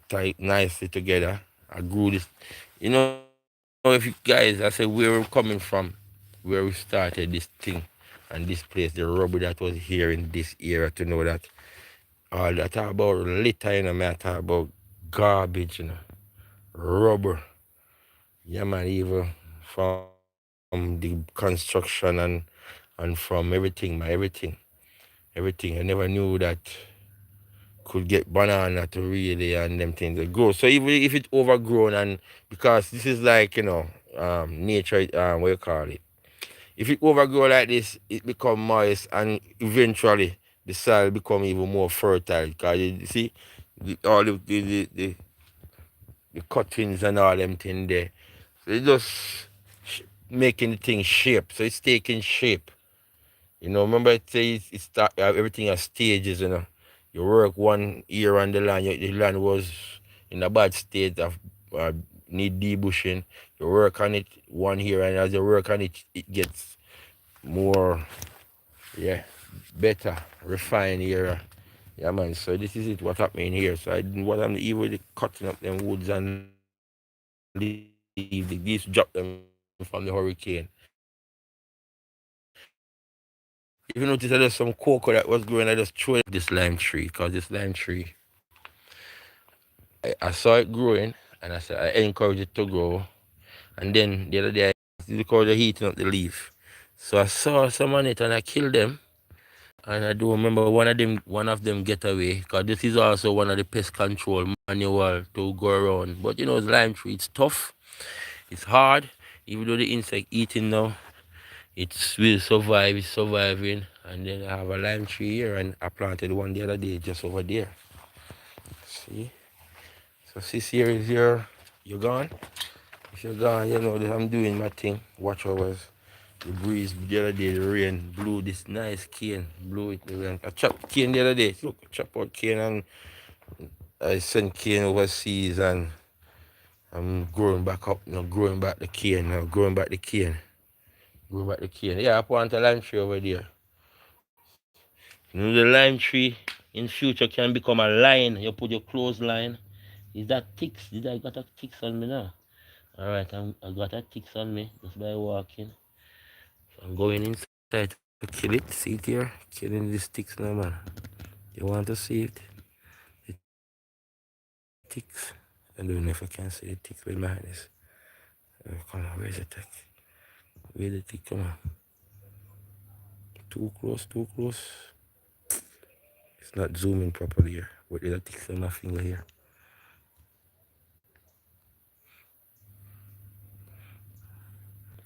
tight nicely together. I grew this. You know, if you guys, I say where we're coming from, where we started this thing, and this place, the rubber that was here in this era, to know that all that talk about litter, you know, me I talk about garbage, you know, rubber. Yeah, man, even from the construction and from everything. I never knew that could get banana to really and them things that grow. So even if it's overgrown and because this is like, you know, nature, what you call it. If it overgrow like this, it become moist and eventually the soil become even more fertile. Because you see, all the cuttings and all them things there. So it's just making the thing shape. So it's taking shape. You know, remember it says it's start, everything has stages, you know. You work 1 year on the land, the land was in a bad state of uh, need debushing. You work on it 1 year, and as you work on it, it gets more, yeah, better, refined here. Yeah, man. So this is it. What happening here? So what I'm even cutting up them woods and leave. These drop them from the hurricane. If you notice, there's some cocoa that was growing. I just threw it this lime tree because this lime tree, I saw it growing and I encouraged it to grow. And then the other day, because they're heating up the leaf. So I saw some on it and I killed them. And I do remember one of them get away. Because this is also one of the pest control manual to go around. But you know, it's lime tree, it's tough, it's hard. Even though the insect eating now, it will survive, it's surviving. And then I have a lime tree here and I planted one the other day just over there. See? So this here is you're gone. If you're gone, you know that I'm doing my thing. Watch hours. The breeze the other day, the rain blew this nice cane, blew it the rain. I chopped cane the other day. Look, I chopped out cane and I sent cane overseas and I'm growing back up, growing back the cane, growing back the cane. Growing back the cane. Yeah, I plant a lime tree over there. You know the lime tree in future can become a line. You put your clothesline. Is that ticks? Did I got a ticks on me now? Alright, I got a ticks on me just by walking. So I'm going inside to kill it. See it here? Killing these sticks now, man. You want to see it? The ticks. I don't know if I can see the ticks with my hands. Come on, where's the tick? Where's the tick? Come on. Too close, too close. It's not zooming properly here. But there's a tick on my finger here.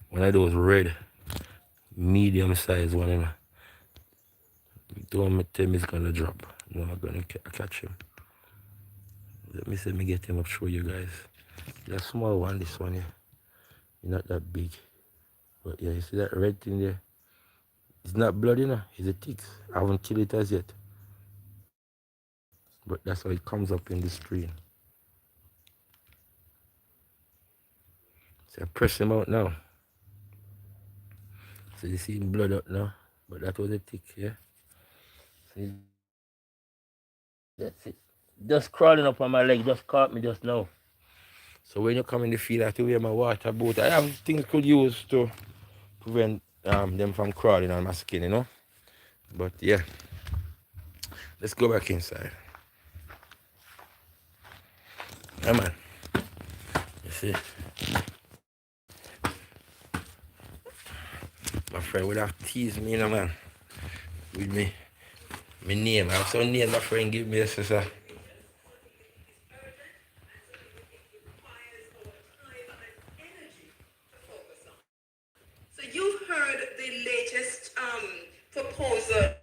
One of those red, medium sized one, you know. Don't tell me it's gonna drop. No, I'm gonna catch him. Let me see me get him up, show you guys. It's a small one, this one here. Not that big. But yeah, you see that red thing there? It's not blood, you know. It's a tick. I haven't killed it as yet. But that's how it comes up in the screen. So I press him out now. So you see him blood out now. But that was a tick, yeah? See, that's it. Just crawling up on my leg, just caught me just now. So when you come in the field, I have to wear my water boot. I have things could use to prevent them from crawling on my skin, you know. But yeah, let's go back inside. Yeah, man. You see, my friend would have teased me, you know, man, with my name. I have some name my friend give me, sister.
So you've heard the latest proposal,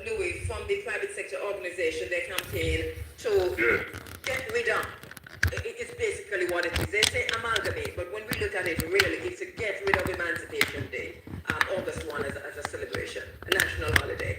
Louis, from the private sector organization, their campaign to get rid of. It's basically what it is. They say amalgamate, but when we look at it, really, it's a get rid of Emancipation Day, August 1 as a celebration, a national holiday.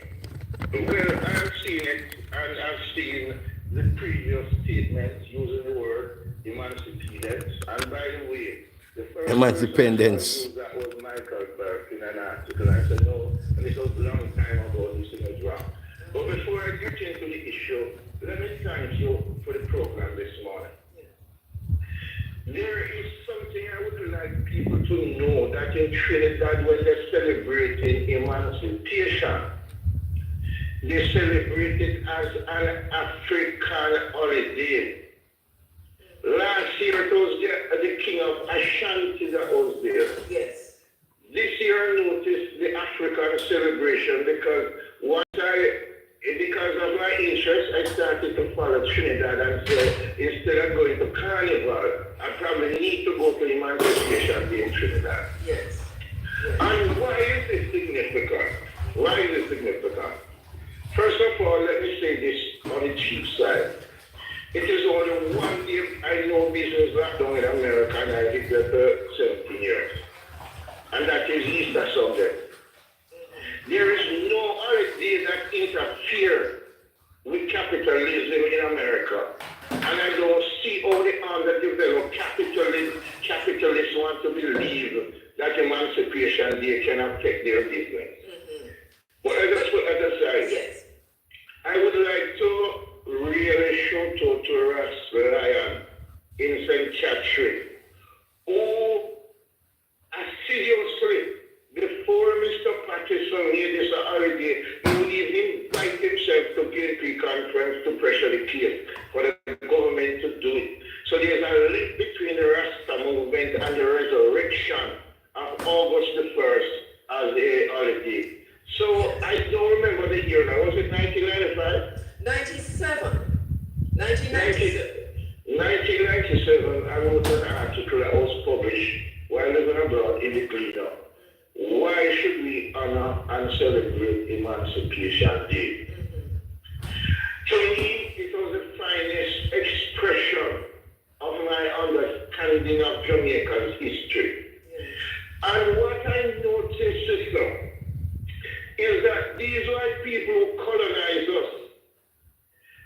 Well, I've seen it, and I've seen the previous statements using the word emancipated. And by the way, the first
Emancipendence.
person that was Michael Burke in an article. I said, no, and it was a long time ago, this in a draft. But before I get into the issue, let me thank you for the program this morning. There is something I would like people to know that in Trinidad, when they're celebrating emancipation, they celebrate it as an African holiday. Last year it was the king of Ashanti that was there.
Yes.
This year I noticed the African celebration because of my interest, I started to follow Trinidad and said, instead of going to Carnival, I probably need to go to Emancipation Day in Trinidad.
Yes.
And why is it significant? Why is it significant? First of all, let me say this on the cheap side. It is only one day I know business lockdown in America, and I did that for 17 years. And that is Easter Sunday. There is no holiday that interferes with capitalism in America. And I don't see all the underdeveloped capitalists want to believe that Emancipation Day can affect their business. But I just put that aside.
Yes.
I would like to really shout out to Ras Lion in St. Catherine, who assiduously, before Mr. Patterson made this holiday, he would even invite himself to PNP conference to pressure the case for the government to do it. So there's a link between the Rasta movement and the resurrection of August the 1st as a holiday. So I don't remember the year now. Was it 1995?
97. 1997.
1997, I wrote an article that was published while living abroad in the Gleaner. Why should we honor and celebrate Emancipation Day? To me, it was the finest expression of my understanding of Jamaica's history. And what I noticed, sister, is that these white people who colonized us,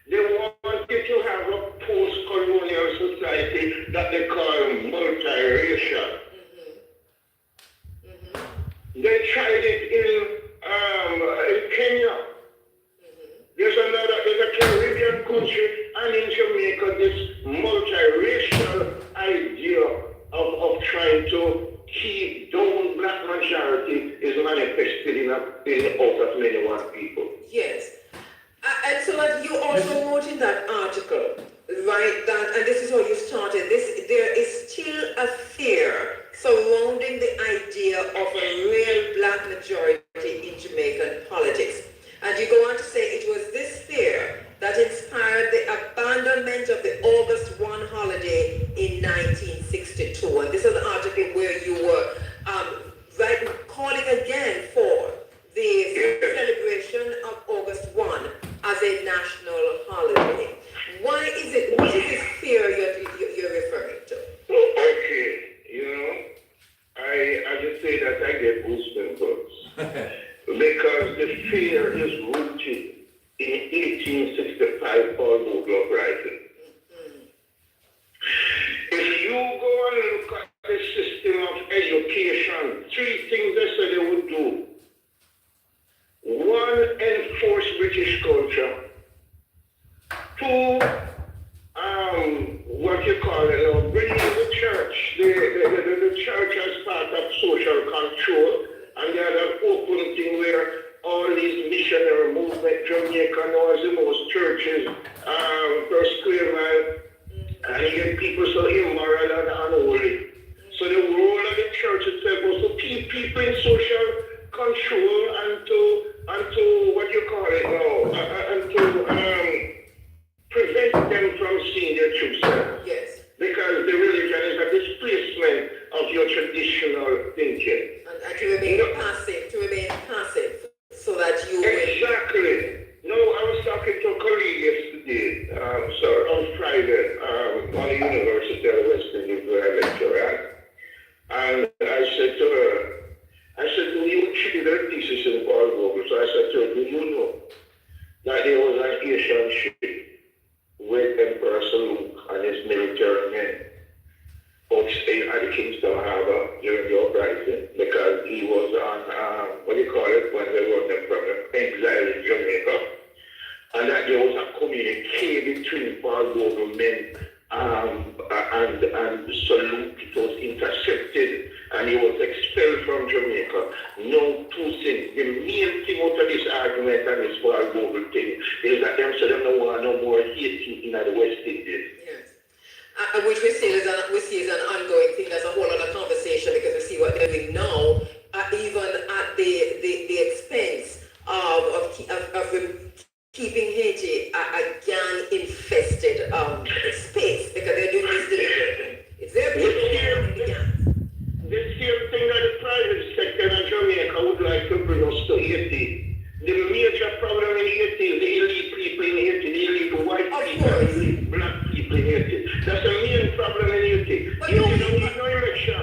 they wanted to have a post-colonial society that they call multiracial. They tried it in Kenya. There's a Caribbean country, and in Jamaica, this multiracial idea of trying to keep down black majority is manifested in out of many white people.
Yes. And so that you also wrote in that article, right, that, and this is how you started, there is still a fear surrounding the idea of a real black majority in Jamaican politics. And you go on to say it was this fear that inspired the abandonment of the August 1 holiday in 1962. And this is an article where you were calling again for the celebration of August 1 as a national holiday. What is this fear you're referring to?
Okay, I just say that I get goosebumps because the fear is rooted in 1865 Paul Vogel uprising. If you go and look at the system of education, three things they said they would do. One, enforce British culture. Two, bring in the church. The church as part of social control, and they had an open thing where all these missionary movement, Jamaica now has the most churches per square mile, and you get people so immoral and unholy. So the role of the church itself was to keep people in social control and to prevent them from seeing their true self.
Yes.
Because the religion is a displacement of your traditional thinking.
And to remain passive, so that you
Exactly. No, I was talking to a colleague yesterday, on Friday, on the University of Western where I lecture at. And I said to her, she did her thesis in Paul Vogel, so I said to her, do you know that there was an Asian ship with Emperor Saluk and his military men staying at the Kingston Harbor during the uprising because he was on, when they were from exile in Jamaica, and that there was a communique between Paul Vogel men and Saluk. It was intercepted and he was expelled from Jamaica. No, two things. The main thing out of this argument and this Paul Vogel thing is that them say them don't want no more Haiti in the West Indies.
Yes. Which we see is an ongoing thing. There's a whole other conversation because we see what they're doing now, even at the expense of keeping Haiti a gang-infested space, because they're doing this deliberately. It's their people.
The same thing that the private sector in Jamaica would like to bring us to Haiti. The major problem in Haiti is the elite people in Haiti, the elite white people, the elite black people in Haiti. That's the main problem in Haiti.
But
Haiti don't need no election.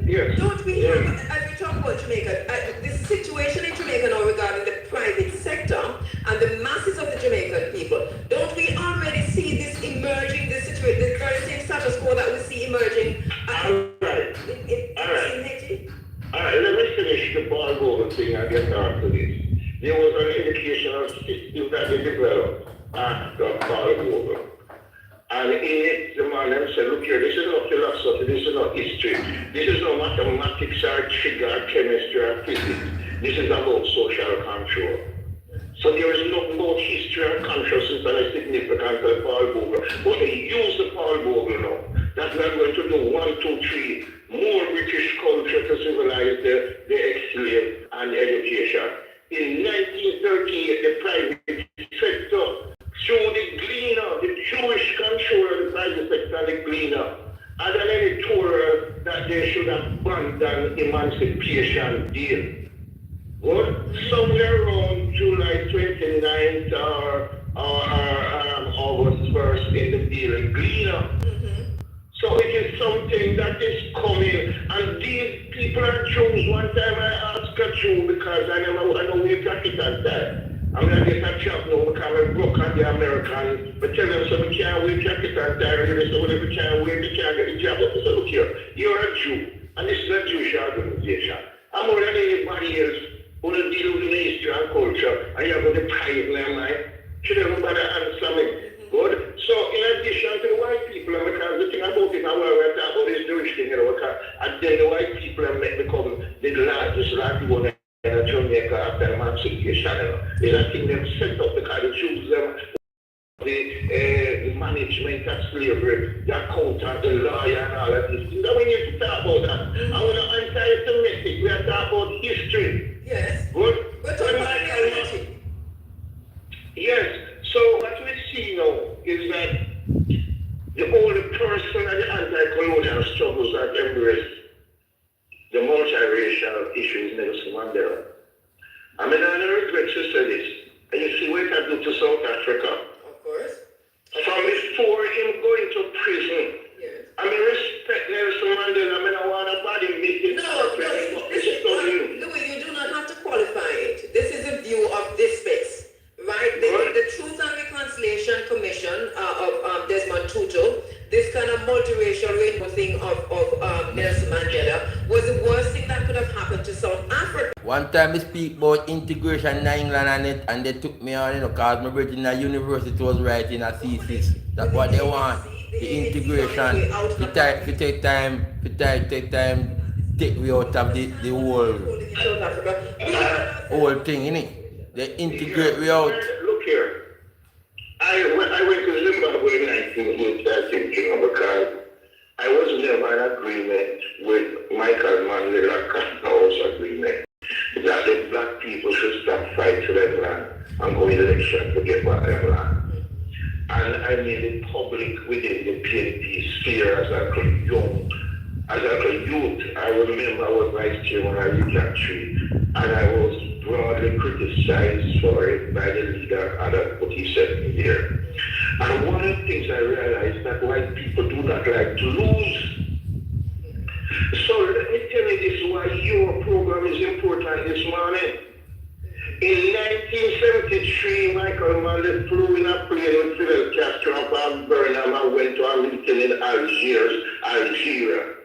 Yes. Don't we have, as we talk about Jamaica, this situation in Jamaica now regarding the private sector and the masses of the Jamaican people, don't we already see this emerging, the very same status quo that we see emerging in Haiti?
All right, let me finish the Paul Vogel thing and get on to this. There was an educational system that this is not history. This is not mathematics or trigger or chemistry or physics. This is about social control. So there is nothing about history and consciousness and a significance of Paul Bogle. But they use the Paul Bogle now. That we are going to do 1, 2, 3 more British culture to civilize the ex-slave and education. In 1938, the private sector, through the gleaner, the Jewish control of the private sector and the gleaner, had an editorial that they should abandon emancipation deal. Well, somewhere around July 29th or August 1st in the deal, gleaner. So it is something that is coming, and these people are Jews. One time I asked a Jew because I know we jacket at that. I'm going to get a job now because I broke on the American. But tell them, so we can't wear jacket and tie. They say, well, if we can't wear, we can't get the job. I said, look here, you're a Jew, and this is a Jewish organization. I'm more than anybody else who don't deal with the history and culture, and you're going to tie it in their mind. Should everybody answer me? Good. So in addition to the white people, because the thing about it, I want to talk about this Jewish thing, because and then the white people have become the largest one in Jamaica after emancipation. It's a thing them set up because they choose them, the management of slavery, the accountant, the lawyer, and all of these things. And we need to talk about that. I want to anti-Semitic. We are talking about history.
Yes.
Good.
We're talking about reality.
Yes. So what we see now is that the only person and the anti-colonial struggles that embrace the multiracial issue is Nelson Mandela. I mean, I regret to say this. And you see what I do to South Africa.
Of course.
From before him going to prison.
Yes.
I mean, respect Nelson Mandela. I mean, I want a body meeting.
No, Louis, you do not have to qualify it. This is a view of this space. Right, the Truth and Reconciliation Commission of Desmond Tutu, this kind of multiracial rainbow thing of Nelson Mandela was the worst thing that could have happened to South Africa.
One time I speak about integration in England and they took me on, because my brother in the university was writing a thesis. That's what they want. The integration. To take time, take me out of the whole thing, innit? They integrate me out.
Look here. I went to Zimbabwe in 1913, because I was never in agreement with Michael Mandela's House agreement that the black people should stop fighting for their land and go in election to get back their land. And I made it public within the PNP sphere as a young. As a youth, I remember I was vice chairman of the country, and I was broadly criticized for it by the leader, and what he said in there. And one of the things I realized that white people do not like to lose. So let me tell you this, why your program is important this morning. In 1973, Michael Mandela flew in a plane with Fidel Castro and Burnham and went to a meeting in Algeria.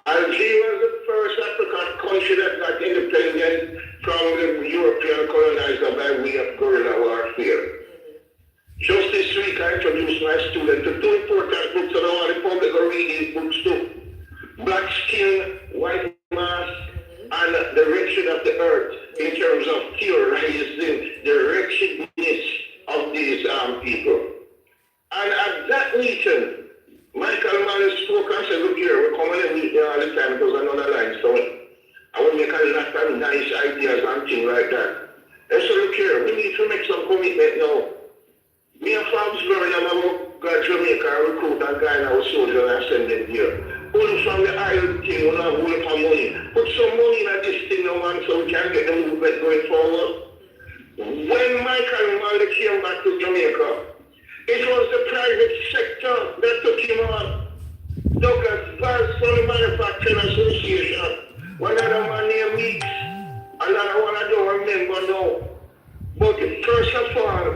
Algeria was the first African country that got independent from the European colonizer by way of guerrilla warfare. Just this week I introduced my students to 2 important books, and I want the public to read these books too. Black Skin, White Mask, and The Wretched of the Earth, in terms of theorizing the wretchedness of these people. And at that meeting, Michael Mann spoke and said, look here, we're coming and meet there all the time because another line so I will make a lot of nice ideas and things like that. And so look here, we need to make some commitment now. Me and Fabs Florida, I'm going to Jamaica and recruit a guy in our soldier and send them here. Only from the island thing, we don't have whole for money. Put some money in this thing now, man, so we can get the movement going forward. When Michael Mann came back to Jamaica, it was the private sector that took him on. Douglas Vance from the Manufacturing Association. One other man named Meeks. Another one I don't remember now. But first of all,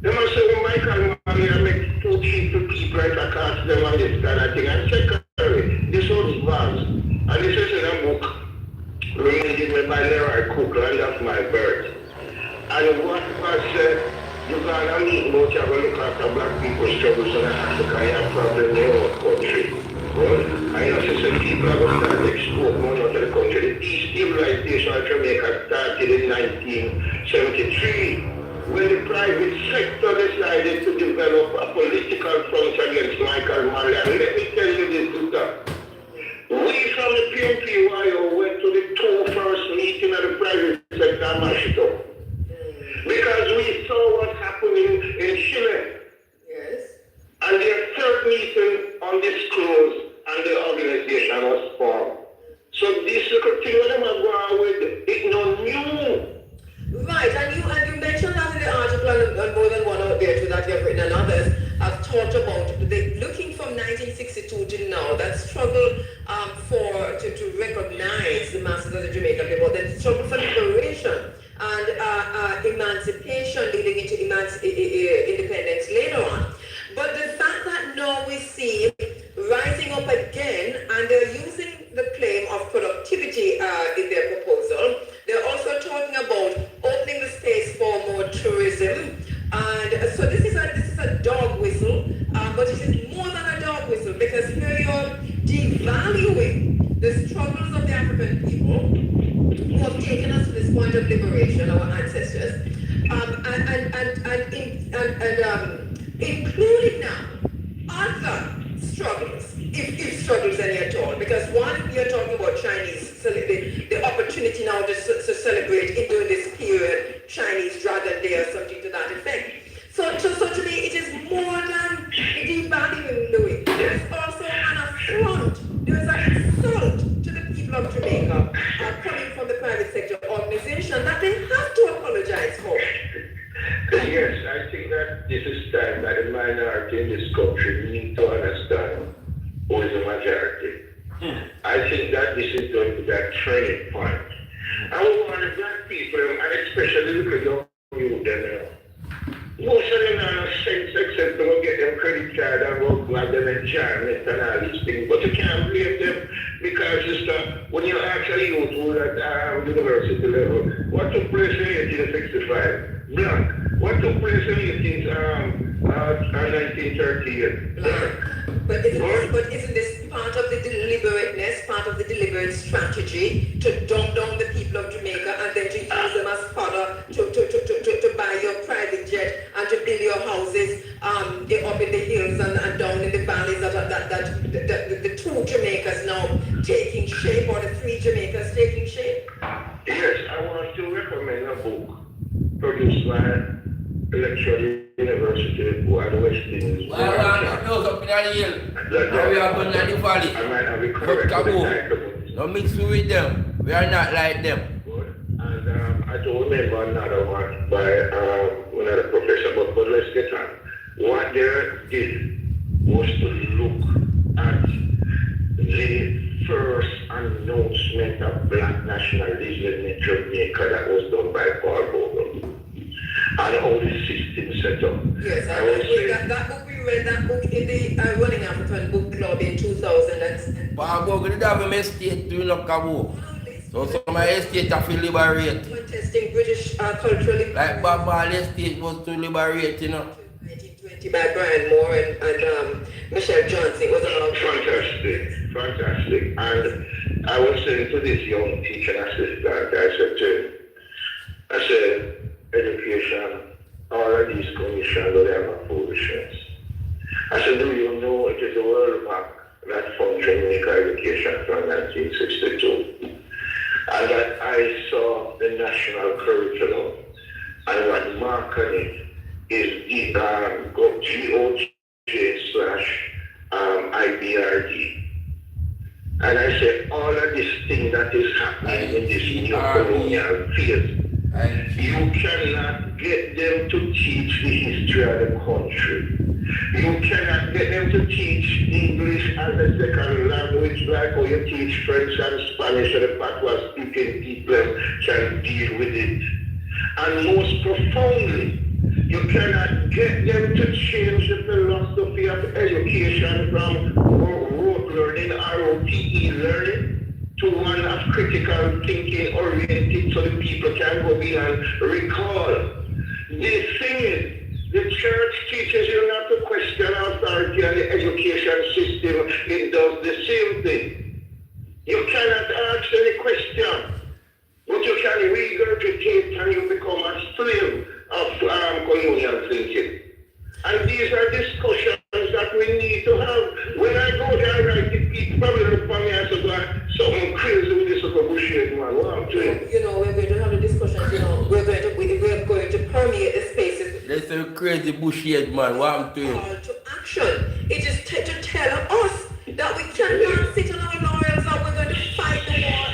they must say, well, Michael Mann make too cheap to people right across them and this kind of thing. And secondly, this was Vance. And this is in a book reminded me by Leroy Cook, Land of My Birth. And what was said, you can't meet much of a look after black people's struggles in Africa, you have problems in your own country. Well, are going to start export money out of the country. The destabilization of Jamaica started in 1973 when the private sector decided to develop a political front against Michael Manley. And let me tell you this, sister. We from the PNPYO went to the two first meeting of the private sector and mashed it up. Because we saw what's happening in Chile.
Yes.
And their third meeting on this close and the organization was formed. So this little thing when them are going with, it's not new.
Right, and you mentioned that in the article, and more than one out there too that you have written, and others have talked about looking from 1962 to now, that struggle to recognize the masses of the Jamaican people, the struggle for liberation and emancipation leading into independence later on. But the fact that now we see rising up again, and they're using the claim of productivity in their proposal. They're also talking about opening the space for more tourism. And so this is a dog whistle, but it is more than a dog whistle, because here you're devaluing the struggles of the African people who have taken us to this point of liberation, our ancestors, including now other struggles, if struggles any at all. Because one, you're talking about Chinese, so the opportunity now to celebrate during this period, Chinese Dragon Day or something to that effect. So to me, it is more than devaluing Louis. There's also an affront. There's an insult to the people of Jamaica coming from the private sector organization that they have to apologize for.
Yes, I think that this is time that the minority in this country need to understand who is the majority. I think that this is going to be a turning point. I want the black people, and especially look at young youth, most of them are sense except to get them credit card and work like them enjoyment and all these things. But you can't blame them because when you ask a youth who at university level, what took place in 1865? Black. What took place in 1938? Black.
But isn't this part of the deliberateness, part of the deliberate strategy to dumb down the people of Jamaica and then to use them as fodder to buy your private jet and to build your houses up in the hills and down in the valleys that the two Jamaicas now taking shape, or the three Jamaicas taking shape?
Yes, I want to recommend a book produced by Electoral University who are the West Indies.
Well, up in the hill. Now we are going to the valley.
I might not be correct with the title.
Don't mix me with them. We are not like them.
Good. And I don't remember another one by another professor, but let's get on. What they did was to look at the first announcement of black nationalism in Jamaica that was done by Paul Bogle. And how the system set up.
Yes, that book, we read that book in the Running African Book Club in 2000.
Paul Bogle did have a estate doing up Cabo. So some of my estate have to liberate.
Testing British culturally.
Like Bob Marley estate was to liberate,
1920 by Brian Moore and Michelle Johnson. It was
fantastic. And I was saying to this young teaching assistant, I said, education, all of these commissions, they are not foolishness. I said, do you know it is the World Bank that funds Jamaica education from 1962? And that I saw the national curriculum, and what marking it is the GOJ/IBRD. And I said, all of this thing that is happening in this new colonial phase, you cannot get them to teach the history of the country. You cannot get them to teach English as a second language like how you teach French and Spanish, so the patois speaking people can deal with it. And most profoundly, you cannot get them to change the philosophy of education from rote learning, ROTE learning, to one of critical thinking oriented so the people can go beyond recall. The thing is, the church teaches you not to question authority and the education system. It does the same thing.
crazy bushy-head man. What happened to him?
Call to action. It is to tell us that we cannot sit on our laurels and we're going to fight the war.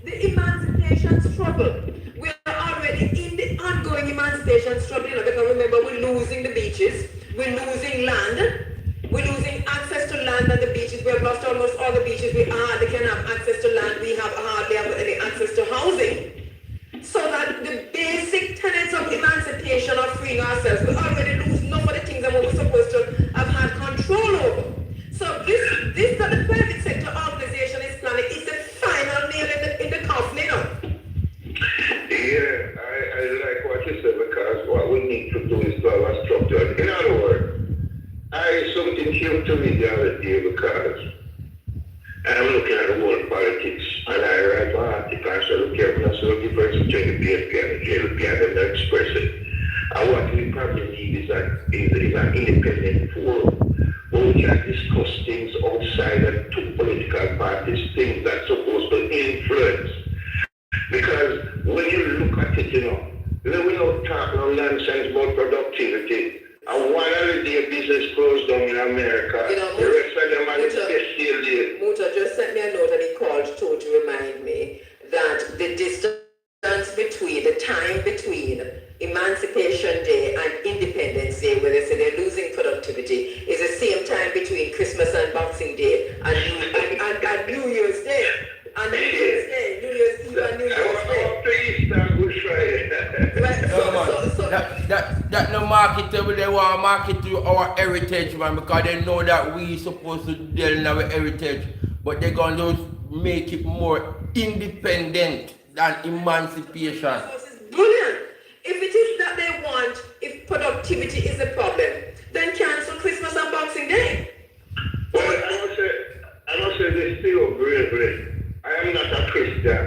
The emancipation struggle. We are already in the ongoing emancipation struggle, because remember, we're losing the beaches, we're losing land, we're losing access to land and the beaches. We have lost almost all the beaches. We hardly can have access to land. We have hardly have any access to housing. So that the basic tenets of emancipation are freeing ourselves. We already lose enough of the things that we were supposed to have had control over. So this that the private sector organization is planning is the final nail in the coffin, you know.
Yeah, I like what you said, because what we need to do is to have a structure. In other words, something came to me the other day, because I'm looking at the world politics, and I write an article and say, look here, there's no difference between the PFP and the JLP, and then I express it. And what we probably need is an independent forum where we can discuss things outside of two political parties, things that are supposed to influence. Because when you look at it, let me not talk no nonsense about productivity. And one of the day business closed down in America, the rest of them are the best still there.
Muta just sent me a note and he called too to remind me that the distance between, the time between Emancipation Day and Independence Day, where they say they're losing productivity, is the same time between Christmas and Boxing Day and New Year's Day. And New Year's Day, New Year's Eve and New Year's Day.
After Easter, Good Friday.
Right,
That no marketable, they want to market to our heritage, man, because they know that we supposed to deal in our heritage, but they're going to make it more independent than emancipation.
It's brilliant. If it is that they want, if productivity is a problem, then cancel Christmas and Boxing Day.
Well, I must say this to you bravely. I am not a Christian.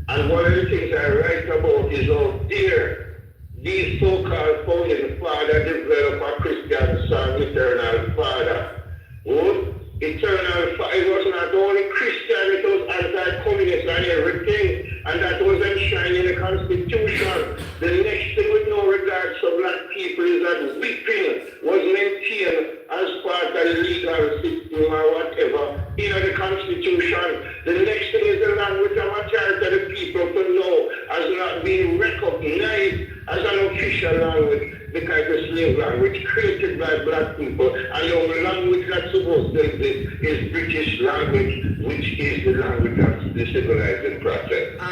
And one of the things I write about is how dear these so-called founding fathers develop a Christian song, Eternal Father. Oh, Eternal Father, it was not only Christian, it was anti-communist and everything. And that was enshrined in the Constitution. The next thing with no regards to black people is that whipping was maintained as part of the legal system or whatever in the Constitution. The next thing is the language of majority of the people to know as not being recognized as an official language, because the slave language created by black people, and the language that's supposed to exist is British language, which is the language of the civilizing process.
I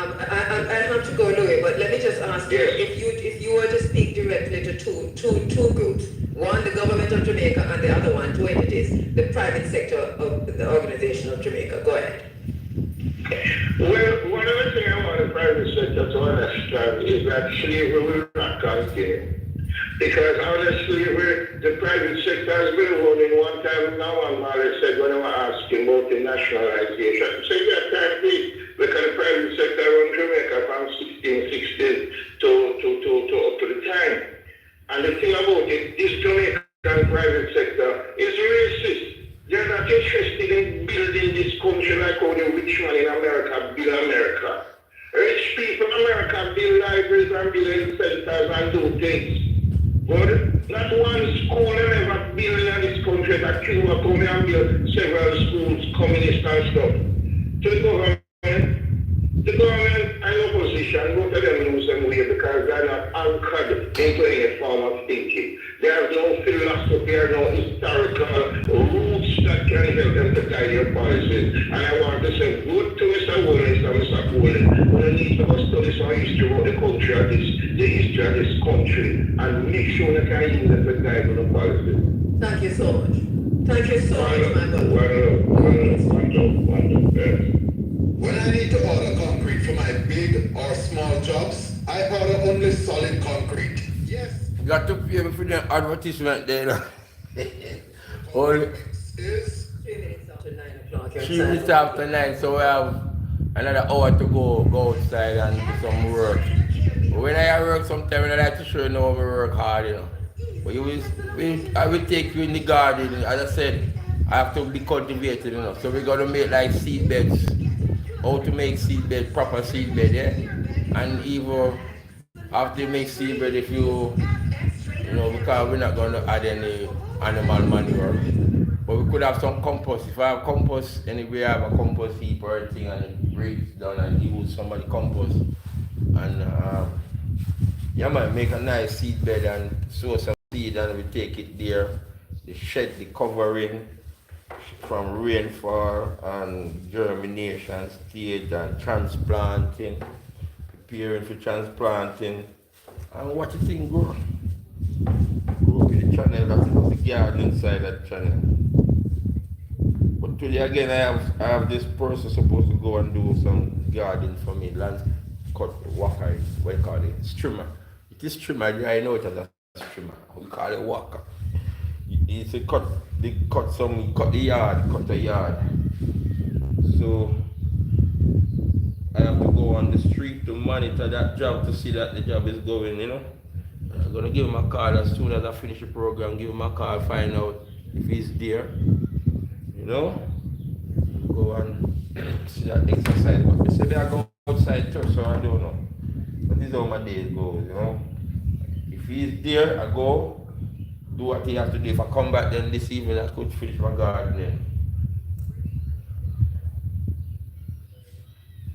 have to go, Louis, but let me just ask you, if you were to speak directly to two groups, one the government of Jamaica and the other one, two entities, the private sector of the organization of Jamaica, go ahead.
Well, one of the things I want the private sector to understand is that slavery will not continue. Because under slavery, the private sector has been running one time now, and Marley said when I was asking about the nationalization, he said, yeah, can't be, because the private sector run Jamaica from 1660 to up to the time. And the thing about it, this Jamaican private sector is racist. They're not interested in building this country like how the rich man in America build America. Rich people in America build libraries and build health centers and do things. But not one school ever built in this country that Cuba come and build several schools, communist and stuff. To the government and opposition, both of them lose them way because they're not anchored into any form of thinking. They have no philosophy or no historical roots that can help them to guide their policies. And I want to say good to Mr. Wallace and Mr. Cooley. We need to study some history about the country of the history of this country, and make sure that I use it to guide the policies.
Thank you so much. Thank you so much, my brother.
When I need to order concrete for my big or small jobs, I order only solid concrete. Yes.
You got to pay me for the advertisement there. Only
Is
3 minutes after 9 o'clock.
3 minutes after 9, so we have another hour to go outside and do some work. But when I work sometimes, I like to show you how I work hard, But I will take you in the garden. As I said, I have to be cultivated, So we're going to make like seed beds. How to make seed bed, proper seed bed, And even after you make seed bed, if you because we're not going to add any animal manure. But we could have some compost. If I have compost, anyway, I have a compost heap or anything and it breaks down and use some of the compost. And yeah, man, make a nice seed bed and sow some seed and we take it there. The shed, the covering from rainfall and germination stage and transplanting, preparing for transplanting. And what you think grow? Grow with the channel, that is the garden inside that channel. But today again I have this person supposed to go and do some garden for me, land cut waka, what you call it? Strimmer. It is trimmer, I know it as a strimmer. We call it waka. It's a cut the yard. So I have to go on the street to monitor that job to see that the job is going. I'm gonna give him a call as soon as I finish the program, give him a call, find out if he's there. Go and see that exercise. But they say I go outside too, so I don't know. But this is how my day goes. If he's there, I go, do what he has to do. If I come back then this evening, I could finish my gardening.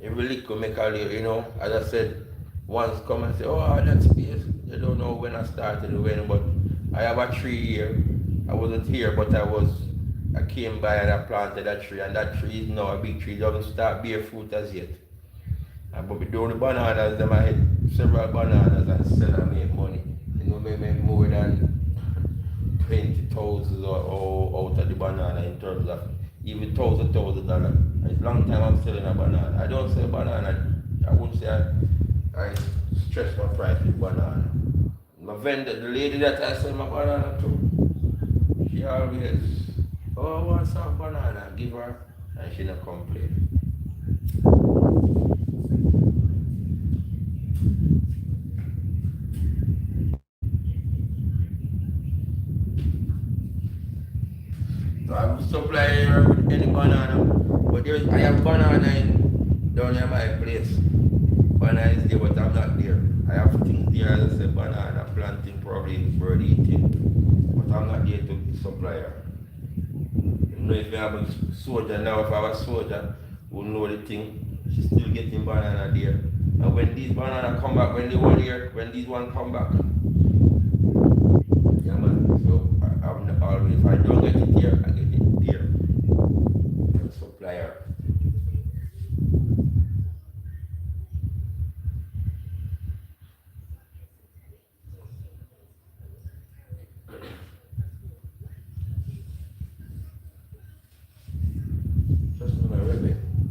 Every little make a little, as I said, once come and say, oh, that space. They don't know when I started when, but I have a tree here. I wasn't here, but I came by and I planted that tree, and that tree is now a big tree. It doesn't start bear fruit as yet. But we do the bananas, them I had several bananas and sell and make money. We make more than 20,000 or out of the banana in terms of even $1,000. It's a long time I'm selling a banana. I don't sell banana. I wouldn't say I stress my price with banana. My vendor, the lady that I sell my banana to, she always, oh, I want some banana, give her, and she not complain. So I'm supplying her with any banana, but I have banana down near my place. Banana is there, but I'm not there. I have things there, as I say, banana planting, probably bird eating, but I'm not there to supply her. If I have a soldier now, if I have a soldier who know the thing, she's still getting banana there. And when these banana come back, when these one come back, yeah man, so I'm not always, if I don't get it here, I get it there. I'm a supplier.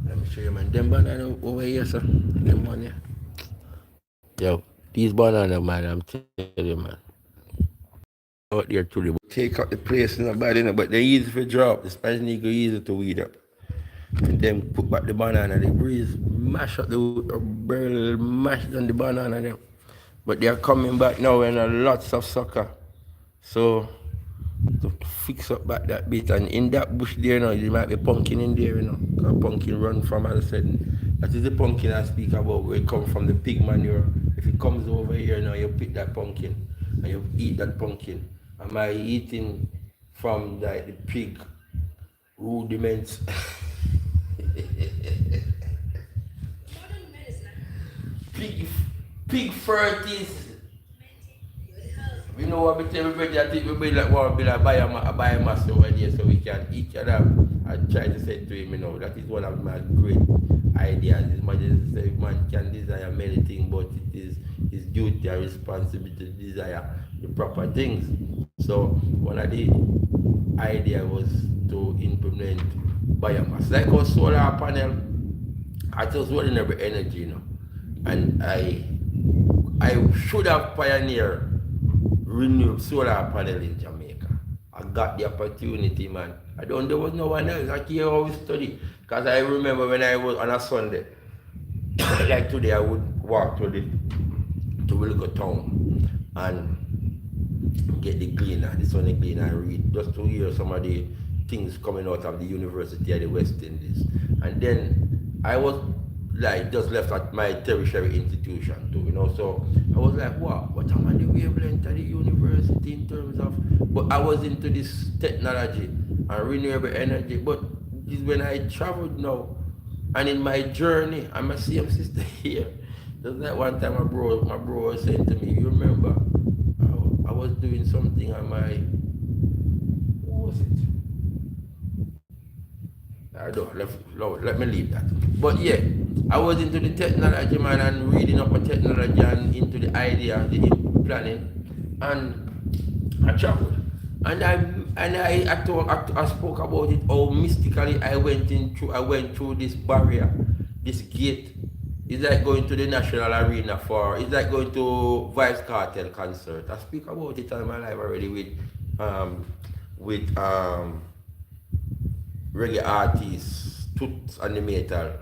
Let me show you, man. Them banana over here, sir. Them one here. Yo, these banana, man, I'm telling you, man. Out there truly. Take out the place, but they're easy for drop. The Spanish nigga easy to weed up. And then put back the banana, the breeze, mash up the barrel, mash down the banana them. But they're coming back now and lots of sucker. So to fix up back that bit, and in that bush there now, there might be pumpkin in there, because pumpkin run from, as I said, that is the pumpkin I speak about, where it comes from the pig manure. If it comes over here now, you pick that pumpkin and you eat that pumpkin. Am I eating from the pig rudiments? Pig fertilizer. We know what we tell everybody. I think we like want to build a biomass over there so we can eat it up. I try to say to him, that is one of my great ideas. Man can desire many things, but it is his duty and responsibility to desire the proper things. So one of the idea was to implement biomass. Like our solar panel, I just running every energy, and I should have pioneered renewable solar panel in Jamaica. I got the opportunity, man. There was no one else. I can't always study. Because I remember when I was on a Sunday, like today, I would walk to Wilco town and get the Gleaner, the Sunday Gleaner, and read, just to hear some of the things coming out of the University of the West Indies. And then I was like just left at my tertiary institution too, you know. So I was like, what am I the wavelength of the university in terms of, but I was into this technology and renewable energy. But this when I traveled now and in my journey, I'm a same sister here. Just like one time my bro was saying to me, you remember I was doing something on my, what was it? I don't, let me leave that. But yeah, I was into the technology, man, and reading up on technology and into the idea, the planning, and I traveled. I spoke about it, how mystically I went through this barrier, this gate. It's like going to the national arena it's like going to Vice Cartel concert. I speak about it in my life already with reggae artists, Toots and the Metal,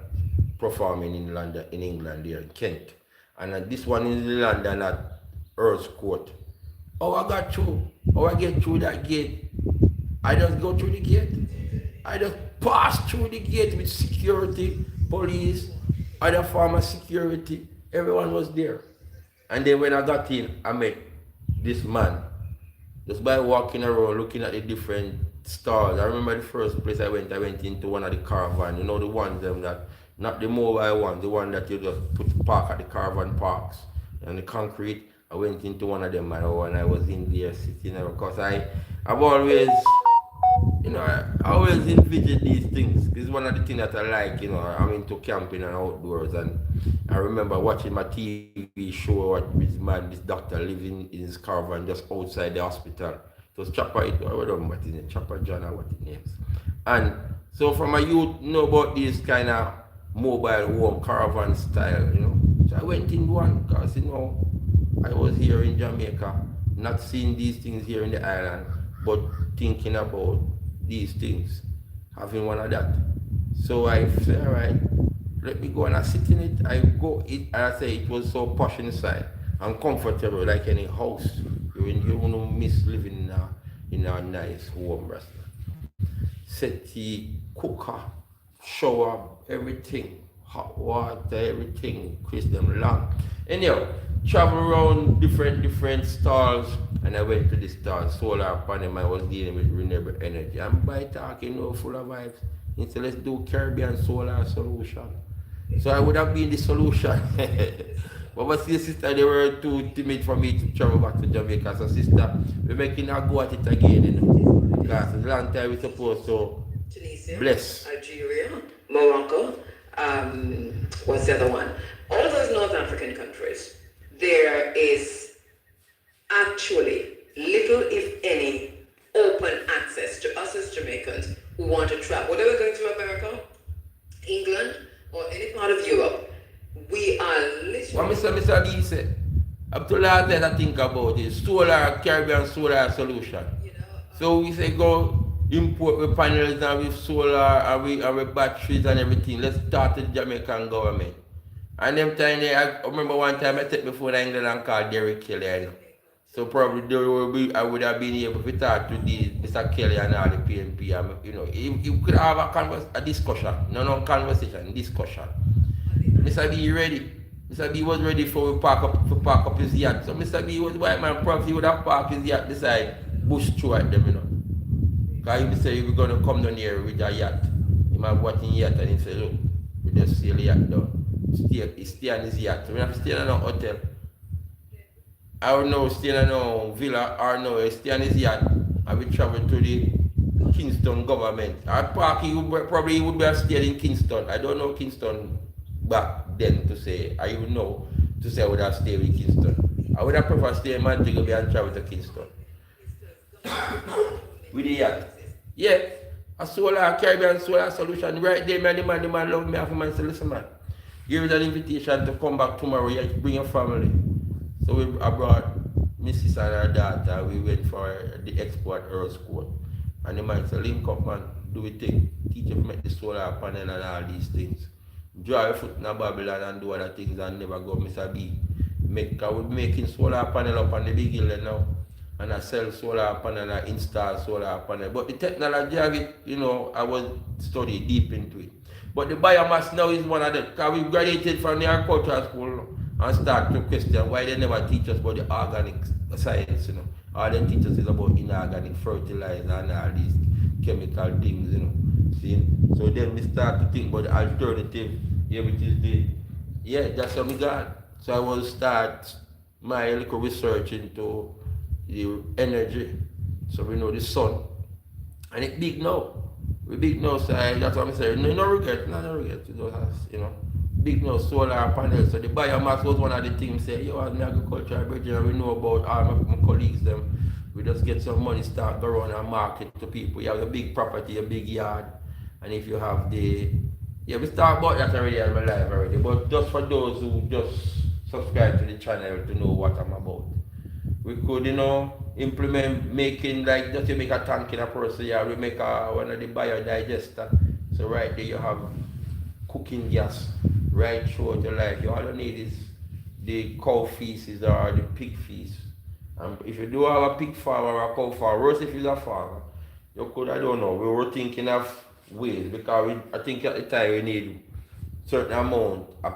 performing in London, in England, there in Kent. And this one is in London at Earl's Court. Oh, I got through. Oh, I get through that gate. I just go through the gate. I just pass through the gate with security, police, other form of security. Everyone was there. And then when I got in, I met this man. Just by walking around, looking at the different stalls. I remember the first place I went into one of the caravan. You know the ones them that, not the mobile one, the one that you just put park at the caravan parks and the concrete. I went into one of them, and when I was in there sitting there, because I've always, you know, I always envision these things. This is one of the things that I like, you know. I'm into camping and outdoors, and I remember watching my TV show what this doctor living in his caravan just outside the hospital. It was Chopper, I don't know what his name, Chopper John or what his name is. And so from a youth know about this kind of mobile home caravan style, you know. So I went in one because, you know, I was here in Jamaica, not seeing these things here in the island, but thinking about these things, having one of that. So I said, all right, let me go and I sit in it. I go, and I say it was so posh inside and comfortable like any house. You won't miss living in a nice home restaurant. Settee, cooker, shower, everything, hot water, everything, Chris them long. Anyhow, travel around different stalls, and I went to the stall, solar panel. I was dealing with renewable energy. And by talking, you know, full of vibes, he said, let's do Caribbean solar solution. So I would have been the solution. But my sister, they were too timid for me to travel back to Jamaica. So sister, we're making her go at it again, you know. Because it's a long time we're supposed to
Tunisia,
bless.
Algeria, Morocco, what's the other one? All those North African countries, there is actually little, if any, open access to us as Jamaicans who want to travel. Whether we're going to America, England, or any part of Europe, we are literally...
What Mr. Lee said, up to last night I think about it, Caribbean solar solution. So we say go import the panels and with solar and with batteries and everything. Let's start the Jamaican government. And them time I remember one time I took my phone to England and called Derek Kelly, you know. So probably I would have been able to talk to Mr. Kelly and all the PNP. And, you know, you could have a discussion, no conversation, discussion. Mr. B ready. Mr. B was ready for park up his yacht. So Mr. B was white man, probably he would have parked his yacht beside bush through at them, you know. Because he said he was going to come down here with a yacht. He might watch in yacht and he said, look, we just sail the yacht down. He stay on his yacht. So we have to stay in a hotel. I don't know, stay in a villa or no, stay on his yacht and we travel to the Kingston government. At park he would be stayed in Kingston. I don't know Kingston back then to say, I even know to say I would have stayed with Kingston. I would have preferred stay in Montego Bay and travel to Kingston. With the yacht. Yeah, a Caribbean solar solution right there, man. The man love me. I have man say, listen, man, give us an invitation to come back tomorrow. You bring your family. So I brought Mrs. and her daughter. We went for the expo at Earl's Court. And the man said, link up, man, do it thing. Teach you to make the solar panel and all these things. Draw your foot in a Babylon and do other things and never go, Mr. B. We're making solar panel up on the big hill now. And I sell solar panel and I install solar panel. But the technology of it, you know, I was studying deep into it. But the biomass now is one of them. Because we graduated from the agricultural school and start to question why they never teach us about the organic science, you know. All they teach us is about inorganic fertilizer and all these chemical things, you know. See? So then we start to think about the alternative, yeah, which is the, yeah, that's how we got. So I will start my little research into the energy. So we know the sun. And it big now. We big now, so that's what I'm saying. No regret, no regret. You know. Big now, solar panels. So the biomass was one of the things say, yo, as an agricultural bridge, we know about all my colleagues them. We just get some money, start go around and market to people. You have a big property, a big yard. And if you have the, yeah, we start about that already in my life already. But just for those who just subscribe to the channel to know what I'm about. We could, you know, implement making like just to make a tank in a person, yeah, we make one of the biodigester. So right there you have cooking gas right throughout your life. All you need is the cow feces or the pig feces. And if you do have a pig farm or a cow farm, worse if it's a farm, you could, I don't know, we were thinking of ways because I think at the time we need certain amount of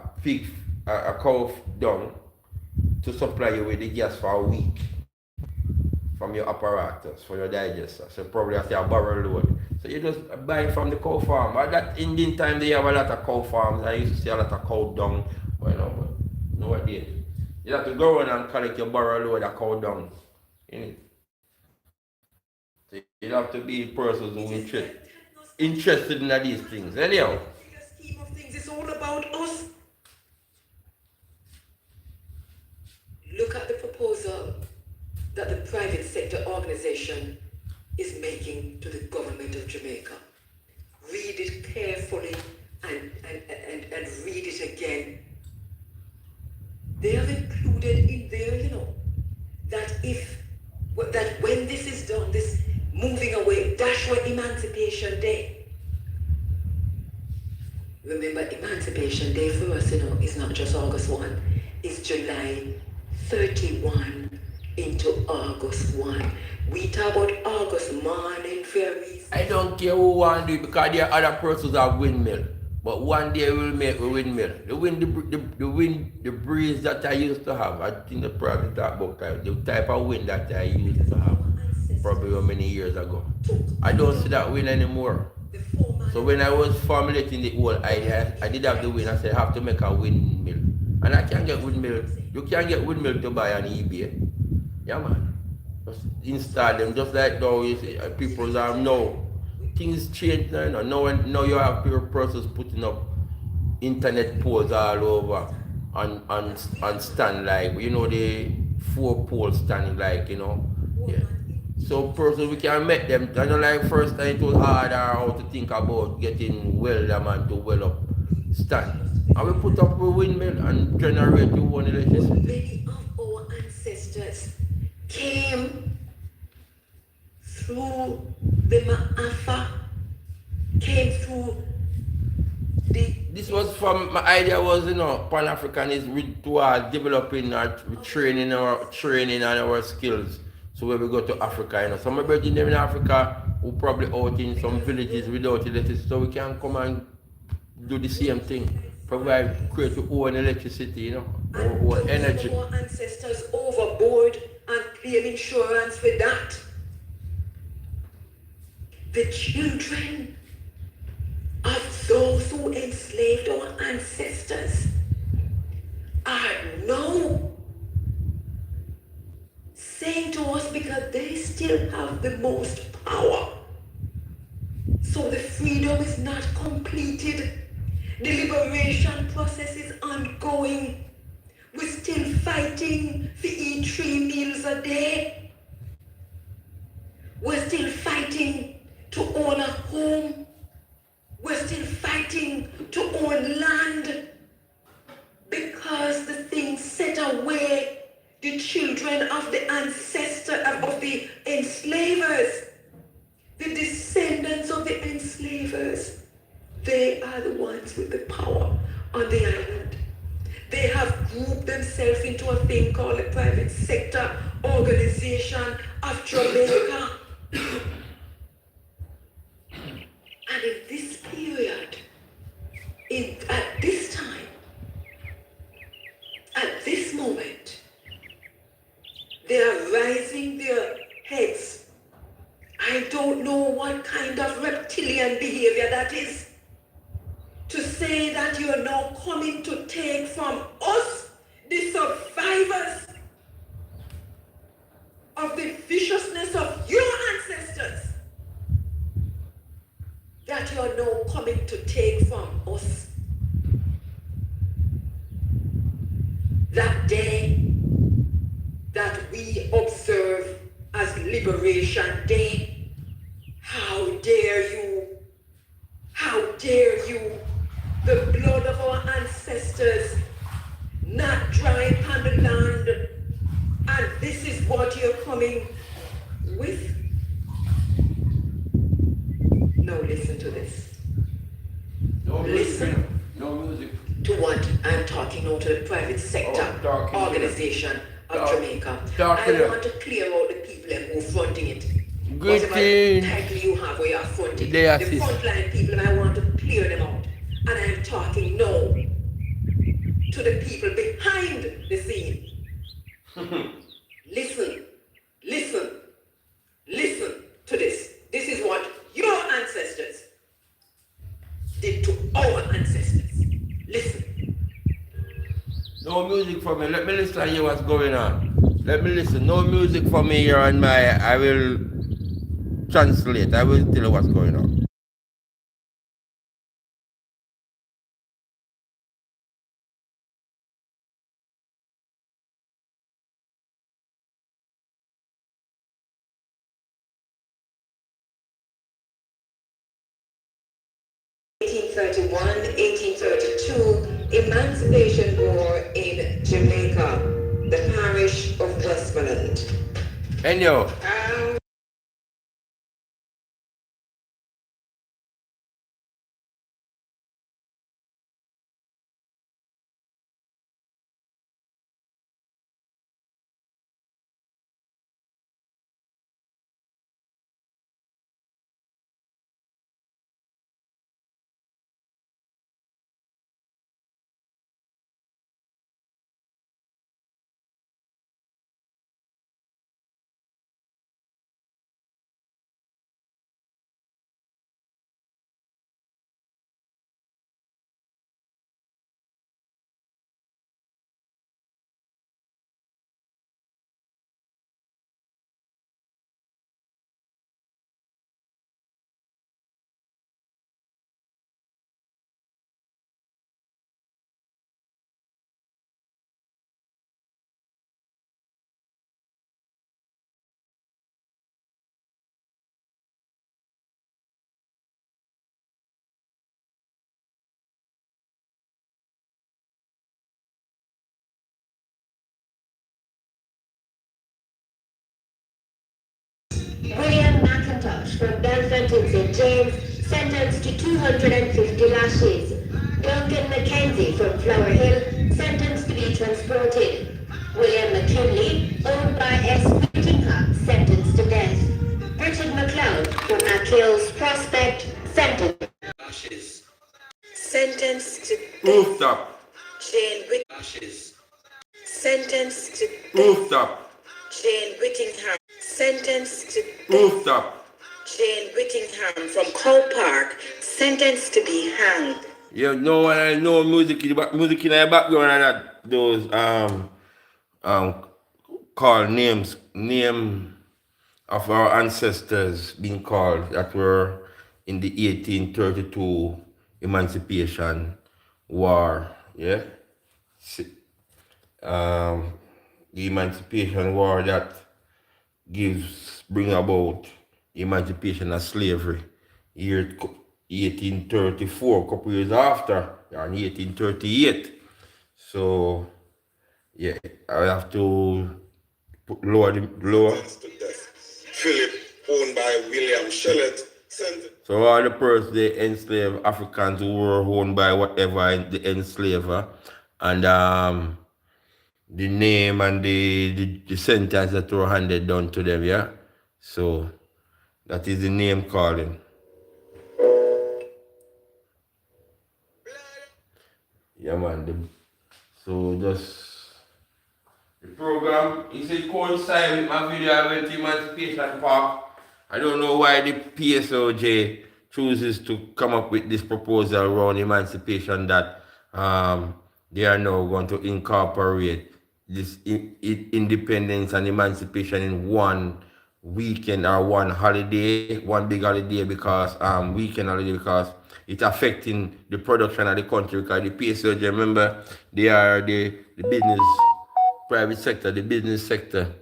a cow dung to supply you with the gas for a week from your apparatus, for your digester. So probably have to a barrel load. So you just buy from the cow farm. But that Indian time they have a lot of cow farms. I used to see a lot of cow dung. But you know, but nowadays. You have to go around and collect your barrel load of cow dung. So you have to be persons who interested in these things. Anyhow.
The scheme of things is all about us. Look at the proposal that the private sector organization is making to the government of Jamaica. Read it carefully and read it again. They have included in there, you know, that when this is done, this moving away, that's what Emancipation Day. Remember, Emancipation Day for us, you know, is not just August 1, it's July 31 into August 1. We talk about August morning ferries.
I don't care who want to do it because there are other persons have windmill. But one day we'll make a windmill. The breeze that I used to have, I think the probably talk about that, the type of wind that I used to have probably many years ago. I don't see that wind anymore. So when I was formulating the whole idea, I did have the wind. I said I have to make a windmill. And I can get windmill. You can get windmill to buy on eBay. Yeah, man. Just install them just like now people are now. Things change now. Now you have persons putting up internet poles all over and stand like, you know, the 4 poles standing like, you know. Yeah. So persons we can make them. I know like first time it was harder how to think about getting welder man to well up stand. And we put up a windmill and generate your own electricity.
Many of our ancestors came through the Ma'afa, came through the...
This was from, my idea was, you know, Pan-Africanism towards developing our training on our skills. So when we go to Africa, you know, some of them in Africa who probably out in some villages without electricity, so we can come and do the same thing. Provide, create our own electricity, you know, our own energy.
Our ancestors overboard and claim insurance for that. The children of those who enslaved our ancestors are now saying to us because they still have the most power. So the freedom is not completed. The liberation process is ongoing. We're still fighting to eat 3 meals a day. We're still fighting to own a home. We're still fighting to own land because the thing set away the children of the of the enslavers, the descendants of the enslavers. They are the ones with the power on the island. They have grouped themselves into a thing called the private sector organization of Jamaica. And in this period, say that you are now coming to take from us, the survivors of the viciousness of your ancestors, that you are now coming to take from us. That day that we observe as Liberation Day. How dare you? How dare you? The blood of our ancestors not dry upon the land, and this is what you're coming with? Now listen to this. Listen to what I'm talking now to the private sector organization of Jamaica. I want to clear out the people who are fronting it. Whatever title you have where you're fronting, the frontline people, I want to clear them out. And I'm talking now to the people behind the scene. Listen, listen, listen to this. This is what your ancestors did to our ancestors. Listen.
No music for me. Let me listen and hear what's going on. Let me listen. No music for me here on my. I will translate. I will tell you what's going on.
(1831, 1832) Emancipation War in Jamaica, the parish of Westmoreland.
And yo.
William McIntosh from Belfort in St. James, sentenced to 250 lashes. Duncan Mackenzie from Flower Hill, sentenced to be transported. William McKinley, owned by S. Whittingham, sentenced to death. Richard McLeod from McHill's Prospect, sentenced to lashes.
Sentenced to
Rooftop.
Jane
Lashes.
sentenced to
Rooftop.
Jane Whittingham, sentenced to
Rooftop.
Jane Whittingham from Cow Park, sentenced to be hanged.
You know when I know music in the background and that those called name of our ancestors being called that were in the 1832 Emancipation War, yeah. The Emancipation War that bring about emancipation of slavery. Year 1834, a couple years after, in 1838. So, yeah, I have to lower the lower.
Sentenced to death. Philip, owned by William Shellett,
So all the persons they enslaved Africans who were owned by whatever the enslaver, and the name and the sentence that were handed down to them, yeah. So that is the name calling. Yeah, man. So just the program is it coincide with my video I went to Emancipation Park. I don't know why the PSOJ chooses to come up with this proposal around emancipation that they are now going to incorporate this independence and emancipation in one weekend or one holiday, one big holiday because weekend holiday because it's affecting the production of the country because the PSOJ, remember, they are the business, private sector, the business sector.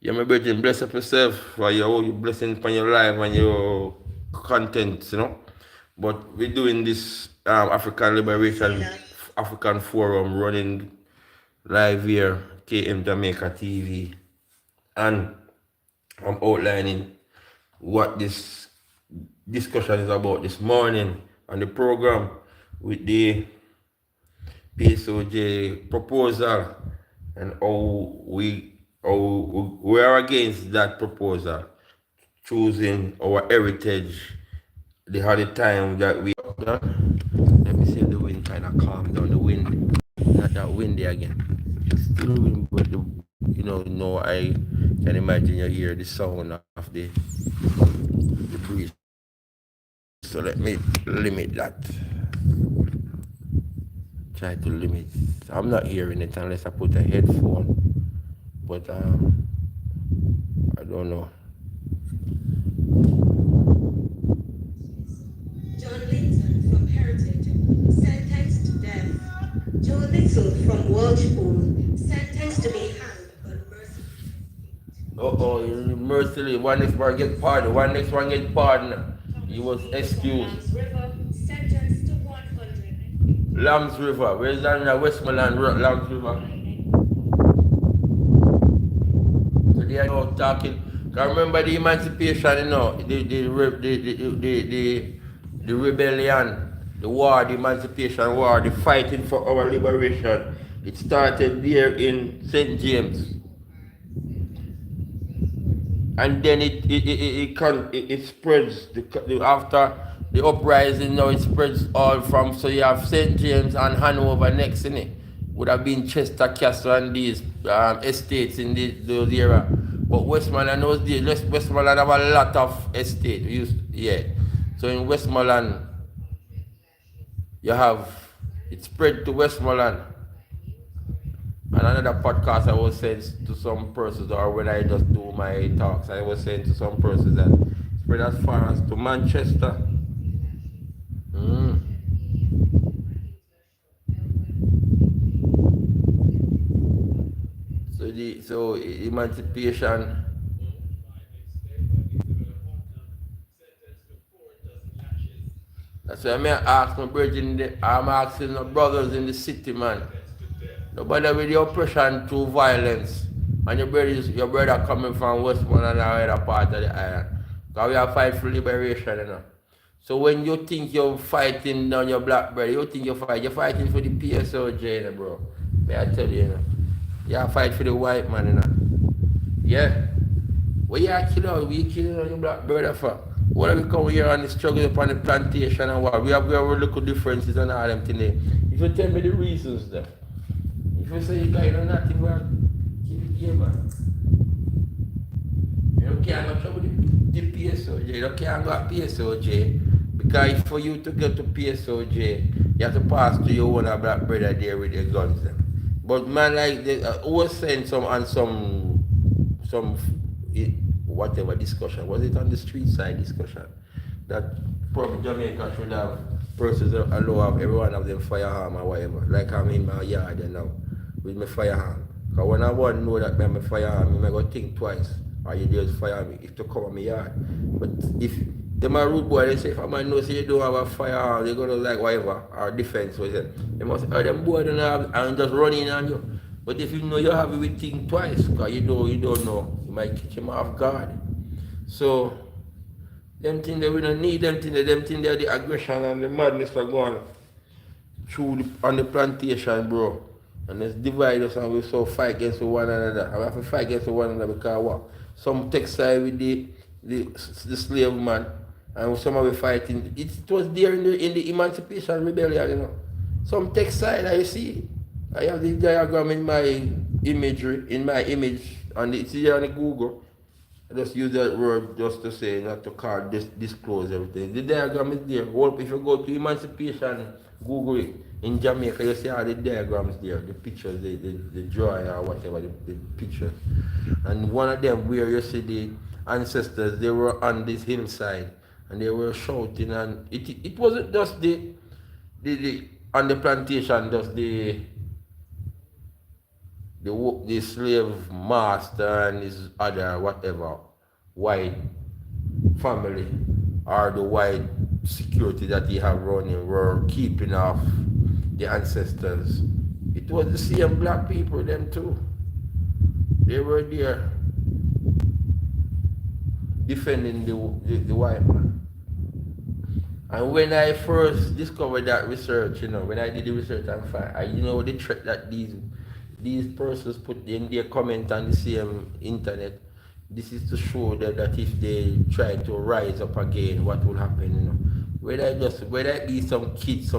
Yeah, my brother, bless up yourself for your blessing upon your life and your content, you know. But we're doing this African Liberation African Forum running live here, KM Jamaica TV, and I'm outlining what this discussion is about this morning on the program with the PSOJ proposal and how we are against that proposal, choosing our heritage the other time that we done. Let me see if the wind kind of calm down. The wind, not that windy again. It's still wind, but no, I can imagine you hear the sound of the breeze. So let me limit that. Try to limit. I'm not hearing it unless I put a headphone. But I don't know.
John Linton from Heritage, sentenced to death. Joe Little from Walchpool, sentenced to be hanged but mercifully.
Mercifully, one next one get pardoned, one next one get pardoned. He was excused.
River, sentenced to 100.
Lambs River, where's that in Westmoreland, Lambs River? So they are now talking. Cause remember the emancipation, the rebellion, the war, the emancipation war, the fighting for our liberation. It started there in St. James. And then it spreads after the uprising. Now it spreads all from, so you have St. James and Hanover next in it. Would have been Chester Castle and these estates in those era. But Westmoreland those days, Westmoreland have a lot of estates. So in Westmoreland you have it spread to Westmoreland. And another podcast I was saying to some persons, or when I just do my talks, I was saying to some persons that spread as far as to Manchester. So emancipation. That's why I ask my brethren, I'm asking my brothers in the city, man. Nobody with the oppression through violence. And your brother coming from Westmoreland and other part of the island. Because we are fighting for liberation, So when you think you're fighting down your black brother, you think you're fighting for the PSOJ, bro. May I tell you, You fight for the white man, Yeah. What you killing on your black brother for? What have we come here and struggle upon the plantation and what? We have our little differences and all them things. If you tell me the reasons there. If you say you guys are not even kill the game, man. You can't go trouble the PSOJ. You can't go at PSOJ because for you to get to PSOJ, you have to pass to your own black brother there with your guns. But man, like they was saying some whatever discussion. Was it on the street side discussion? That probably Jamaica should have persons allow everyone of them firearm or whatever. Like I'm in my yard now with my firearm. Because when I want to know that I'm a firearm, I go think twice. Or you just fire me if to come on my yard. But if them are rude boy, they say if a man knows you don't have a firearm, they're gonna like whatever, or defense, they must say, them boy don't have and just running on you. But if you know you have it, we think twice, because you don't know. You might kick him off guard. So them things that we don't need, them things they are the aggression and the madness are going through on the plantation, bro. And let's divide us and we so fight against one another. And we have to fight against one another because what? Some take side with the slave man and some of we fighting. It was there in the Emancipation Rebellion, Some take side, I see. I have the diagram in my image, and it's there on the Google. I just use that word just to say, not to call disclose everything. The diagram is there. Well, if you go to emancipation, Google it. In Jamaica, you see all the diagrams there, the pictures, the drawing or whatever, the pictures. And one of them where you see the ancestors, they were on this hillside and they were shouting, and it wasn't just the on the plantation, just the slave master and his other whatever white family or the white security that he have running were keeping off the ancestors. It was the same black people them too. They were there defending the white man. And when I first discovered that research, when I did the research and the threat that these persons put in their comment on the same internet, this is to show that if they try to rise up again, what will happen, Whether it be some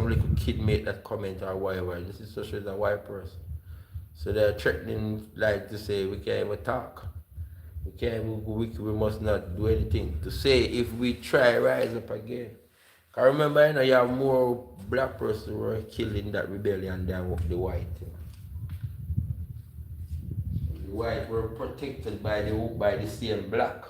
little kid made that comment or whatever, this is to show the white person. So they're threatening, like to say, we can't even talk. We can't, we must not do anything. To say if we try rise up again. I remember, you have more black persons who were killed in that rebellion than the white. The white were protected by the same black.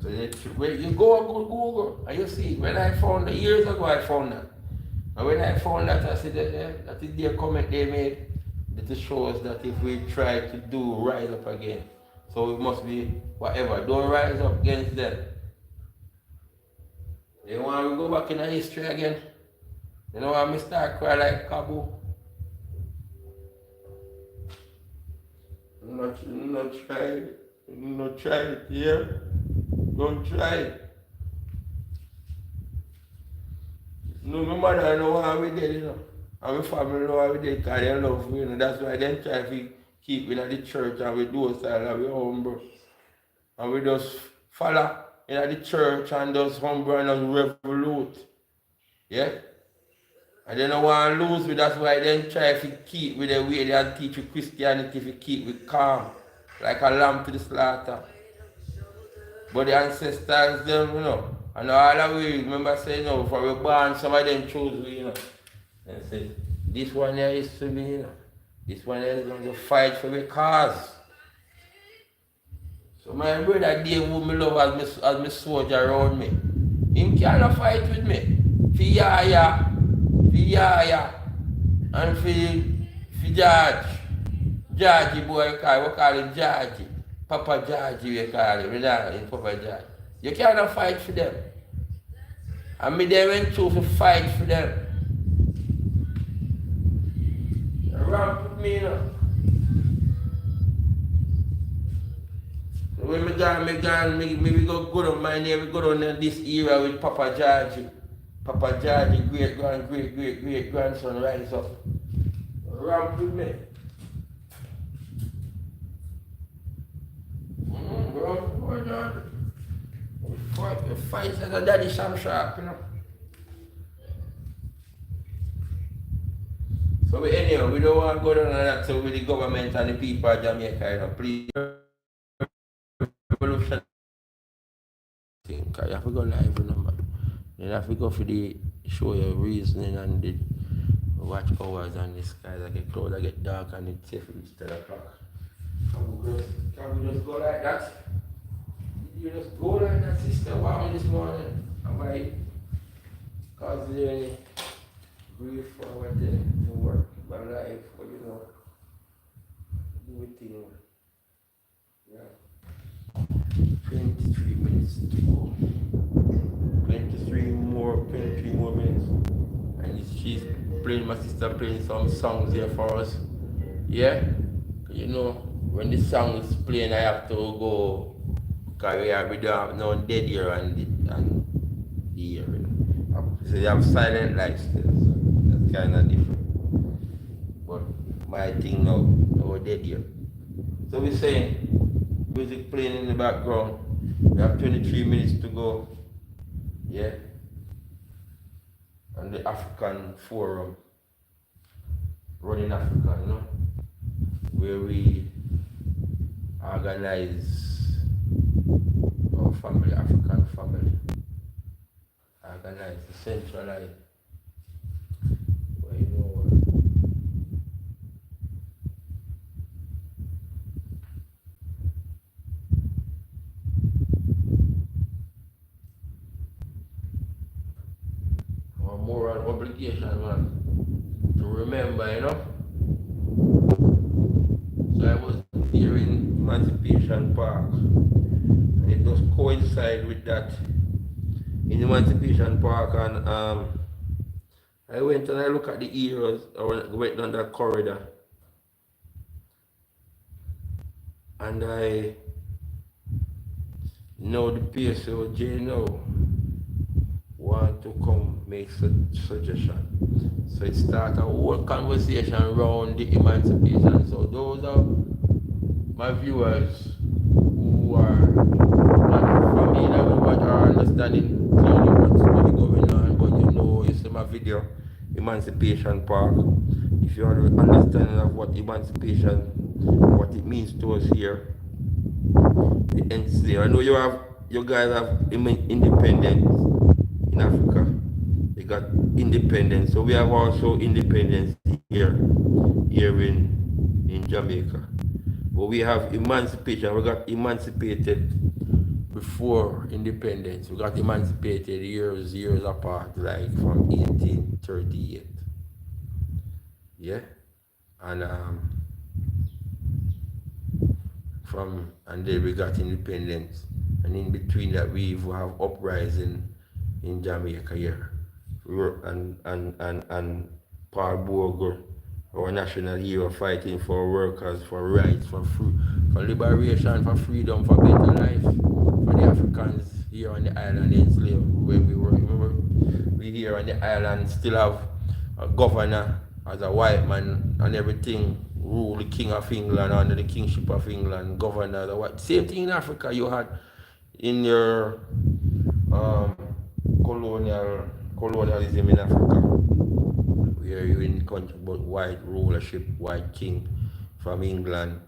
So when you go on Google and you see, when I found that years ago, I found that. And when I found that, I said that is their comment they made. That shows that if we try to rise up again, so it must be whatever. Don't rise up against them. They want to go back in the history again. You know why I start cry like Kabu? Not try it, yeah? Don't try it. No, my mother know why we did, And my family know why we did, because they love me, That's why they try to keep me in the church and we do style and we humble. And we just follow in the church and just humble and just revolute. Yeah? And they don't want to lose me, that's why they try to keep with the way they teach you Christianity, if you keep it calm, like a lamb to the slaughter. But the ancestors, them, and all the way, remember saying, for we born, some of them chose we, And say, this one here is to me, This one here is going to fight for the cause. So my brother Dave, who me love as my soldier around me, him cannot fight with me. For Yaya, and for George. Georgie boy, we call him Georgie. Papa Georgie, we call him. We know him, Papa George. You cannot fight for them. And me they went through to fight for them. Ramp with me, So when me we go down my name, we go down this era with Papa Georgie. Papa Georgie, great grandson rise up. Ramp with me. We fight as a daddy Sam Sharp, So anyhow, we don't want to go down on that, so with the government and the people of Jamaica, please. Revolution. You have to go live, man. Then you have to go for the show your reasoning and the watch hours and the skies. I get clouds, I get dark and it's safe reach 10 o'clock. Can we just go like that? You just go like that, sister. Wow, this morning. Am I causing any grief for what they work my life, or do it thing. Yeah. 23 minutes to go. 23 more minutes. And she's playing, my sister playing some songs here for us. Yeah? When the song is playing, I have to go, because we don't have no dead here and the ear. So you have silent life still, so that's kind of different. But my thing now, no dead here. So we're saying, music playing in the background, we have 23 minutes to go, yeah? On the African Forum running Africa, where we organize our family, African family, organize, centralize, where our moral obligation, man, to remember, So I was there in Emancipation Park, and it just coincide with that in Emancipation Park, and I went and I looked at the heroes. I went down that corridor, and I know the PSOJ now want to come make suggestion. So it started a whole conversation around the emancipation. So those are my viewers who are not familiar with what are understanding clearly what's really going on, but you see my video, Emancipation Park. If you have an understanding of what emancipation, what it means to us here, the NC. I know you guys have independence in Africa. They got independence. So we have also independence here in Jamaica. But we have emancipation. We got emancipated before independence. We got emancipated years apart, like from 1838. Yeah? And and then we got independence. And in between that we have uprising in Jamaica here. And Paul Bogle, our national hero, fighting for workers, for rights, for liberation, for freedom, for better life, for the Africans here on the island enslaved where we were. Remember, we here on the island still have a governor as a white man and everything, rule the King of England under the Kingship of England, governor, the white. Same thing in Africa you had in your um, colonialism in Africa, where you in the country but white rulership, white king from England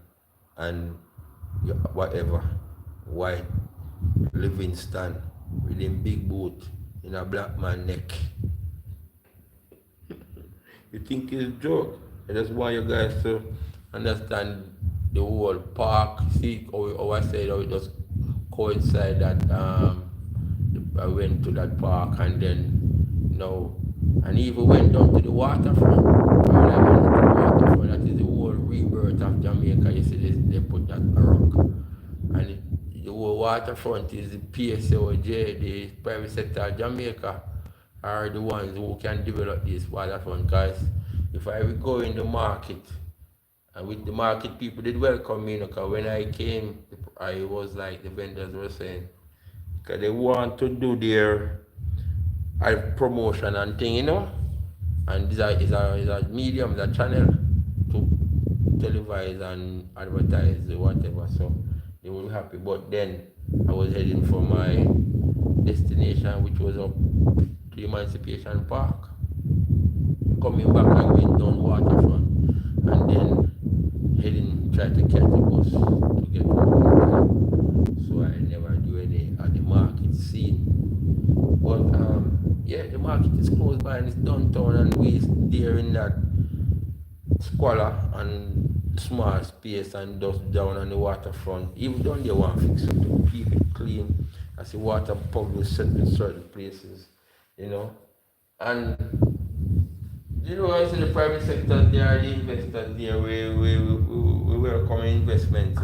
and whatever, white Livingston with him big boot in a black man neck. You think it's a joke? I just want you guys to understand the whole park. See how I said how it just coincide that I went to that park and then and even went down to the waterfront. When I went to the waterfront, that is the whole rebirth of Jamaica. You see they put that rock. And the whole waterfront is the PSOJ, the private sector of Jamaica, are the ones who can develop this waterfront. Guys, if I would go in the market, and with the market people did welcome me, because when I came, I was like the vendors were saying, because they want to do their promotion and thing, and this is a medium, a channel to televise and advertise whatever, so they were happy. But then I was heading for my destination, which was up to Emancipation Park. Coming back, I went down waterfront and then tried to catch a bus to get home. So I never do any at the market scene. But yeah, the market is close by and it's downtown, and we there in that squalor and small space and dust down on the waterfront. Even down there want to fix it to keep it clean. I see water bubbles set in certain places, And I see the private sector there, the investors there, we welcome investments,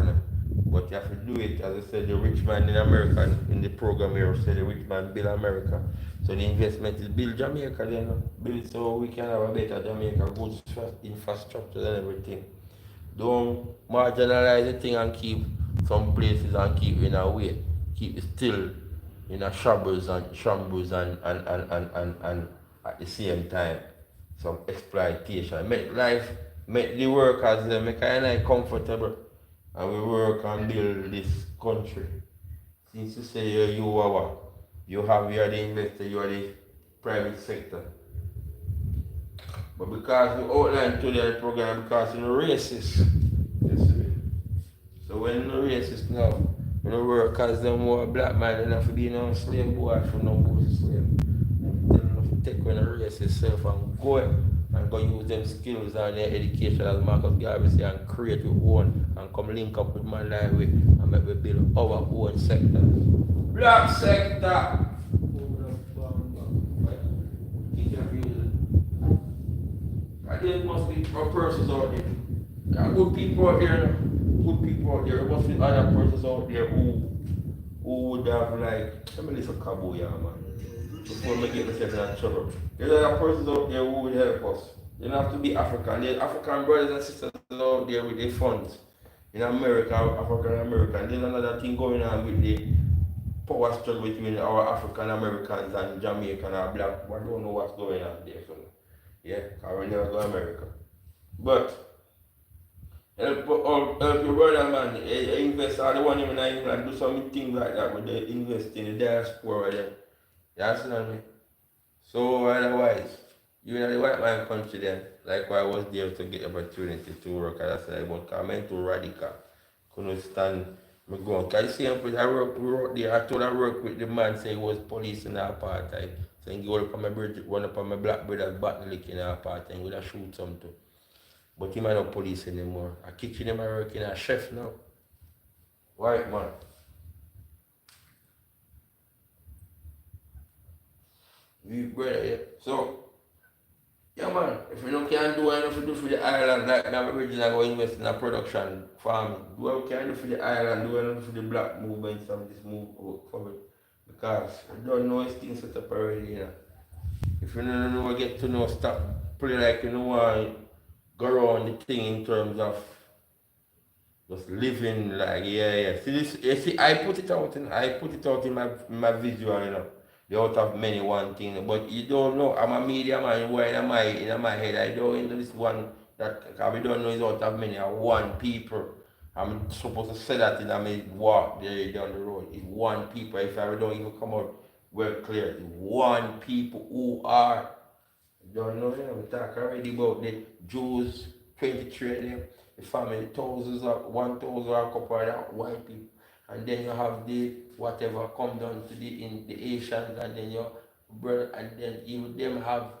But you have to do it, as I said, the rich man in America, in the program here, said the rich man build America. So the investment is build Jamaica then, build so we can have a better Jamaica, good infrastructure and everything. Don't marginalize the thing and keep some places and keep in a way. Keep it still in a shambles and at the same time some exploitation. Make the workers make kind of comfortable, and we work and build this country. Since you say you are what? You are the investor, you are the private sector. But because we outlined today the program, because you're racist. You see? So when you're racist now, you know work as them more black man, you have to be no slave boy for no boy slave. Them have to take when a racist self and go use them skills and their education as Marcus Garvey say and create your own and come link up with man like we and make we build our own sector. Black sector. And there must be persons out there. There are good people out there. Good people out there. There must be other persons out there who would have like, let me listen to Cabo, yeah, man. Before I get myself in trouble. There are persons out there who would help us. You don't have to be African. There's African brothers and sisters out there with their funds. In America, African American. There's another thing going on with the power struggle between our African Americans and Jamaican or black. I don't know what's going on there. So, yeah, I will never go to America. But help your brother, man. Invest all the one in England, do some things like that with the invest in the diaspora. Then. You understand me? So otherwise, you know the white man country then, like why I was there to get opportunity to work as I said, but I meant too radical. Couldn't stand me going. Cause you see, I work there, I told I work with the man say he was police in apartheid. So he go up on my bridge, run up on my black brother's back lick in apartheid and would have shoot something. But he might not police anymore. I kitchen him I work in a chef now. White man. We brother, yeah. So, yeah man, if you don't can do enough to do for the island, like now originally go invest in a production farming. Do what we can do for the island, do enough for the black movement and this move forward. Because we don't know these things set up already, you know. If you don't know get to know stop play like you know want go around the thing in terms of just living like yeah. See this you see I put it out in my visual, you know. The out of many one thing, but you don't know. I'm a media man. Why in my head? I don't know this one that we don't know is out of many. One people. I'm supposed to say that in my walk there down the road. It's one people. If I don't even come out well clear, it's one people who are. You don't know. You know we talk already about the Jews, 23 of them. The family thousands of 1,000 or a couple of that white people. And then you have the whatever come down to the Asians and then your brother and then even them have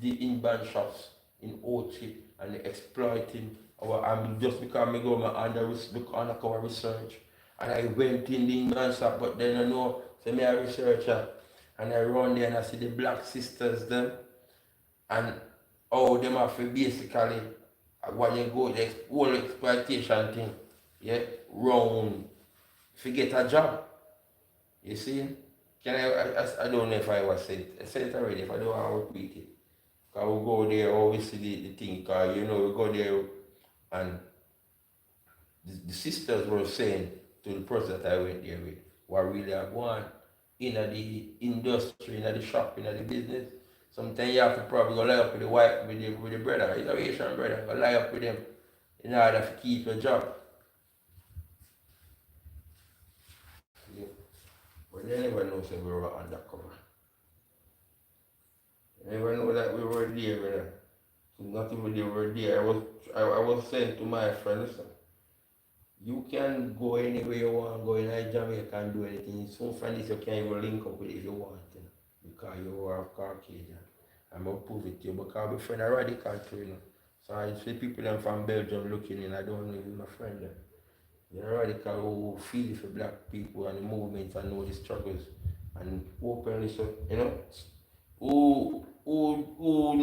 the inbound shops in Ochi and they exploiting our and just because I go under our research and I went in the inbound shop but then I know so me a researcher and I run there and I see the black sisters them and how them have to basically what you go the whole exploitation thing yeah round forget a job. You see? I don't know if I was said it. I said it already if I don't want to repeat it. Because we go there, always see the thing, because you know, we go there and the sisters were saying to the person that I went there with, what really I want in the industry, in the shop, in the business. Sometimes you have to probably go lie up with the wife, with the brother, it's a Asian brother, go lie up with them in order to keep your job. But they never know that we were undercover. They never know that we were there. Not even they were there. I was saying to my friend, listen, you can go anywhere you want, go in Jamaica and do anything. Some friends you can even link up with if you want, you know, because you are Caucasian. I'm going to prove it to you because my friend are radical too, you know. So I see people them from Belgium looking in, I don't know if my friend them. They're radical who feel for black people and the movements and know the struggles and openly so you know who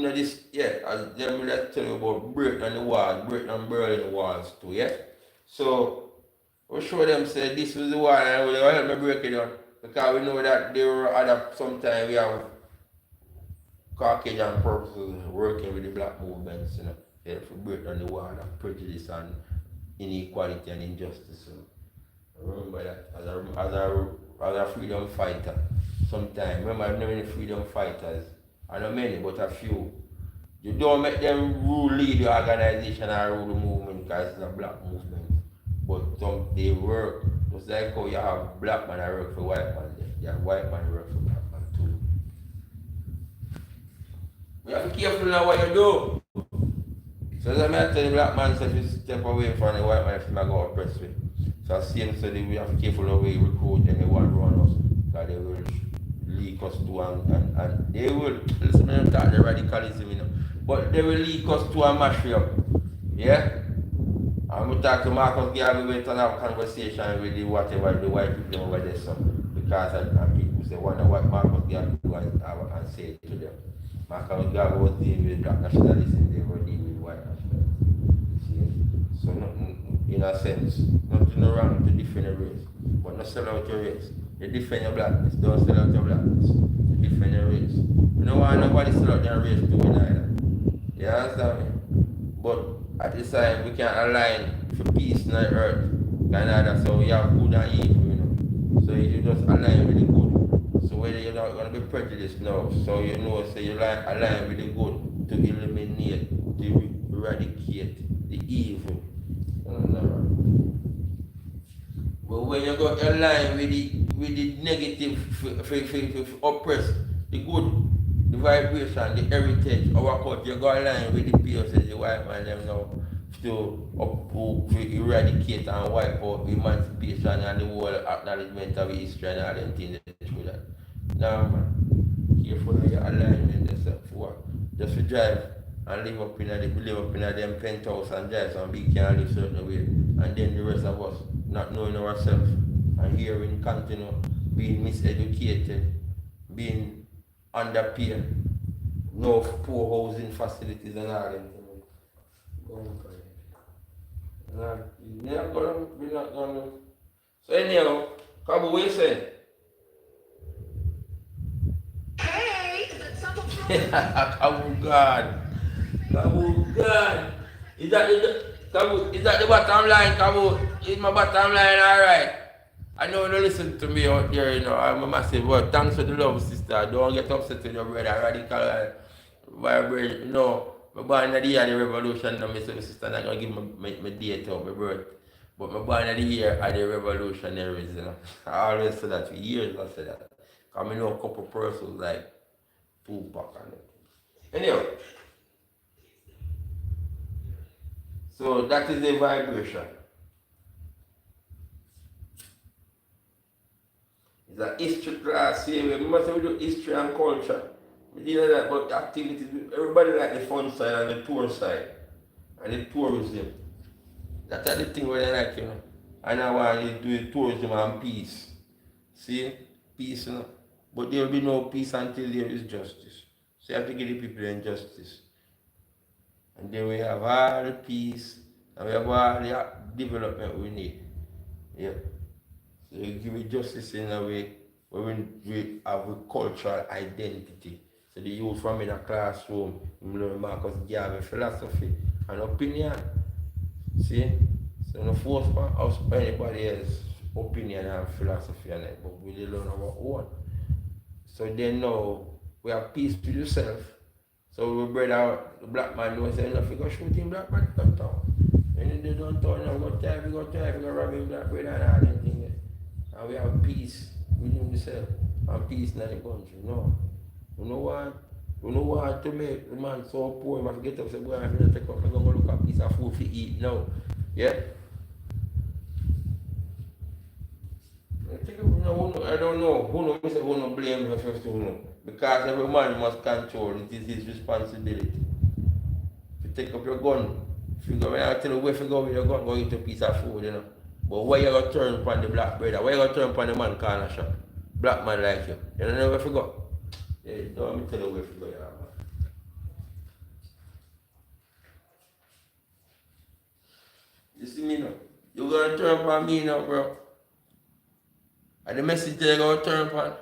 know this yeah as them will tell you about breaking on the walls, breaking and burning the walls too, yeah. So we show them say this was the wall and we will help me break it down because we know that there were other sometimes we have Caucasian purposes working with the black movements, you know, yeah, for break down the wall of prejudice and inequality and injustice. So I remember that as a freedom fighter. Sometimes remember I've known many freedom fighters. I know many but a few. You don't make them lead the organization or rule the movement because it's a black movement. But they work just like how you have black man that work for white man. You have white man work for black man too. You have to be careful now what you do. So as I tell the black man, so if you step away from the white man, if you go oppress me. So same so we have to be careful how we recruit anyone around us. Because they will leak us to and they will, listen to them talk the radicalism, you know. But they will leak us to a mash up. Yeah? And we talk to Marcus Garvey, we went and have a conversation with the whatever the white people over there, so because and people say wonder what Marcus Garvey do and say to them. Marcus Garvey was dealing with black nationalism, they were dealing with white nationalism. See? So nothing, in a sense, nothing wrong to defend a race, but not sell out your race. You defend your blackness, don't sell out your blackness. You defend your race. You don't want nobody sell out their race to me either. You understand me? But at this time, we can't align for peace in the earth. Canada, so we have good and evil, you know. So you just align with the good. So whether you're not going to be prejudiced now, so you know, so you align with the good to eliminate, to eradicate the evil. But when you go align with the negative, for oppress the good, the vibration, the heritage, our culture, you go align with the peers, the white man them now to eradicate and wipe out emancipation and the whole acknowledgement of history and all them things through that. Now man, careful of your alignment yourself for just to drive and live up in them penthouse and drive some big car and live certain way. And then the rest of us not knowing ourselves and here we continue being miseducated, being underpaid, no poor housing facilities and all them. We're not gonna. So anyhow, Kabu, what you say?
Hey, is it someone from
Kabu God. Kabu God. Is that the bottom line, Kabu? Is my bottom line alright? I know you listen to me out there, you know, I'm a massive word. Thanks for the love, sister. Don't get upset with your brother, radical vibration, you know. My born in the year of the revolution, and my sister not gonna give my date of my birth. But my born in the year of the revolutionaries, you know. I always say that for years, I say that. Because I know a couple persons like Tupac and it. Anyway. So that is the vibration. It's a history class here. We must do history and culture. We deal with that, but activities, everybody like the fun side and the tour side. And the tourism. That's the thing where they like, you know. And I want to do the tourism and peace. See? Peace, you know. But there will be no peace until there is justice. So you have to give the people their justice. And then we have all the peace and we have all the development we need. Yeah. So you give it justice in a way where we have a cultural identity. So the youth from in a classroom, you learn Marcus Garvey philosophy and opinion. See? So no force for us or anybody else's opinion and philosophy and it, but we learn our own. So then now we have peace with yourself. So we brother, the black man don't say enough, you go shoot him black man downtown. And they don't turn now, we go rob him black brother and all them things. And we have peace within yourself and peace in the country. No. You know what to make the man so poor, he must get up and say, boy, I'm going to take up and go look at a piece of food to eat now. Yeah? I don't know. Who no blame the first one. Because every man must control. It is his responsibility. If you take up your gun, if you go, when I tell you where to go with your gun, go eat a piece of food, you know. But why you going to turn upon the black brother? Why you going to turn upon the man corner shop? Black man like you. You don't know where to go. Yeah, don't let me tell you where to go, yeah, man. You see me now? You're going to turn upon me now, bro. And the message they're going to turn upon.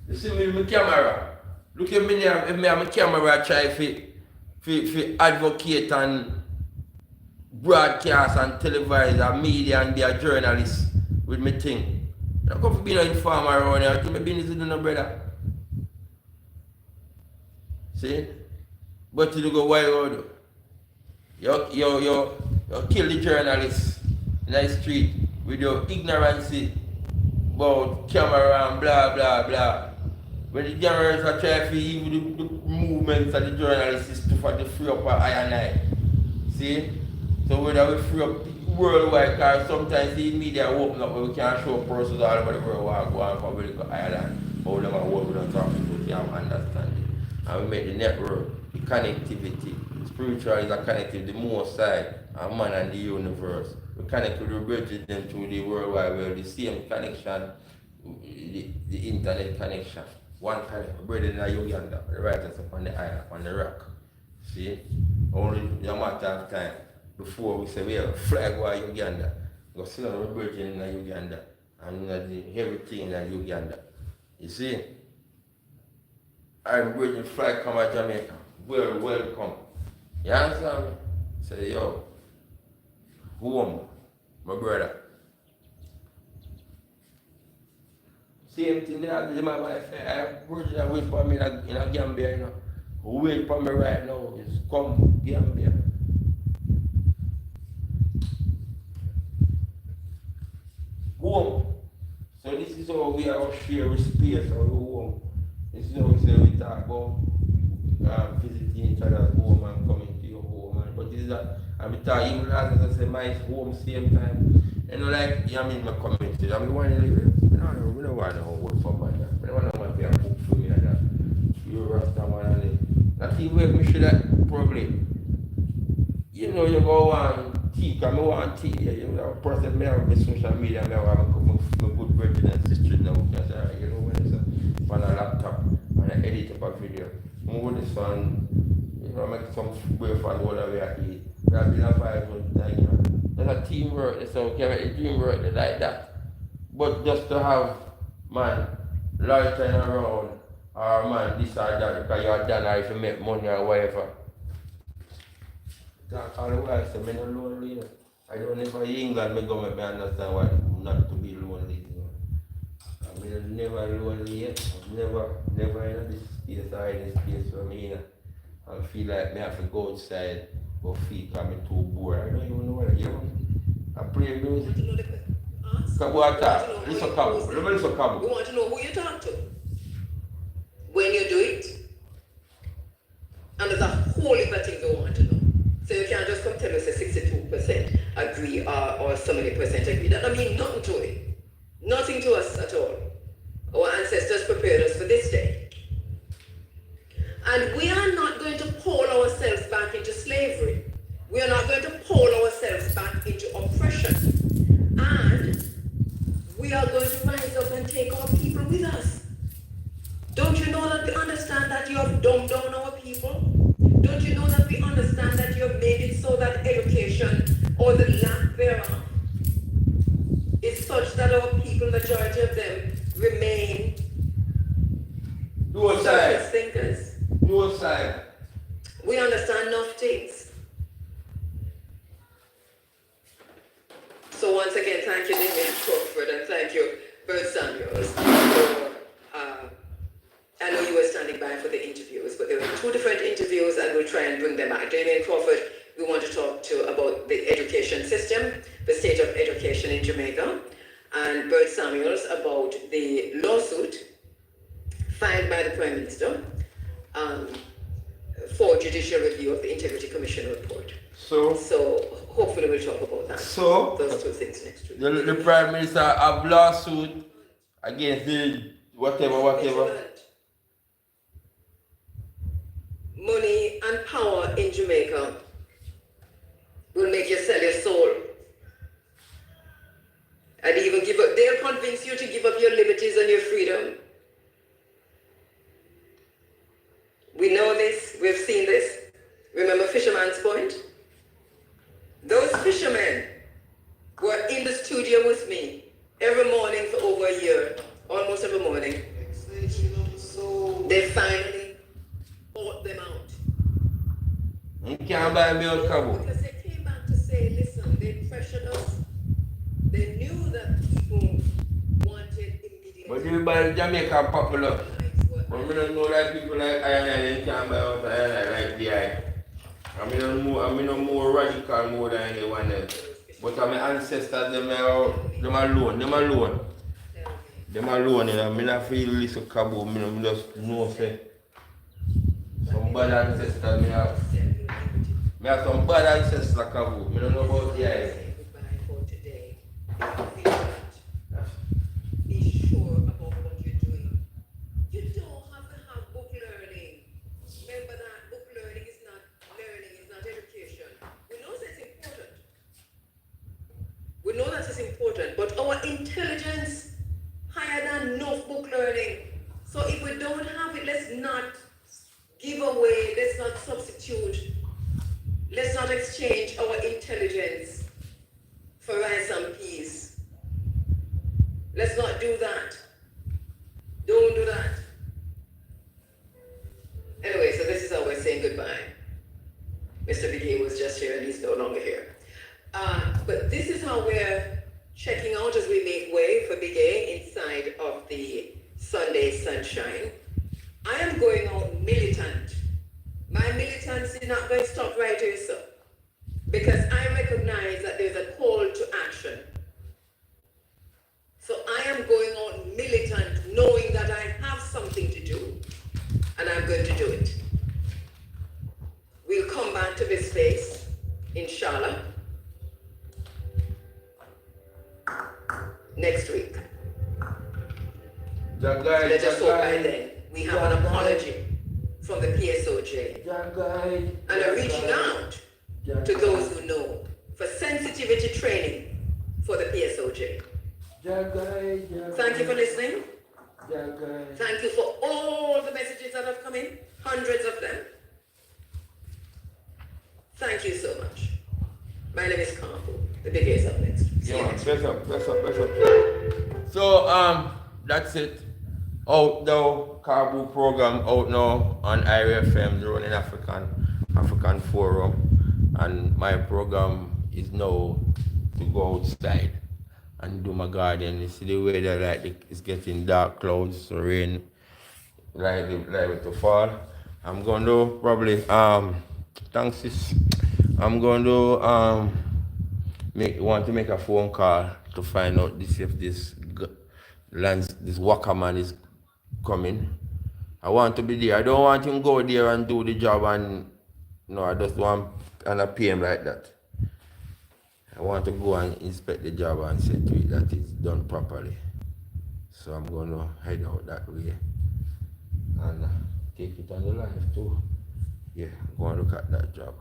You see me with my camera. Look at me now, if me have my camera try to advocate and broadcast and televise and media and be a journalist with me thing. You don't come to be no informer around here. To me business with no brother. See? But you go why road. You kill the journalists in the street with your ignorance about camera and blah blah blah. When the journalists are trying to even the movements of the journalists is to for the free up I and I. See? So whether we free up worldwide, because sometimes the media open up where we can't show persons all over the world what go on from America Island, how them are work with us talking to you have understanding. And we make the network, the connectivity. Spiritual is a connectivity, the more side, a man and the universe. We connect with the bridges them through the worldwide world, the same connection, the internet connection. One connect, brother in Uganda, the writers up on the island, on the rock. See? Only a matter of time before we say we have a flag war Uganda. We go sit on the bridge in Uganda and everything in Uganda. You see? I'm bridging flag come out Jamaica. Welcome. You understand me? Say yo, home, my brother. Same thing that my wife said, I have bridge that wait for me in a Gambia, you know. Who wait for me right now is come Gambia. Home. So this is how we are share space our home. This is how we say we talk about visiting each other's home and coming to your home. But this is and we talk even as I say my home same time. You know like I mean my community. I mean one live here. We don't want to work for money. We don't want to pay a book for me and that. You Rasta man and it. Not even if we should have probably. You know you go on tea, because I want tea. You know, person may have my social media, I have my good brethren and sisters now. Because, you know, when it's on a laptop and I edit up a video, move this one, you know, make some breakfast while we are eating. We have been a 5 months, like, you know. There's a teamwork, so we can make a teamwork like that. But just to have, man, lifetime around, or man, this or that, because you're done, or if you make money or whatever. Talk all the while, so I'm not lonely. I don't ever in England, I go make me understand what not to be lonely. You know. I'm never lonely yet. I'm never in this space or in this space for me. You know. I feel like I have to go outside or feel coming too bored. I don't even know what you know. I play music. Cabo attack. Listen Cabo. Listen Cabo.
We want to know who you talk to. When you do it. And there's a whole heap of things we want to know. So you can't just come tell us that 62% agree or so many percent agree. That don't mean nothing to it. Nothing to us at all. Our ancestors prepared us for this day. And we are not going to pull ourselves back into slavery. We are not going to pull ourselves back into oppression. And we are going to rise up and take our people with us. Don't you know that we understand that you have dumbed down our people? Don't you know that we understand that you have made it so that education or the lack thereof is such that our people, majority of them, remain surface thinkers?
No side.
We understand enough things. So once again, thank you, Lillian Crawford, and thank you, Bert Samuels, for I know you were standing by for the interviews, but there were 2 different interviews and we'll try and bring them back. Damien Crawford, we want to talk to about the education system, the state of education in Jamaica, and Bert Samuels about the lawsuit filed by the Prime Minister for judicial review of the Integrity Commission report. So hopefully we'll talk about that.
So
those 2 things next week.
The Prime Minister have lawsuit against the whatever.
Money and power in Jamaica will make you sell your soul. And even they'll convince you to give up your liberties and your freedom. We know this, we've seen this. Remember Fisherman's Point? Those fishermen were in the studio with me every morning for over a year, almost every morning. They finally bought them out.
You can't buy me on Cabo.
Because they came back to say, listen, they pressured us. They knew that people wanted immediate.
But everybody in Jamaica popular. But we don't know like people like I can't buy out like the I. I'm more radical more than anyone else. But my ancestors, them alone. Them alone, you know, me not feel listen kaboom, you know, me just know say some bad ancestors me have some bad ancestors kaboom. Me don't know about the eyes.
Say goodbye for today. If you feel that, be sure about what you're doing. You don't have to have book learning. Remember that book learning is not learning, it's not education. We know that's important. We know that is important, but our intelligence higher than enough book learning. So if we don't have it, let's not give away, let's not substitute, let's not exchange our intelligence for rice and peas. Let's not do that. Don't do that. Anyway, so this is how we're saying goodbye. Mr. Biggie was just here and he's no longer here. But this is how we're checking out as we make way for Big A inside of the Sunday sunshine. I am going out militant. My militance is not going to stop right here, sir. Because I recognize that there's a call to action. So I am going out militant, knowing that I have something to do, and I'm going to do it. We'll come back to this space, inshallah, next week. Let us hope by then we have an apology from the PSOJ and a reaching out to those who know for sensitivity training for the PSOJ. Thank you for listening. Thank you for all the messages that have come in, hundreds of them. Thank you so much. My name is Kampu. The Big A is up next. See you next week.
Press up. So, that's it. Out now, Caribou program out now on IRFM, the Running African Forum. And my program is now to go outside and do my garden. You see the weather like it's getting dark clouds, so rain likely to fall. I'm going to probably thanks sis. I'm going to want to make a phone call to find out if this Wakaman is coming. I want to be there. I don't want him go there and do the job and no, I just want and I pay him like that. I want to go and inspect the job and see to it that it's done properly. So I'm going to head out that way and take it on the live too. Yeah, go and look at that job.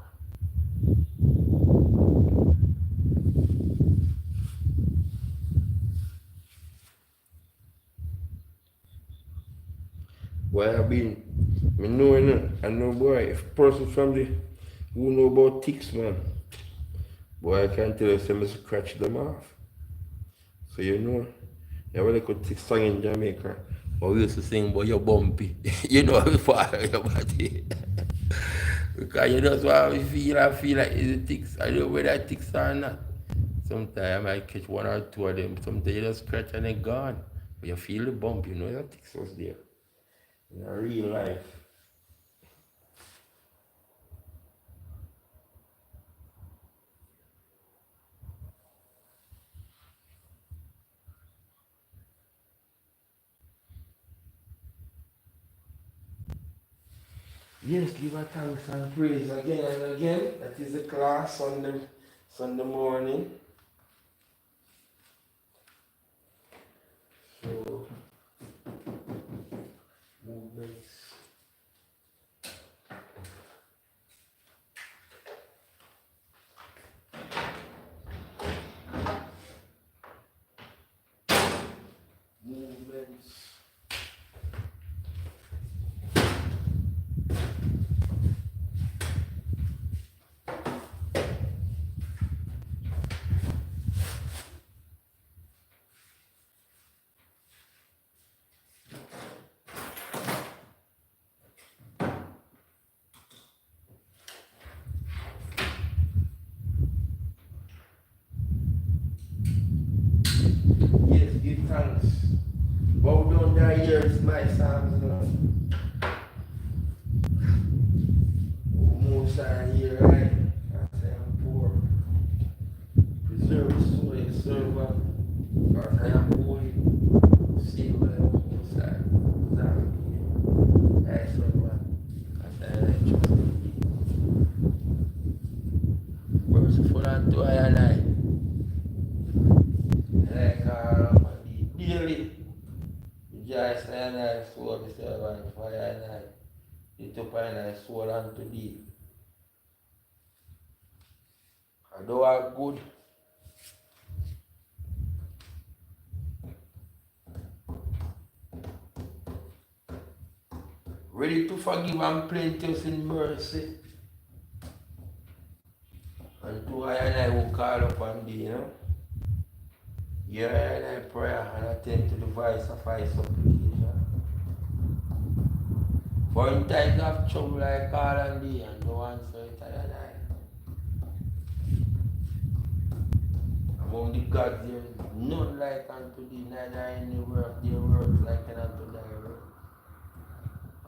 Boy, I know boy, if person from the who know about ticks, man. Boy, I can tell you some scratch them off. So you know a little tick song in Jamaica. But we used to sing about your bumpy. You know before your body. Because you know what I feel like it's the ticks. I don't know whether ticks or not. Sometimes I might catch one or two of them. Sometimes you just scratch and they're gone. But you feel the bump, you know your ticks was there. In real life. Yes, give a thanks and praise again and again. That is the class on the Sunday morning. So, movements. Yes, give thanks. Bow down thy ears, my psalms, most are here, right? I say I'm poor. Preserve the soul of the servant, because I am holy. see what inside. That's what man. Merciful unto I and I. Like daily. Rejoice and I soul the servant for I and I. Lift up and I soul unto thee. And thou art good. Ready to forgive and plenteous in mercy. And to I and I will call upon thee, you know. Hear I and I prayer and attend to the voice of my supplication. For in times of trouble I call on thee and no answer it I and I. Among the gods there is none like unto thee, neither any work their works like unto thy work.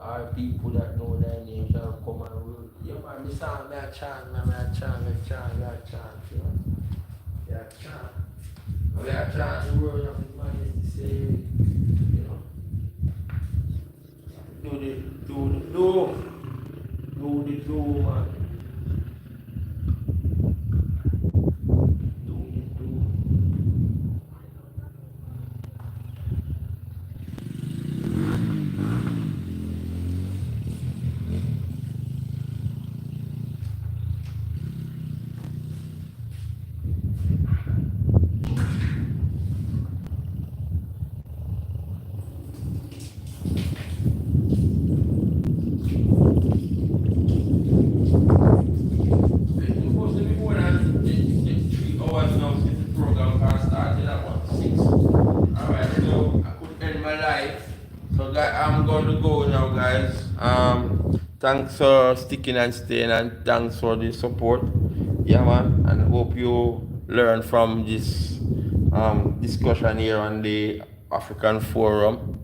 All people that know thy name shall come and rule. Yeah man, this song me a chant, man, me a chant, you know. Me a chant. Me a chant the word of his majesty say, you know. Do the do, man. Do the do. It's supposed to be more than 3 hours now since the program can start at 1:06. Alright, so I could end my life. So I'm going to go now, guys. Thanks for sticking and staying, and thanks for the support. Yeah, man, and hope you learn from this discussion here on the African Forum.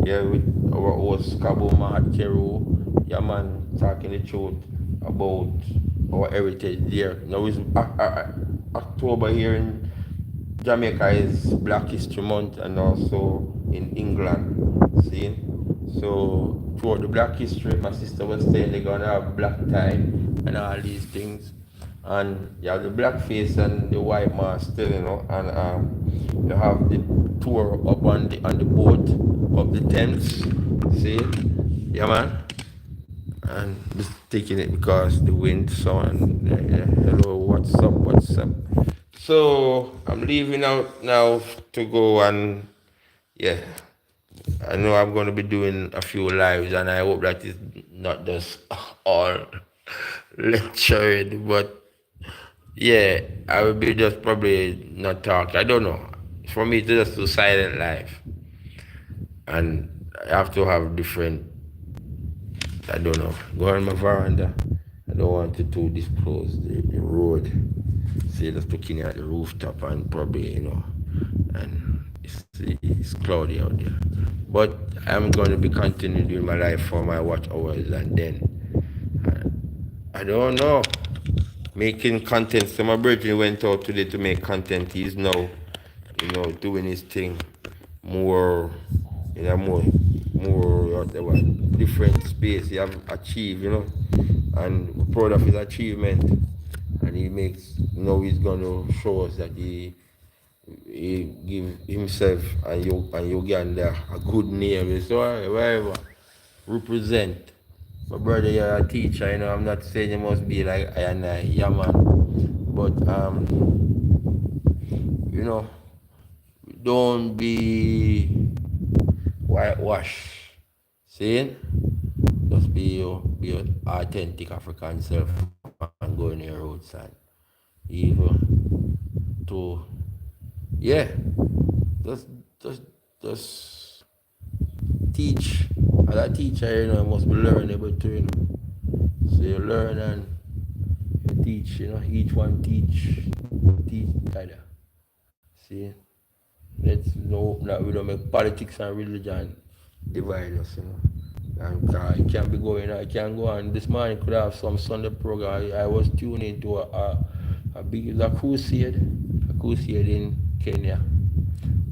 Yeah, with our host Kabo Mahat Keru. Yeah, man, talking the truth about our heritage there. Now it's October here in Jamaica is Black History Month, and also in England. See? So throughout the Black History, my sister was saying they're gonna have black tie and all these things. And you have the black face and the white mask still, you know, and you have the tour up on the boat of the Thames. See? Yeah, man. And just taking it because the wind, so and hello, what's up? So I'm leaving out now to go, and yeah, I know I'm going to be doing a few lives, and I hope that it's not just all lecturing, but yeah, I will be just probably not talk. I don't know. For me, it's just a silent life, and I have to have different. I don't know. Go on my veranda. I don't want to too disclose the road. Say just looking at the rooftop and probably, you know, and it's cloudy out there. But I'm going to be continuing doing my life for my watch hours, and then I don't know, making content. So my brother went out today to make content. He's now, you know, doing his thing more in a more whatever different space. He have achieved, you know, and we're proud of his achievement. And he makes, you know, he's gonna show us that he give himself and Uganda a good name. So wherever represent. My brother, you're a teacher, you know. I'm not saying you must be like I and I, yeah man. But you know, don't be whitewash. See? Just be your authentic African self and go in your roots and even to yeah. Just teach. As a teacher, you know, you must be learnable too, you know. So you learn and you teach, you know, each one teach each other. See? Let's know that we don't make politics and religion divide us, you know. And it can't be going, I can't go on. This morning could have some Sunday program. I was tuning into a crusade in Kenya.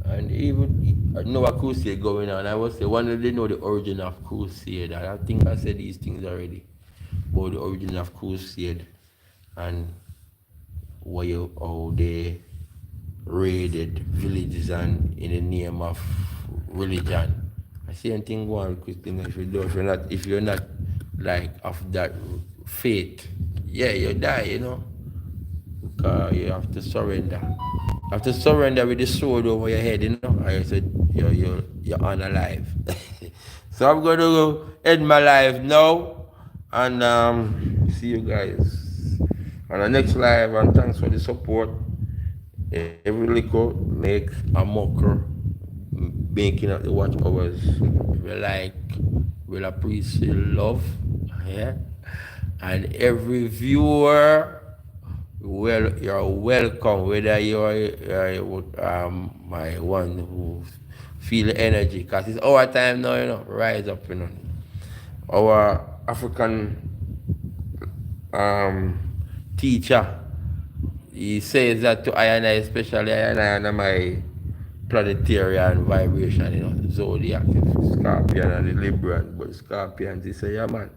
And even I know a crusade going on. I was say one of they know the origin of crusade. And I think I said these things already about the origin of crusade and how they raided villages and in the name of religion. I see anything go on with Christian if you're not like of that faith, yeah, you die, because you have to surrender. You have to surrender with the sword over your head, I said you're unalive. So I'm gonna go end my life now and see you guys on the next live, and thanks for the support. Every little make a mocker, making up the watch hours. We like, will appreciate love, yeah. And every viewer, well, you're welcome. Whether you're my one who feel the energy, cause it's our time now, Rise up, Our African um, teacher, he says that to I and I, especially I and my planetarian vibration, zodiac, Scorpion and the Libran, but Scorpions, he say, yeah man,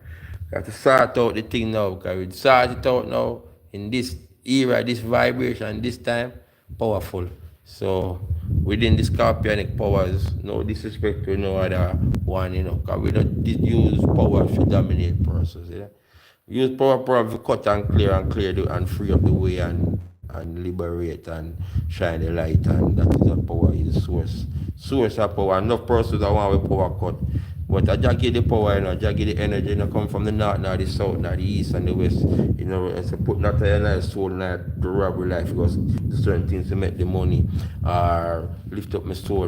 you have to sort out the thing now, because we sort it out now in this era, this vibration, this time, powerful. So within the Scorpionic powers, no disrespect to no other one, because we don't use power to dominate persons, Use power to cut and clear and free up the way and liberate and shine the light, and that is what power is, source of power. Enough persons that want with power cut. But I just give the power, just give the energy, come from the north, nor the south, nor the east and the west. It's a put not a nice soul not to rob your life, because there's certain things to make the money or lift up my soul,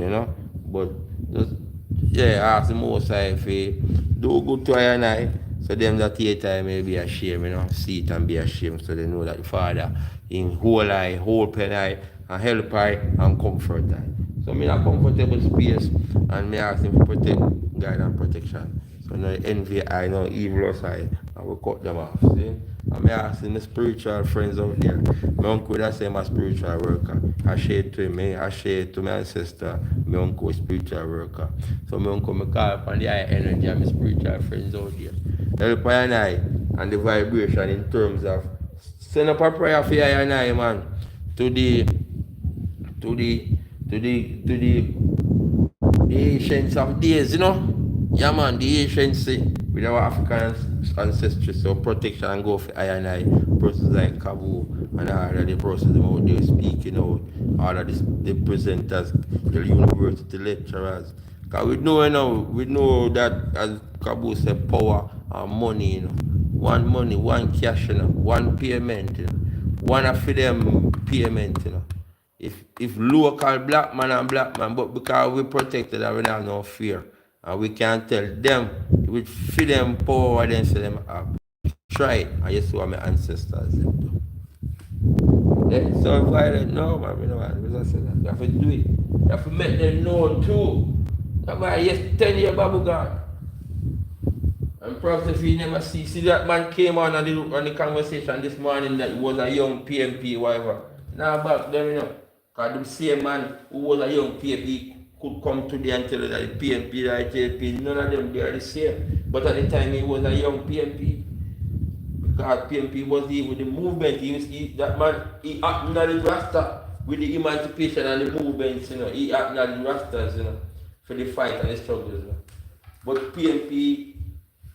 But just, yeah, ask the most high if do good to I and I. So them that hate I may be ashamed, see it and be ashamed, so they know that the Father in whole eye, whole pen eye, and help I and comfort I. So me in a comfortable space and me ask him to protect, guide and protection. So no envy I, no evil I, and we cut them off. See? And me asking the spiritual friends out there. My uncle that say I'm a spiritual worker. I share to him, I share to my ancestor, my uncle is spiritual worker. So my uncle me call upon the high energy and my spiritual friends out there. Help I and the vibration in terms of send up a prayer for I and I, man, to the ancients of days, Yeah, man, the ancients with our African ancestry, so protection and go for I and I, persons like Kabu and all of the persons out there speaking out, all of the presenters, the university lecturers. Because we know that, as Kabu said, power and money, One money, one cash, one payment, One of them payment, If local black man, but because we protected and we don't have no fear, and we can tell them, we feed them power then say them have. Try it, and you see what my ancestors do. They so violent, no man, we know what I say that. You have to do it. You have to make them know too. That's why yes, 10 year Babu God. And perhaps if you never see that man came on the conversation this morning that he was a young PMP, whatever. Now back then, because the same man who was a young PMP could come today and tell you that the PMP, the IJP, none of them, they are the same. But at the time he was a young PMP. Because PMP was even the movement, that man, he acknowledged Rasta with the emancipation and the movements, he acknowledged Rastas, for the fight and the struggles. But PMP,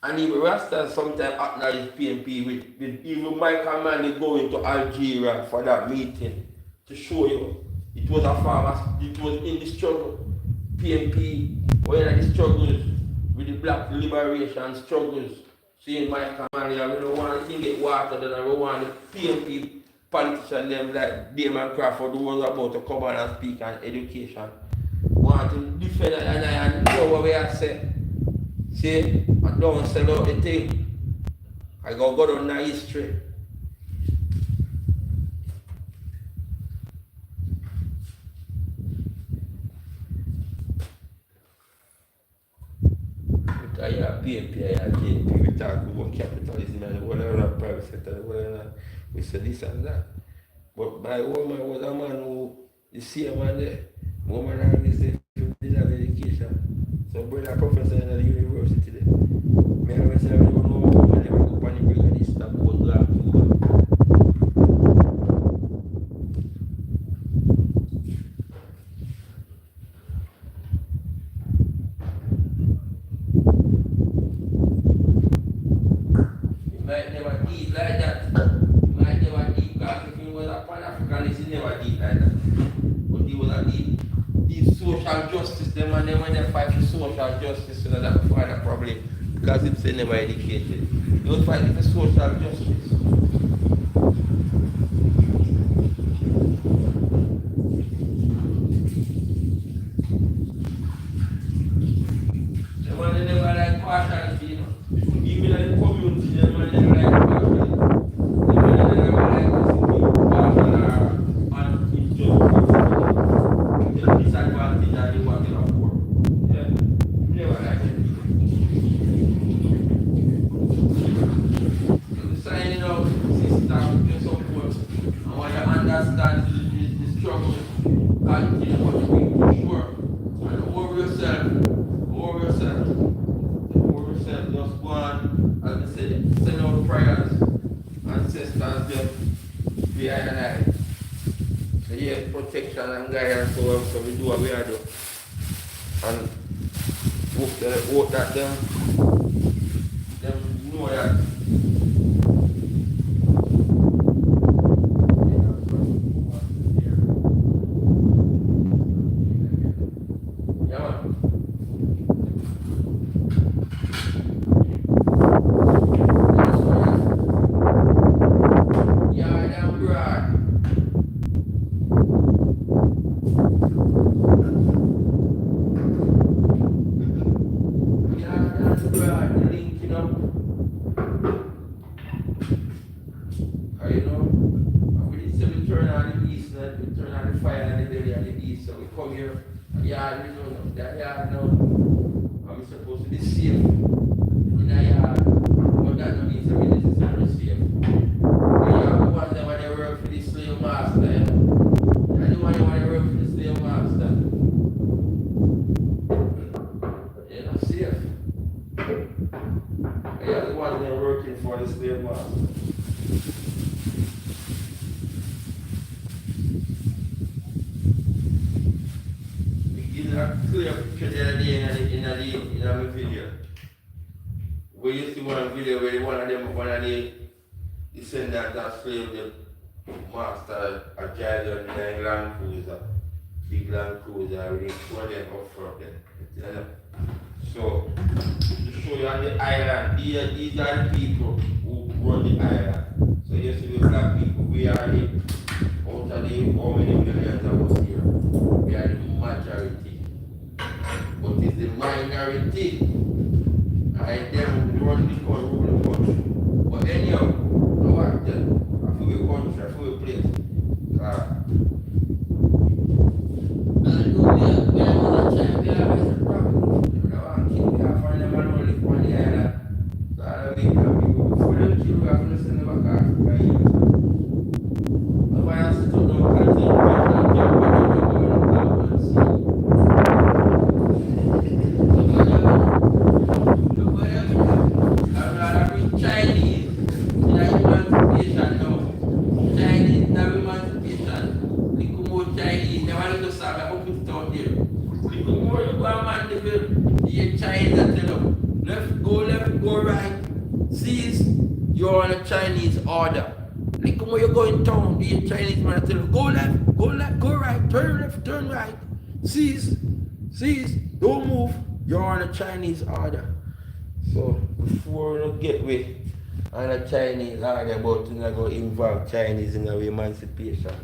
and even Rastas sometimes acknowledge PMP with even Michael Manley going to Algeria for that meeting to show you it was a farmer, it was in the struggle. PMP were in the struggles with the black liberation struggles. Seeing Michael Manley, I don't want to get water, then I don't want the PMP politicians them like Damon Crawford who was about to come on and speak on education. Want to defend it and I know what we are saying. See, I don't sell out the thing. I go down the history. But I have PMP, I have JP, we talk about capitalism and whatever, private sector, whatever, we say this and that. But my woman was a man who, the same man there, Woman always say you did have education. So brother professor in the university there. Me always say I don't know woman never go on the bring of this stuff about black people. You might never eat like that. You might never eat because if you was a Pan-Africanist, you never eat like that. But he was a deep social justice, them and them when they fight for social justice, so that find a problem because it's never educated. They was fighting for social justice. Them and they never like partiality, you know. Even like the community, them and they never like partiality. Them and they never like to see people partial or unjust. The disadvantage and the one in a poor. Yeah, never like it. Signing out system to support and when you understand the struggle, continue what you bring to sure and over yourself, just go on, as I said, send out prayers, ancestors just behind an eye. So yeah, protection and guidance so we do what we are doing. And hope that them know that. Yeah, man. Yeah, damn broad. Yeah, damn broad. Linking up. You know, we say we turn on the east, we turn on the fire and the belly and the east, so we come here, yard, we don't know, that yard now, and we supposed to be safe in a yard, but that don't mean to be necessarily safe. We are the ones that want to work for the slave master, you know? And the one that want to work for the slave master, they're not safe. We are the ones that are working for the slave master. A clear picture the other day in a video. We used to one video where one of the descendants that slave the master a giant Land Cruiser, big Land Cruiser, really show them up front them. You know? So to show you on the island, these are the people who run the island. So you see the black people, we are the out of the how many millions of us here. We are the majority. But it's the minority. And them run the country. But anyhow, no what then? I feel a country, I feel a place. And we are not trying, we are a problem. We are find them and only on the island. So I don't think that people before them kill, we have to send them back Africa. But why I sit down and think Chinese in a emancipation now. Chinese in a emancipation. Little more Chinese, they want to start up it out there. Little more you go and man the Chinese that tell them, left, go right. Seize, you're on a Chinese order. Little more you go in town, the Chinese man tell them, go left, go right, turn left, turn right. Seize, don't move, you're on a Chinese order. So before we get with on a Chinese order about to go involve Chinese in our emancipation.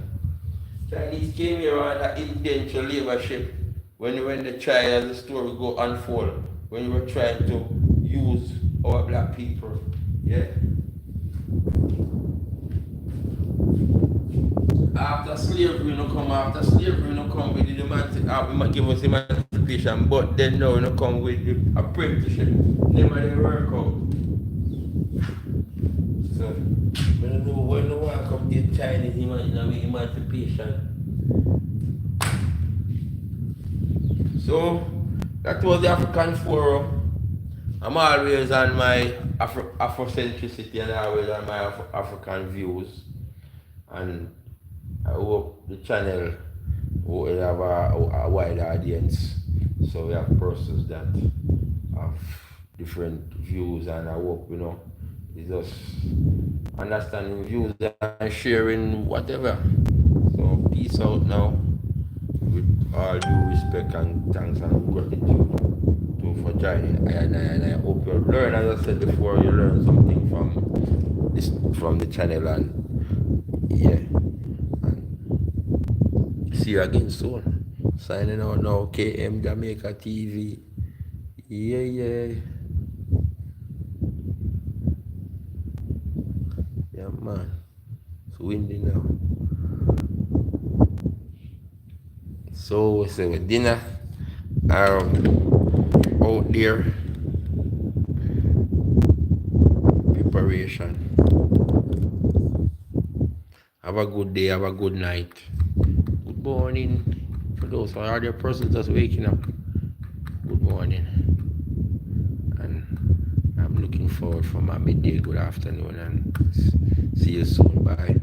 Chinese came here on an indentured labor ship when the trial of the story go unfold, when we were trying to use our black people. Yeah. After slavery no come with the give us emancipation, but then now no come with the apprenticeship. Never they work out. So I don't know when no one come get Chinese in emancipation. So that was the African Forum. I'm always on my Afrocentricity and always on my African views. And I hope the channel will have a wide audience. So we have persons that have different views, and I hope, it's just understanding views and sharing whatever. So peace out now, with all due respect and thanks and gratitude for joining. And I hope you learn, as I said before, you learn something from the channel, and yeah. And see you again soon. Signing out now, KM Jamaica TV. Yeah, yeah. Yeah, man. It's windy now. So with dinner out there, preparation. Have a good day, have a good night. Good morning. For those who are there persons just waking up. Good morning. And I'm looking forward for my midday good afternoon, and see you soon. Bye.